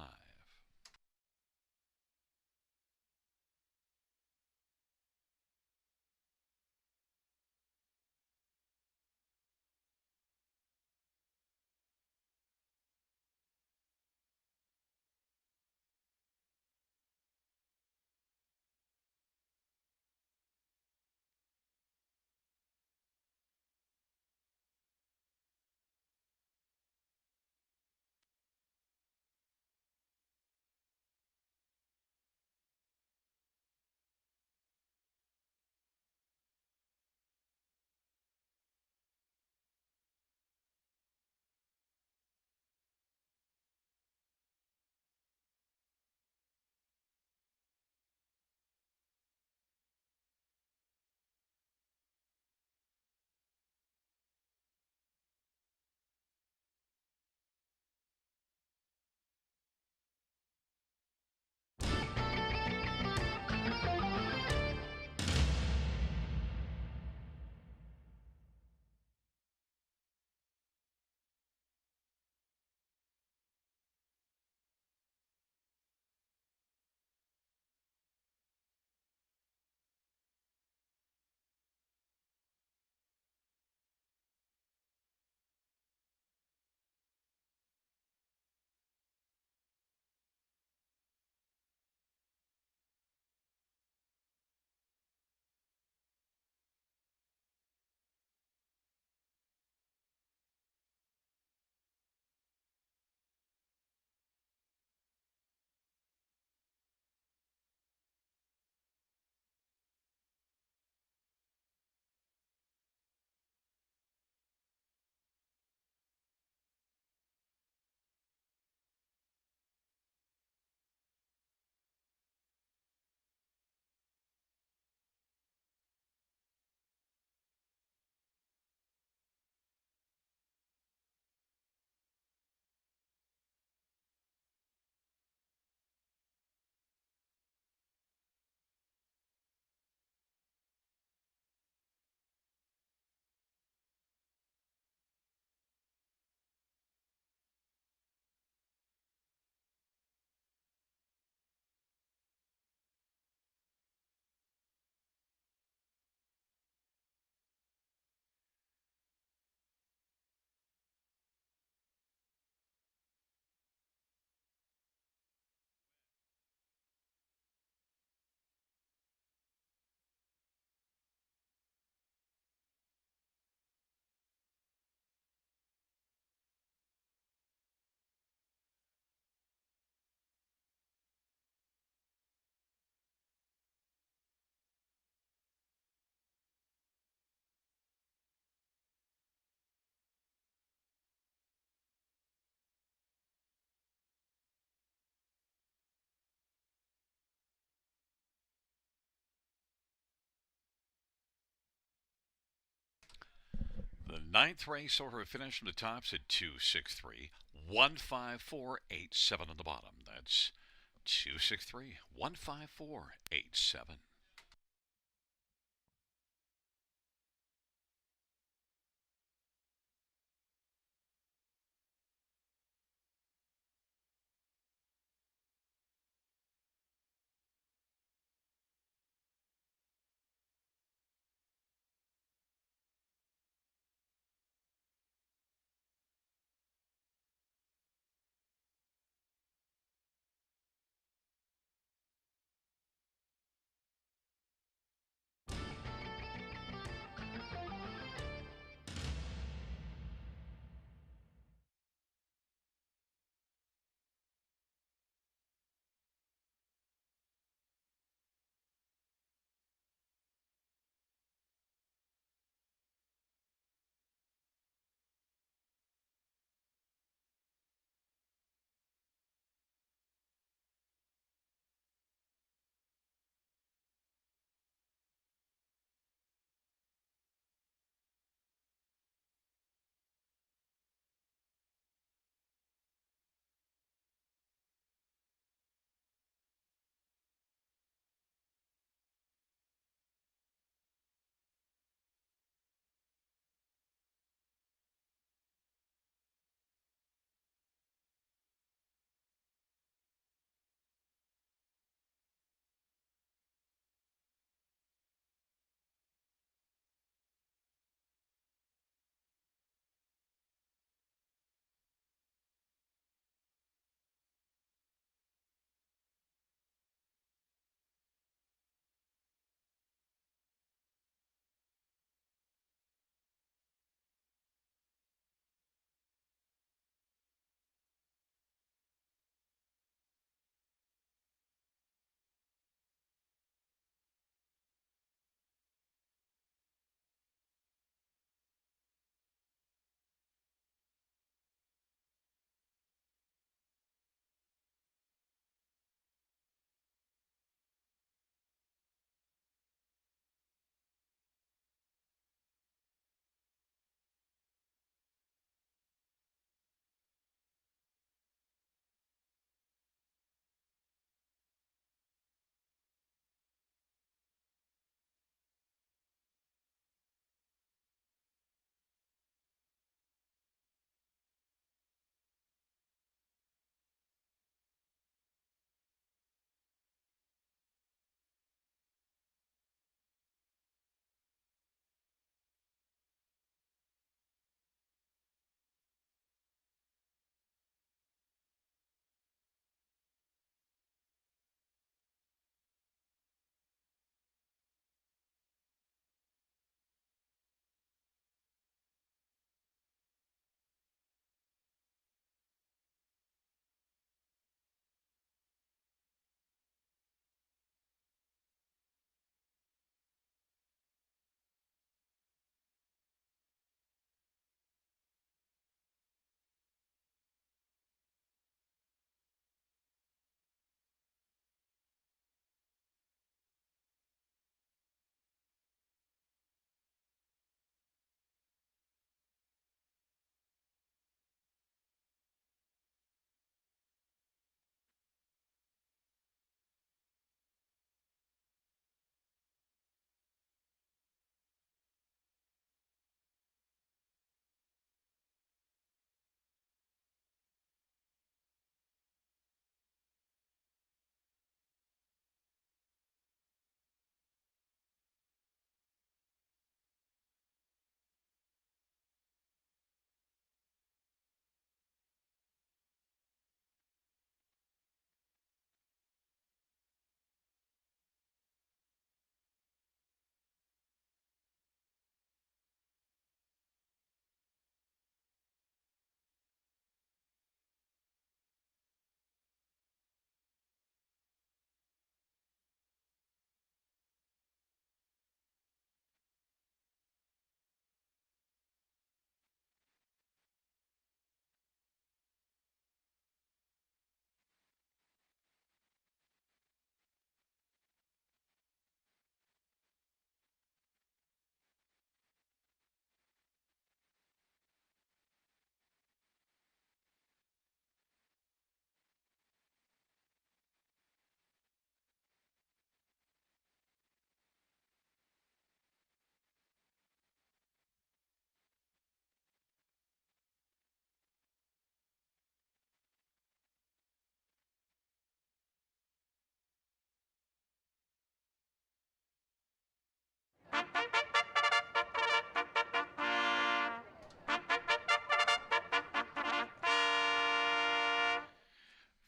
The ninth race order finish from the tops at 263, 154.87 on the bottom. That's 263, 154.87.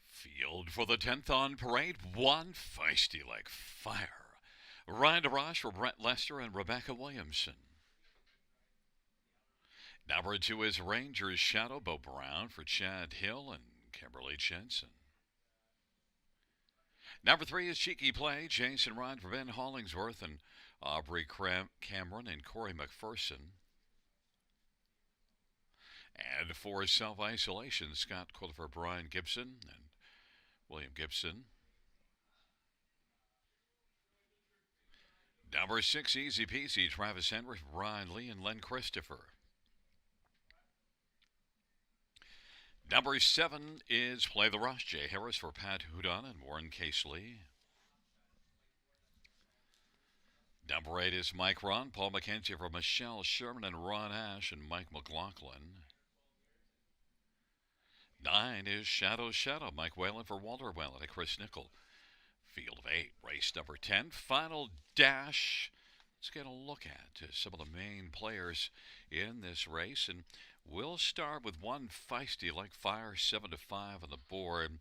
Field for the 10th on parade, one feisty like fire. Ryan DeRoche for Brett Lester and Rebecca Williamson. Number 2 is Rangers Shadow Bo Brown for Chad Hill and Kimberly Jensen. Number 3 is Cheeky Play, Jason Ryan for Ben Hollingsworth and Aubrey Cameron and Corey McPherson. And 4 is Self Isolation, Scott Quiller for Brian Gibson and William Gibson. Number 6, Easy Peasy, Travis Henry, Ryan Lee, and Len Christopher. Number 7 is Play the Rush, Jay Harris for Pat Hudon and Warren Casely. Number 8 is Mike Ron, Paul McKenzie for Michelle Sherman and Ron Ash and Mike McLaughlin. 9 is Shadow, Mike Whalen for Walter Whalen and Chris Nickel. Field of 8, race number 10, final dash. Let's get a look at some of the main players in this race, and we'll start with one feisty like fire, 7 to 5 on the board.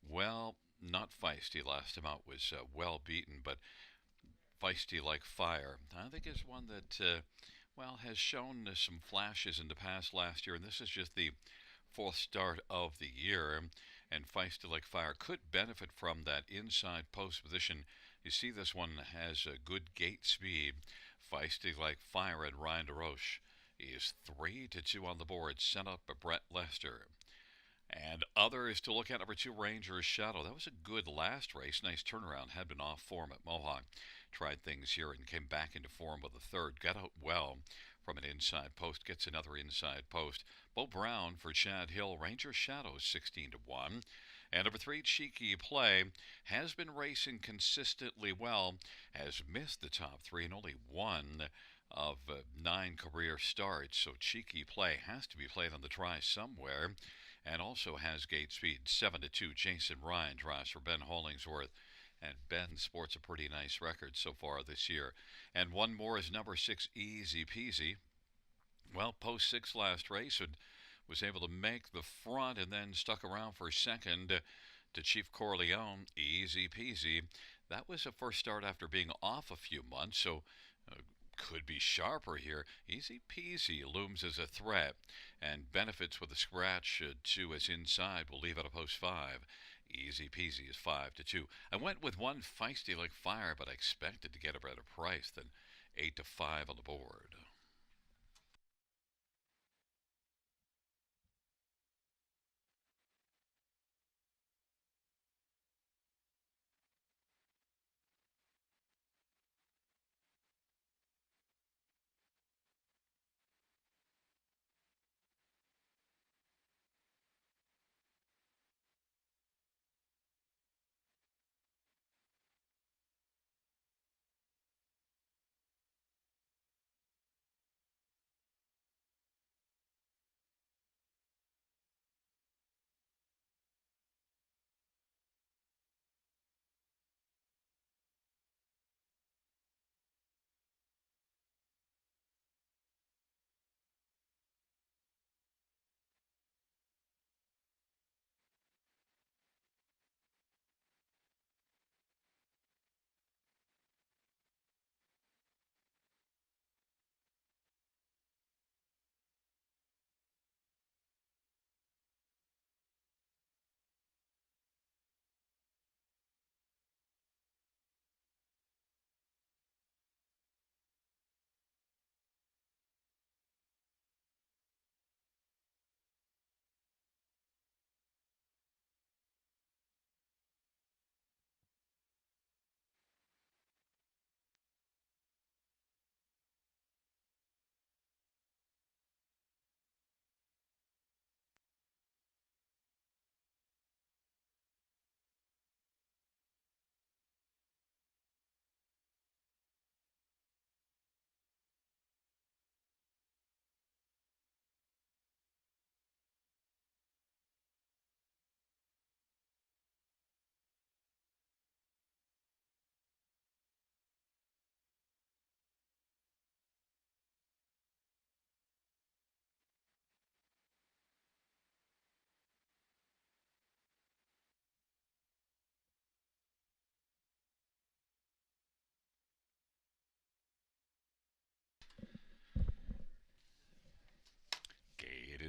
Well, not feisty. Last time out was well beaten, but feisty like fire, I think, is one that has shown some flashes in the past last year, and this is just the 4th start of the year. And feisty like fire could benefit from that inside post position. You see, this one has a good gate speed. Feisty like fire at Ryan DeRoche is 3 to 2 on the board, sent up by Brett Lester. And others to look at, number 2, Rangers Shadow. That was a good last race. Nice turnaround. Had been off form at Mohawk. Tried things here and came back into form with a third. Got out well from an inside post. Gets another inside post. Bo Brown for Chad Hill. Ranger Shadow 16 to 1. And number 3, Cheeky Play, has been racing consistently well. Has missed the top 3 and only 1 of 9 career starts. So Cheeky Play has to be played on the try somewhere. And also has gate speed 7 to 2. Jason Ryan drives for Ben Hollingsworth. And Ben sports a pretty nice record so far this year. And one more is number 6, Easy Peasy. Well, post 6 last race and was able to make the front and then stuck around for second to Chief Corleone. Easy Peasy. That was a first start after being off a few months, so could be sharper here. Easy Peasy looms as a threat and benefits with a scratch to his inside. We'll leave it a post 5. Easy Peasy is 5 to 2. I went with one feisty like fire, but I expected to get a better price than 8 to 5 on the board.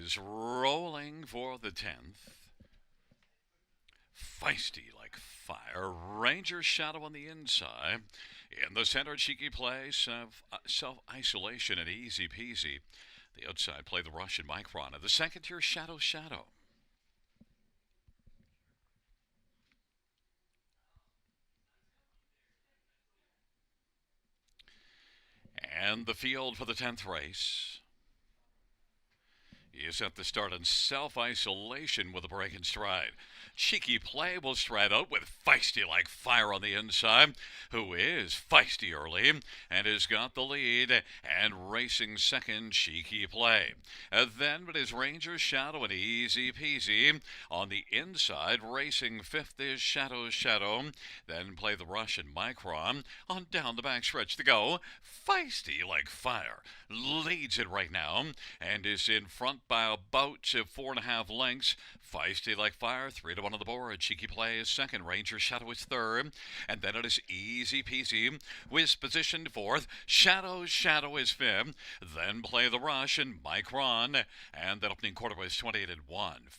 is rolling for the 10th. Feisty like fire. Ranger Shadow on the inside. In the center, cheeky play, self-isolation and easy peasy. The outside play the Russian Micron. And the second tier, Shadow Shadow. And the field for the 10th race. He is at the start in self-isolation with a break in stride. Cheeky play will stride out with Feisty like fire on the inside, who is feisty early and has got the lead, and racing second, Cheeky play. Then it is Ranger Shadow and easy peasy. On the inside, racing fifth is Shadow Shadow. Then play the Russian Micron. On down the backstretch to go. Feisty like fire leads it right now and is in front by about 4.5 lengths. Feisty like fire, 3-1 on the board. Cheeky play is second. Ranger Shadow is third. And then it is easy peasy. Whiz positioned fourth. Shadow Shadow is fifth. Then play the Rush and Micron. And that opening quarter was 28-1.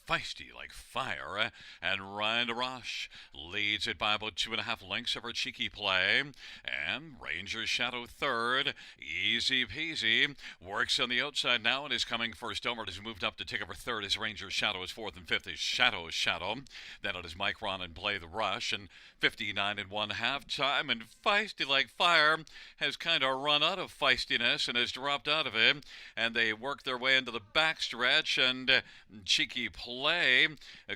Feisty like fire. And Ryan Rush leads it by about 2.5 lengths over Cheeky play. And Ranger Shadow third. Easy peasy. Works on the outside now and is coming first over. It has moved up to take over third as Ranger Shadow is fourth, and fifth is Shadow Shadow. Then it is Micron and play the Rush, and 59-1 halftime. And Feisty like fire has kind of run out of feistiness and has dropped out of it. And they work their way into the backstretch, and Cheeky play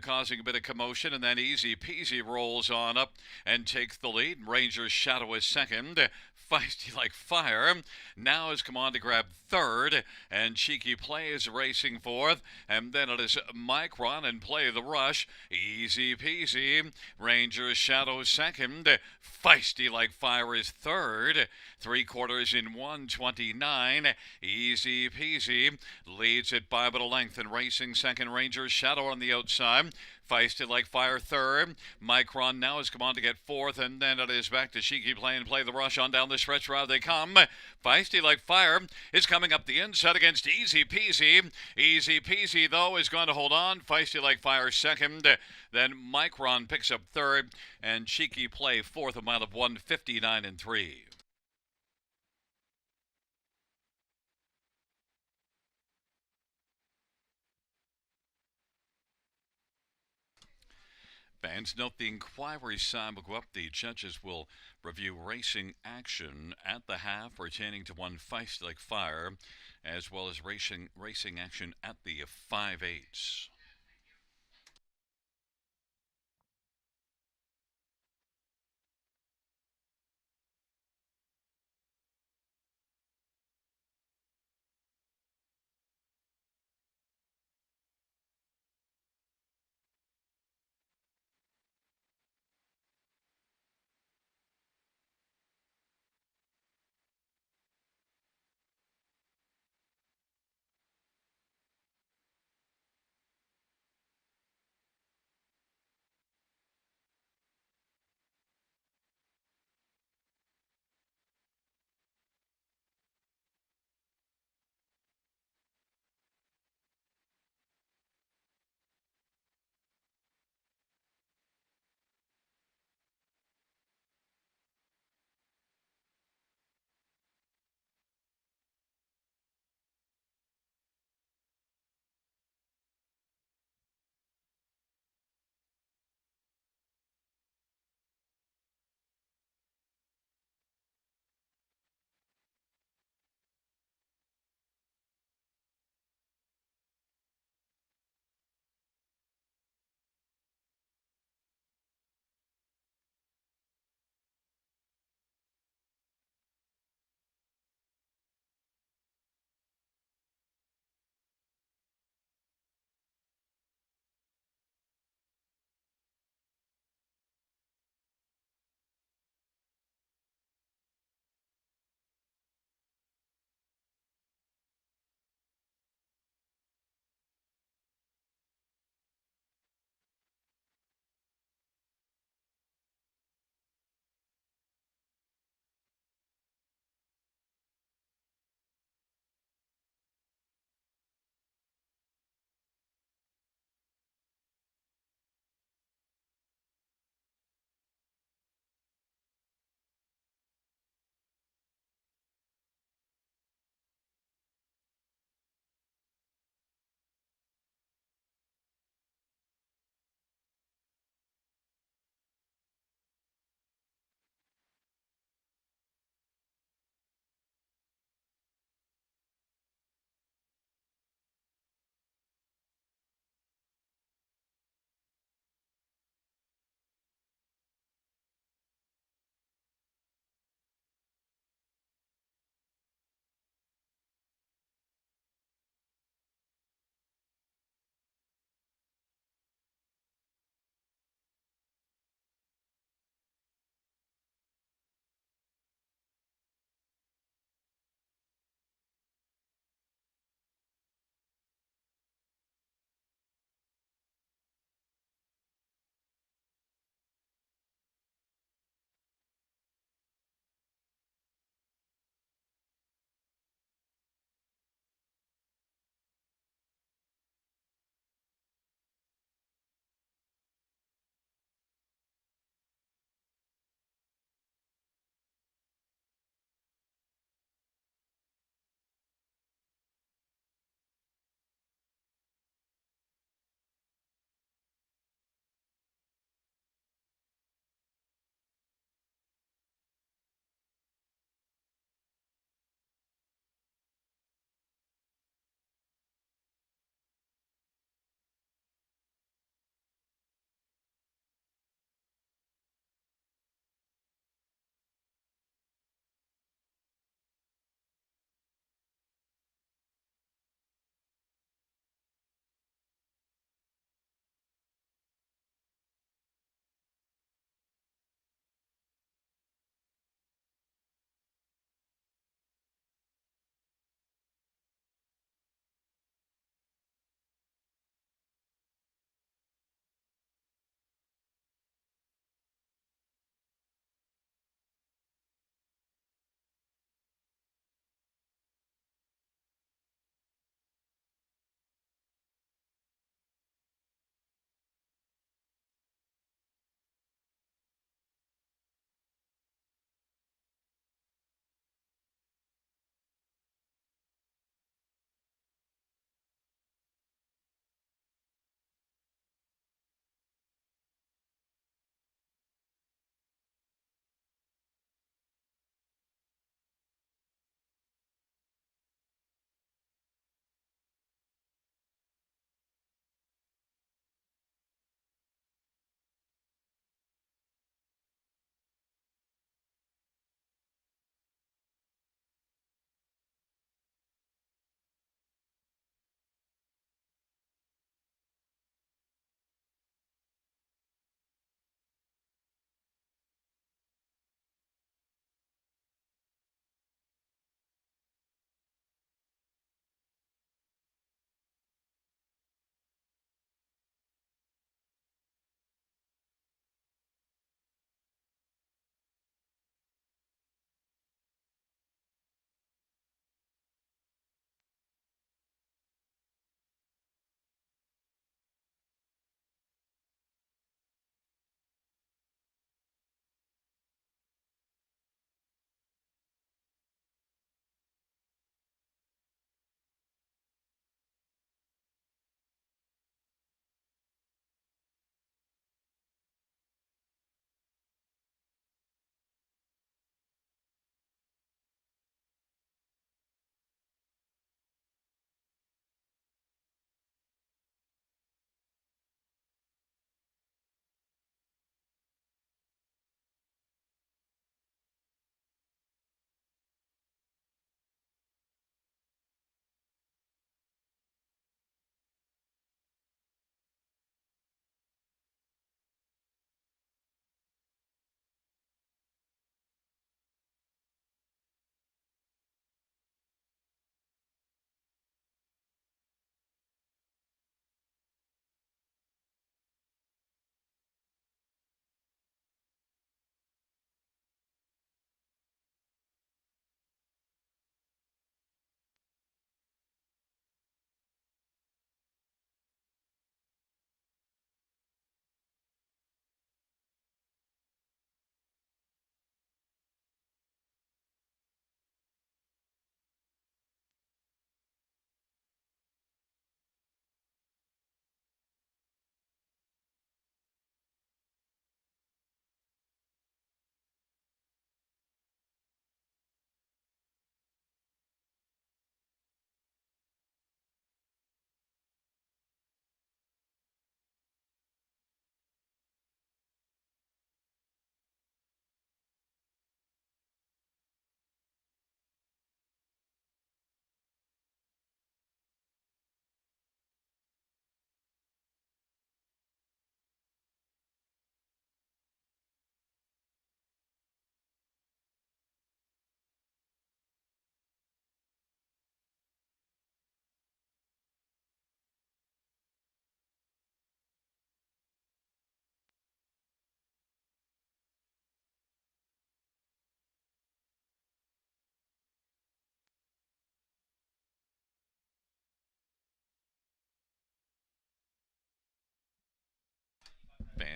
causing a bit of commotion, and then easy peasy rolls on up and takes the lead. Ranger Shadow is second. Feisty like fire now has come on to grab third, and Cheeky play is racing fourth, and then it is Micron and play the Rush. Easy peasy. Ranger Shadow second. Feisty like fire is third. 3/4 in 1:29. Easy peasy leads it by but a length, and racing second, Ranger Shadow on the outside. Feisty like fire third. Micron now has come on to get fourth, and then it is back to Cheeky play and play the Rush. On down the stretch route they come. Feisty like fire is coming up the inside against easy peasy. Easy peasy though is going to hold on. Feisty like fire second. Then Micron picks up third, and Cheeky play fourth, a mile of 1:59-3. Fans, note the inquiry sign will go up. The judges will review racing action at the half pertaining to one Feisty like fire, as well as racing action at the 5/8.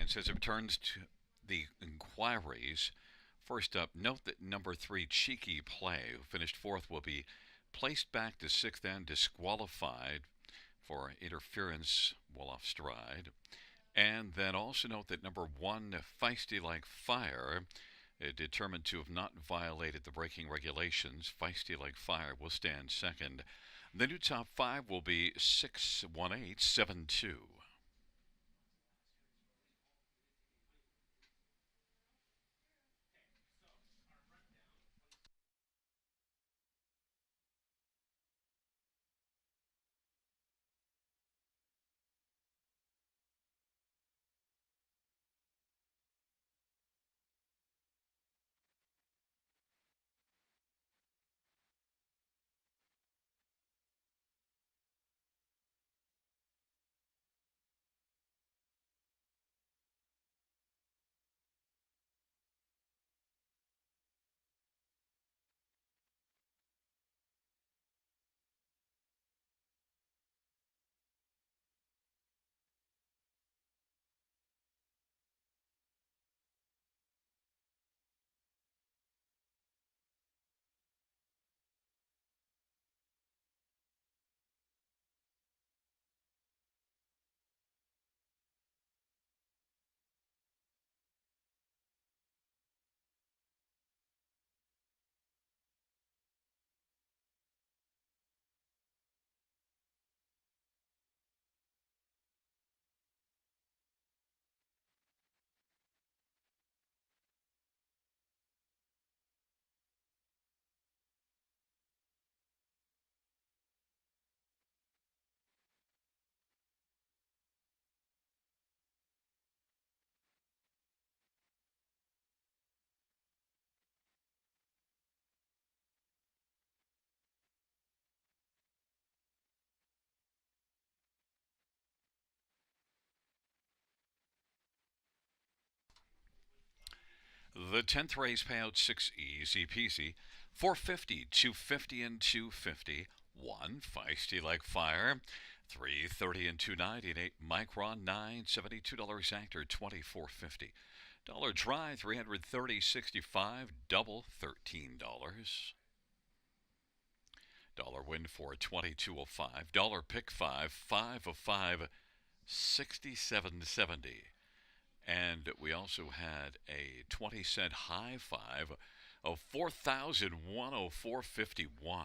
fans, as it returns to the inquiries. First up, note that number 3, Cheeky Play, who finished fourth, will be placed back to sixth and disqualified for interference while off stride. And then also note that number 1, Feisty Like Fire, determined to have not violated the braking regulations. Feisty Like Fire will stand second. The new top 5 will be 61872. The 10th race payout 6 easy peasy. 450, 250, and 250. 1 Feisty Like Fire. 330 and 290. 8 Micron. 9 $72 actor. 24.50. Dollar try 330.65. Double $13. Dollar win for 22.05. Dollar pick 5. 5 of 5. 67.70. And we also had a 20-cent high five of 4,104.51.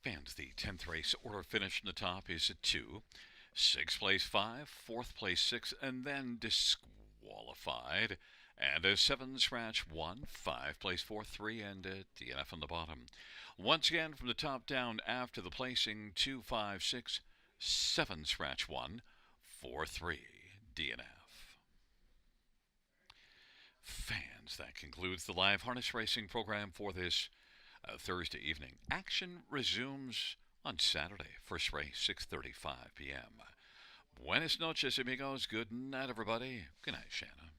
Fans, the 10th race order finish in the top is at 2. 6th place 5, 4th place 6, and then disqualified. And a 7 scratch 1, 5 place 4, 3, and a DNF on the bottom. Once again from the top down after the placing 2, 5, 6, 7 scratch 1, 4, 3, DNF. Fans, that concludes the live harness racing program for this Thursday evening. Action resumes on Saturday. First race, 6:35 p.m. Buenas noches, amigos. Good night, everybody. Good night, Shanna.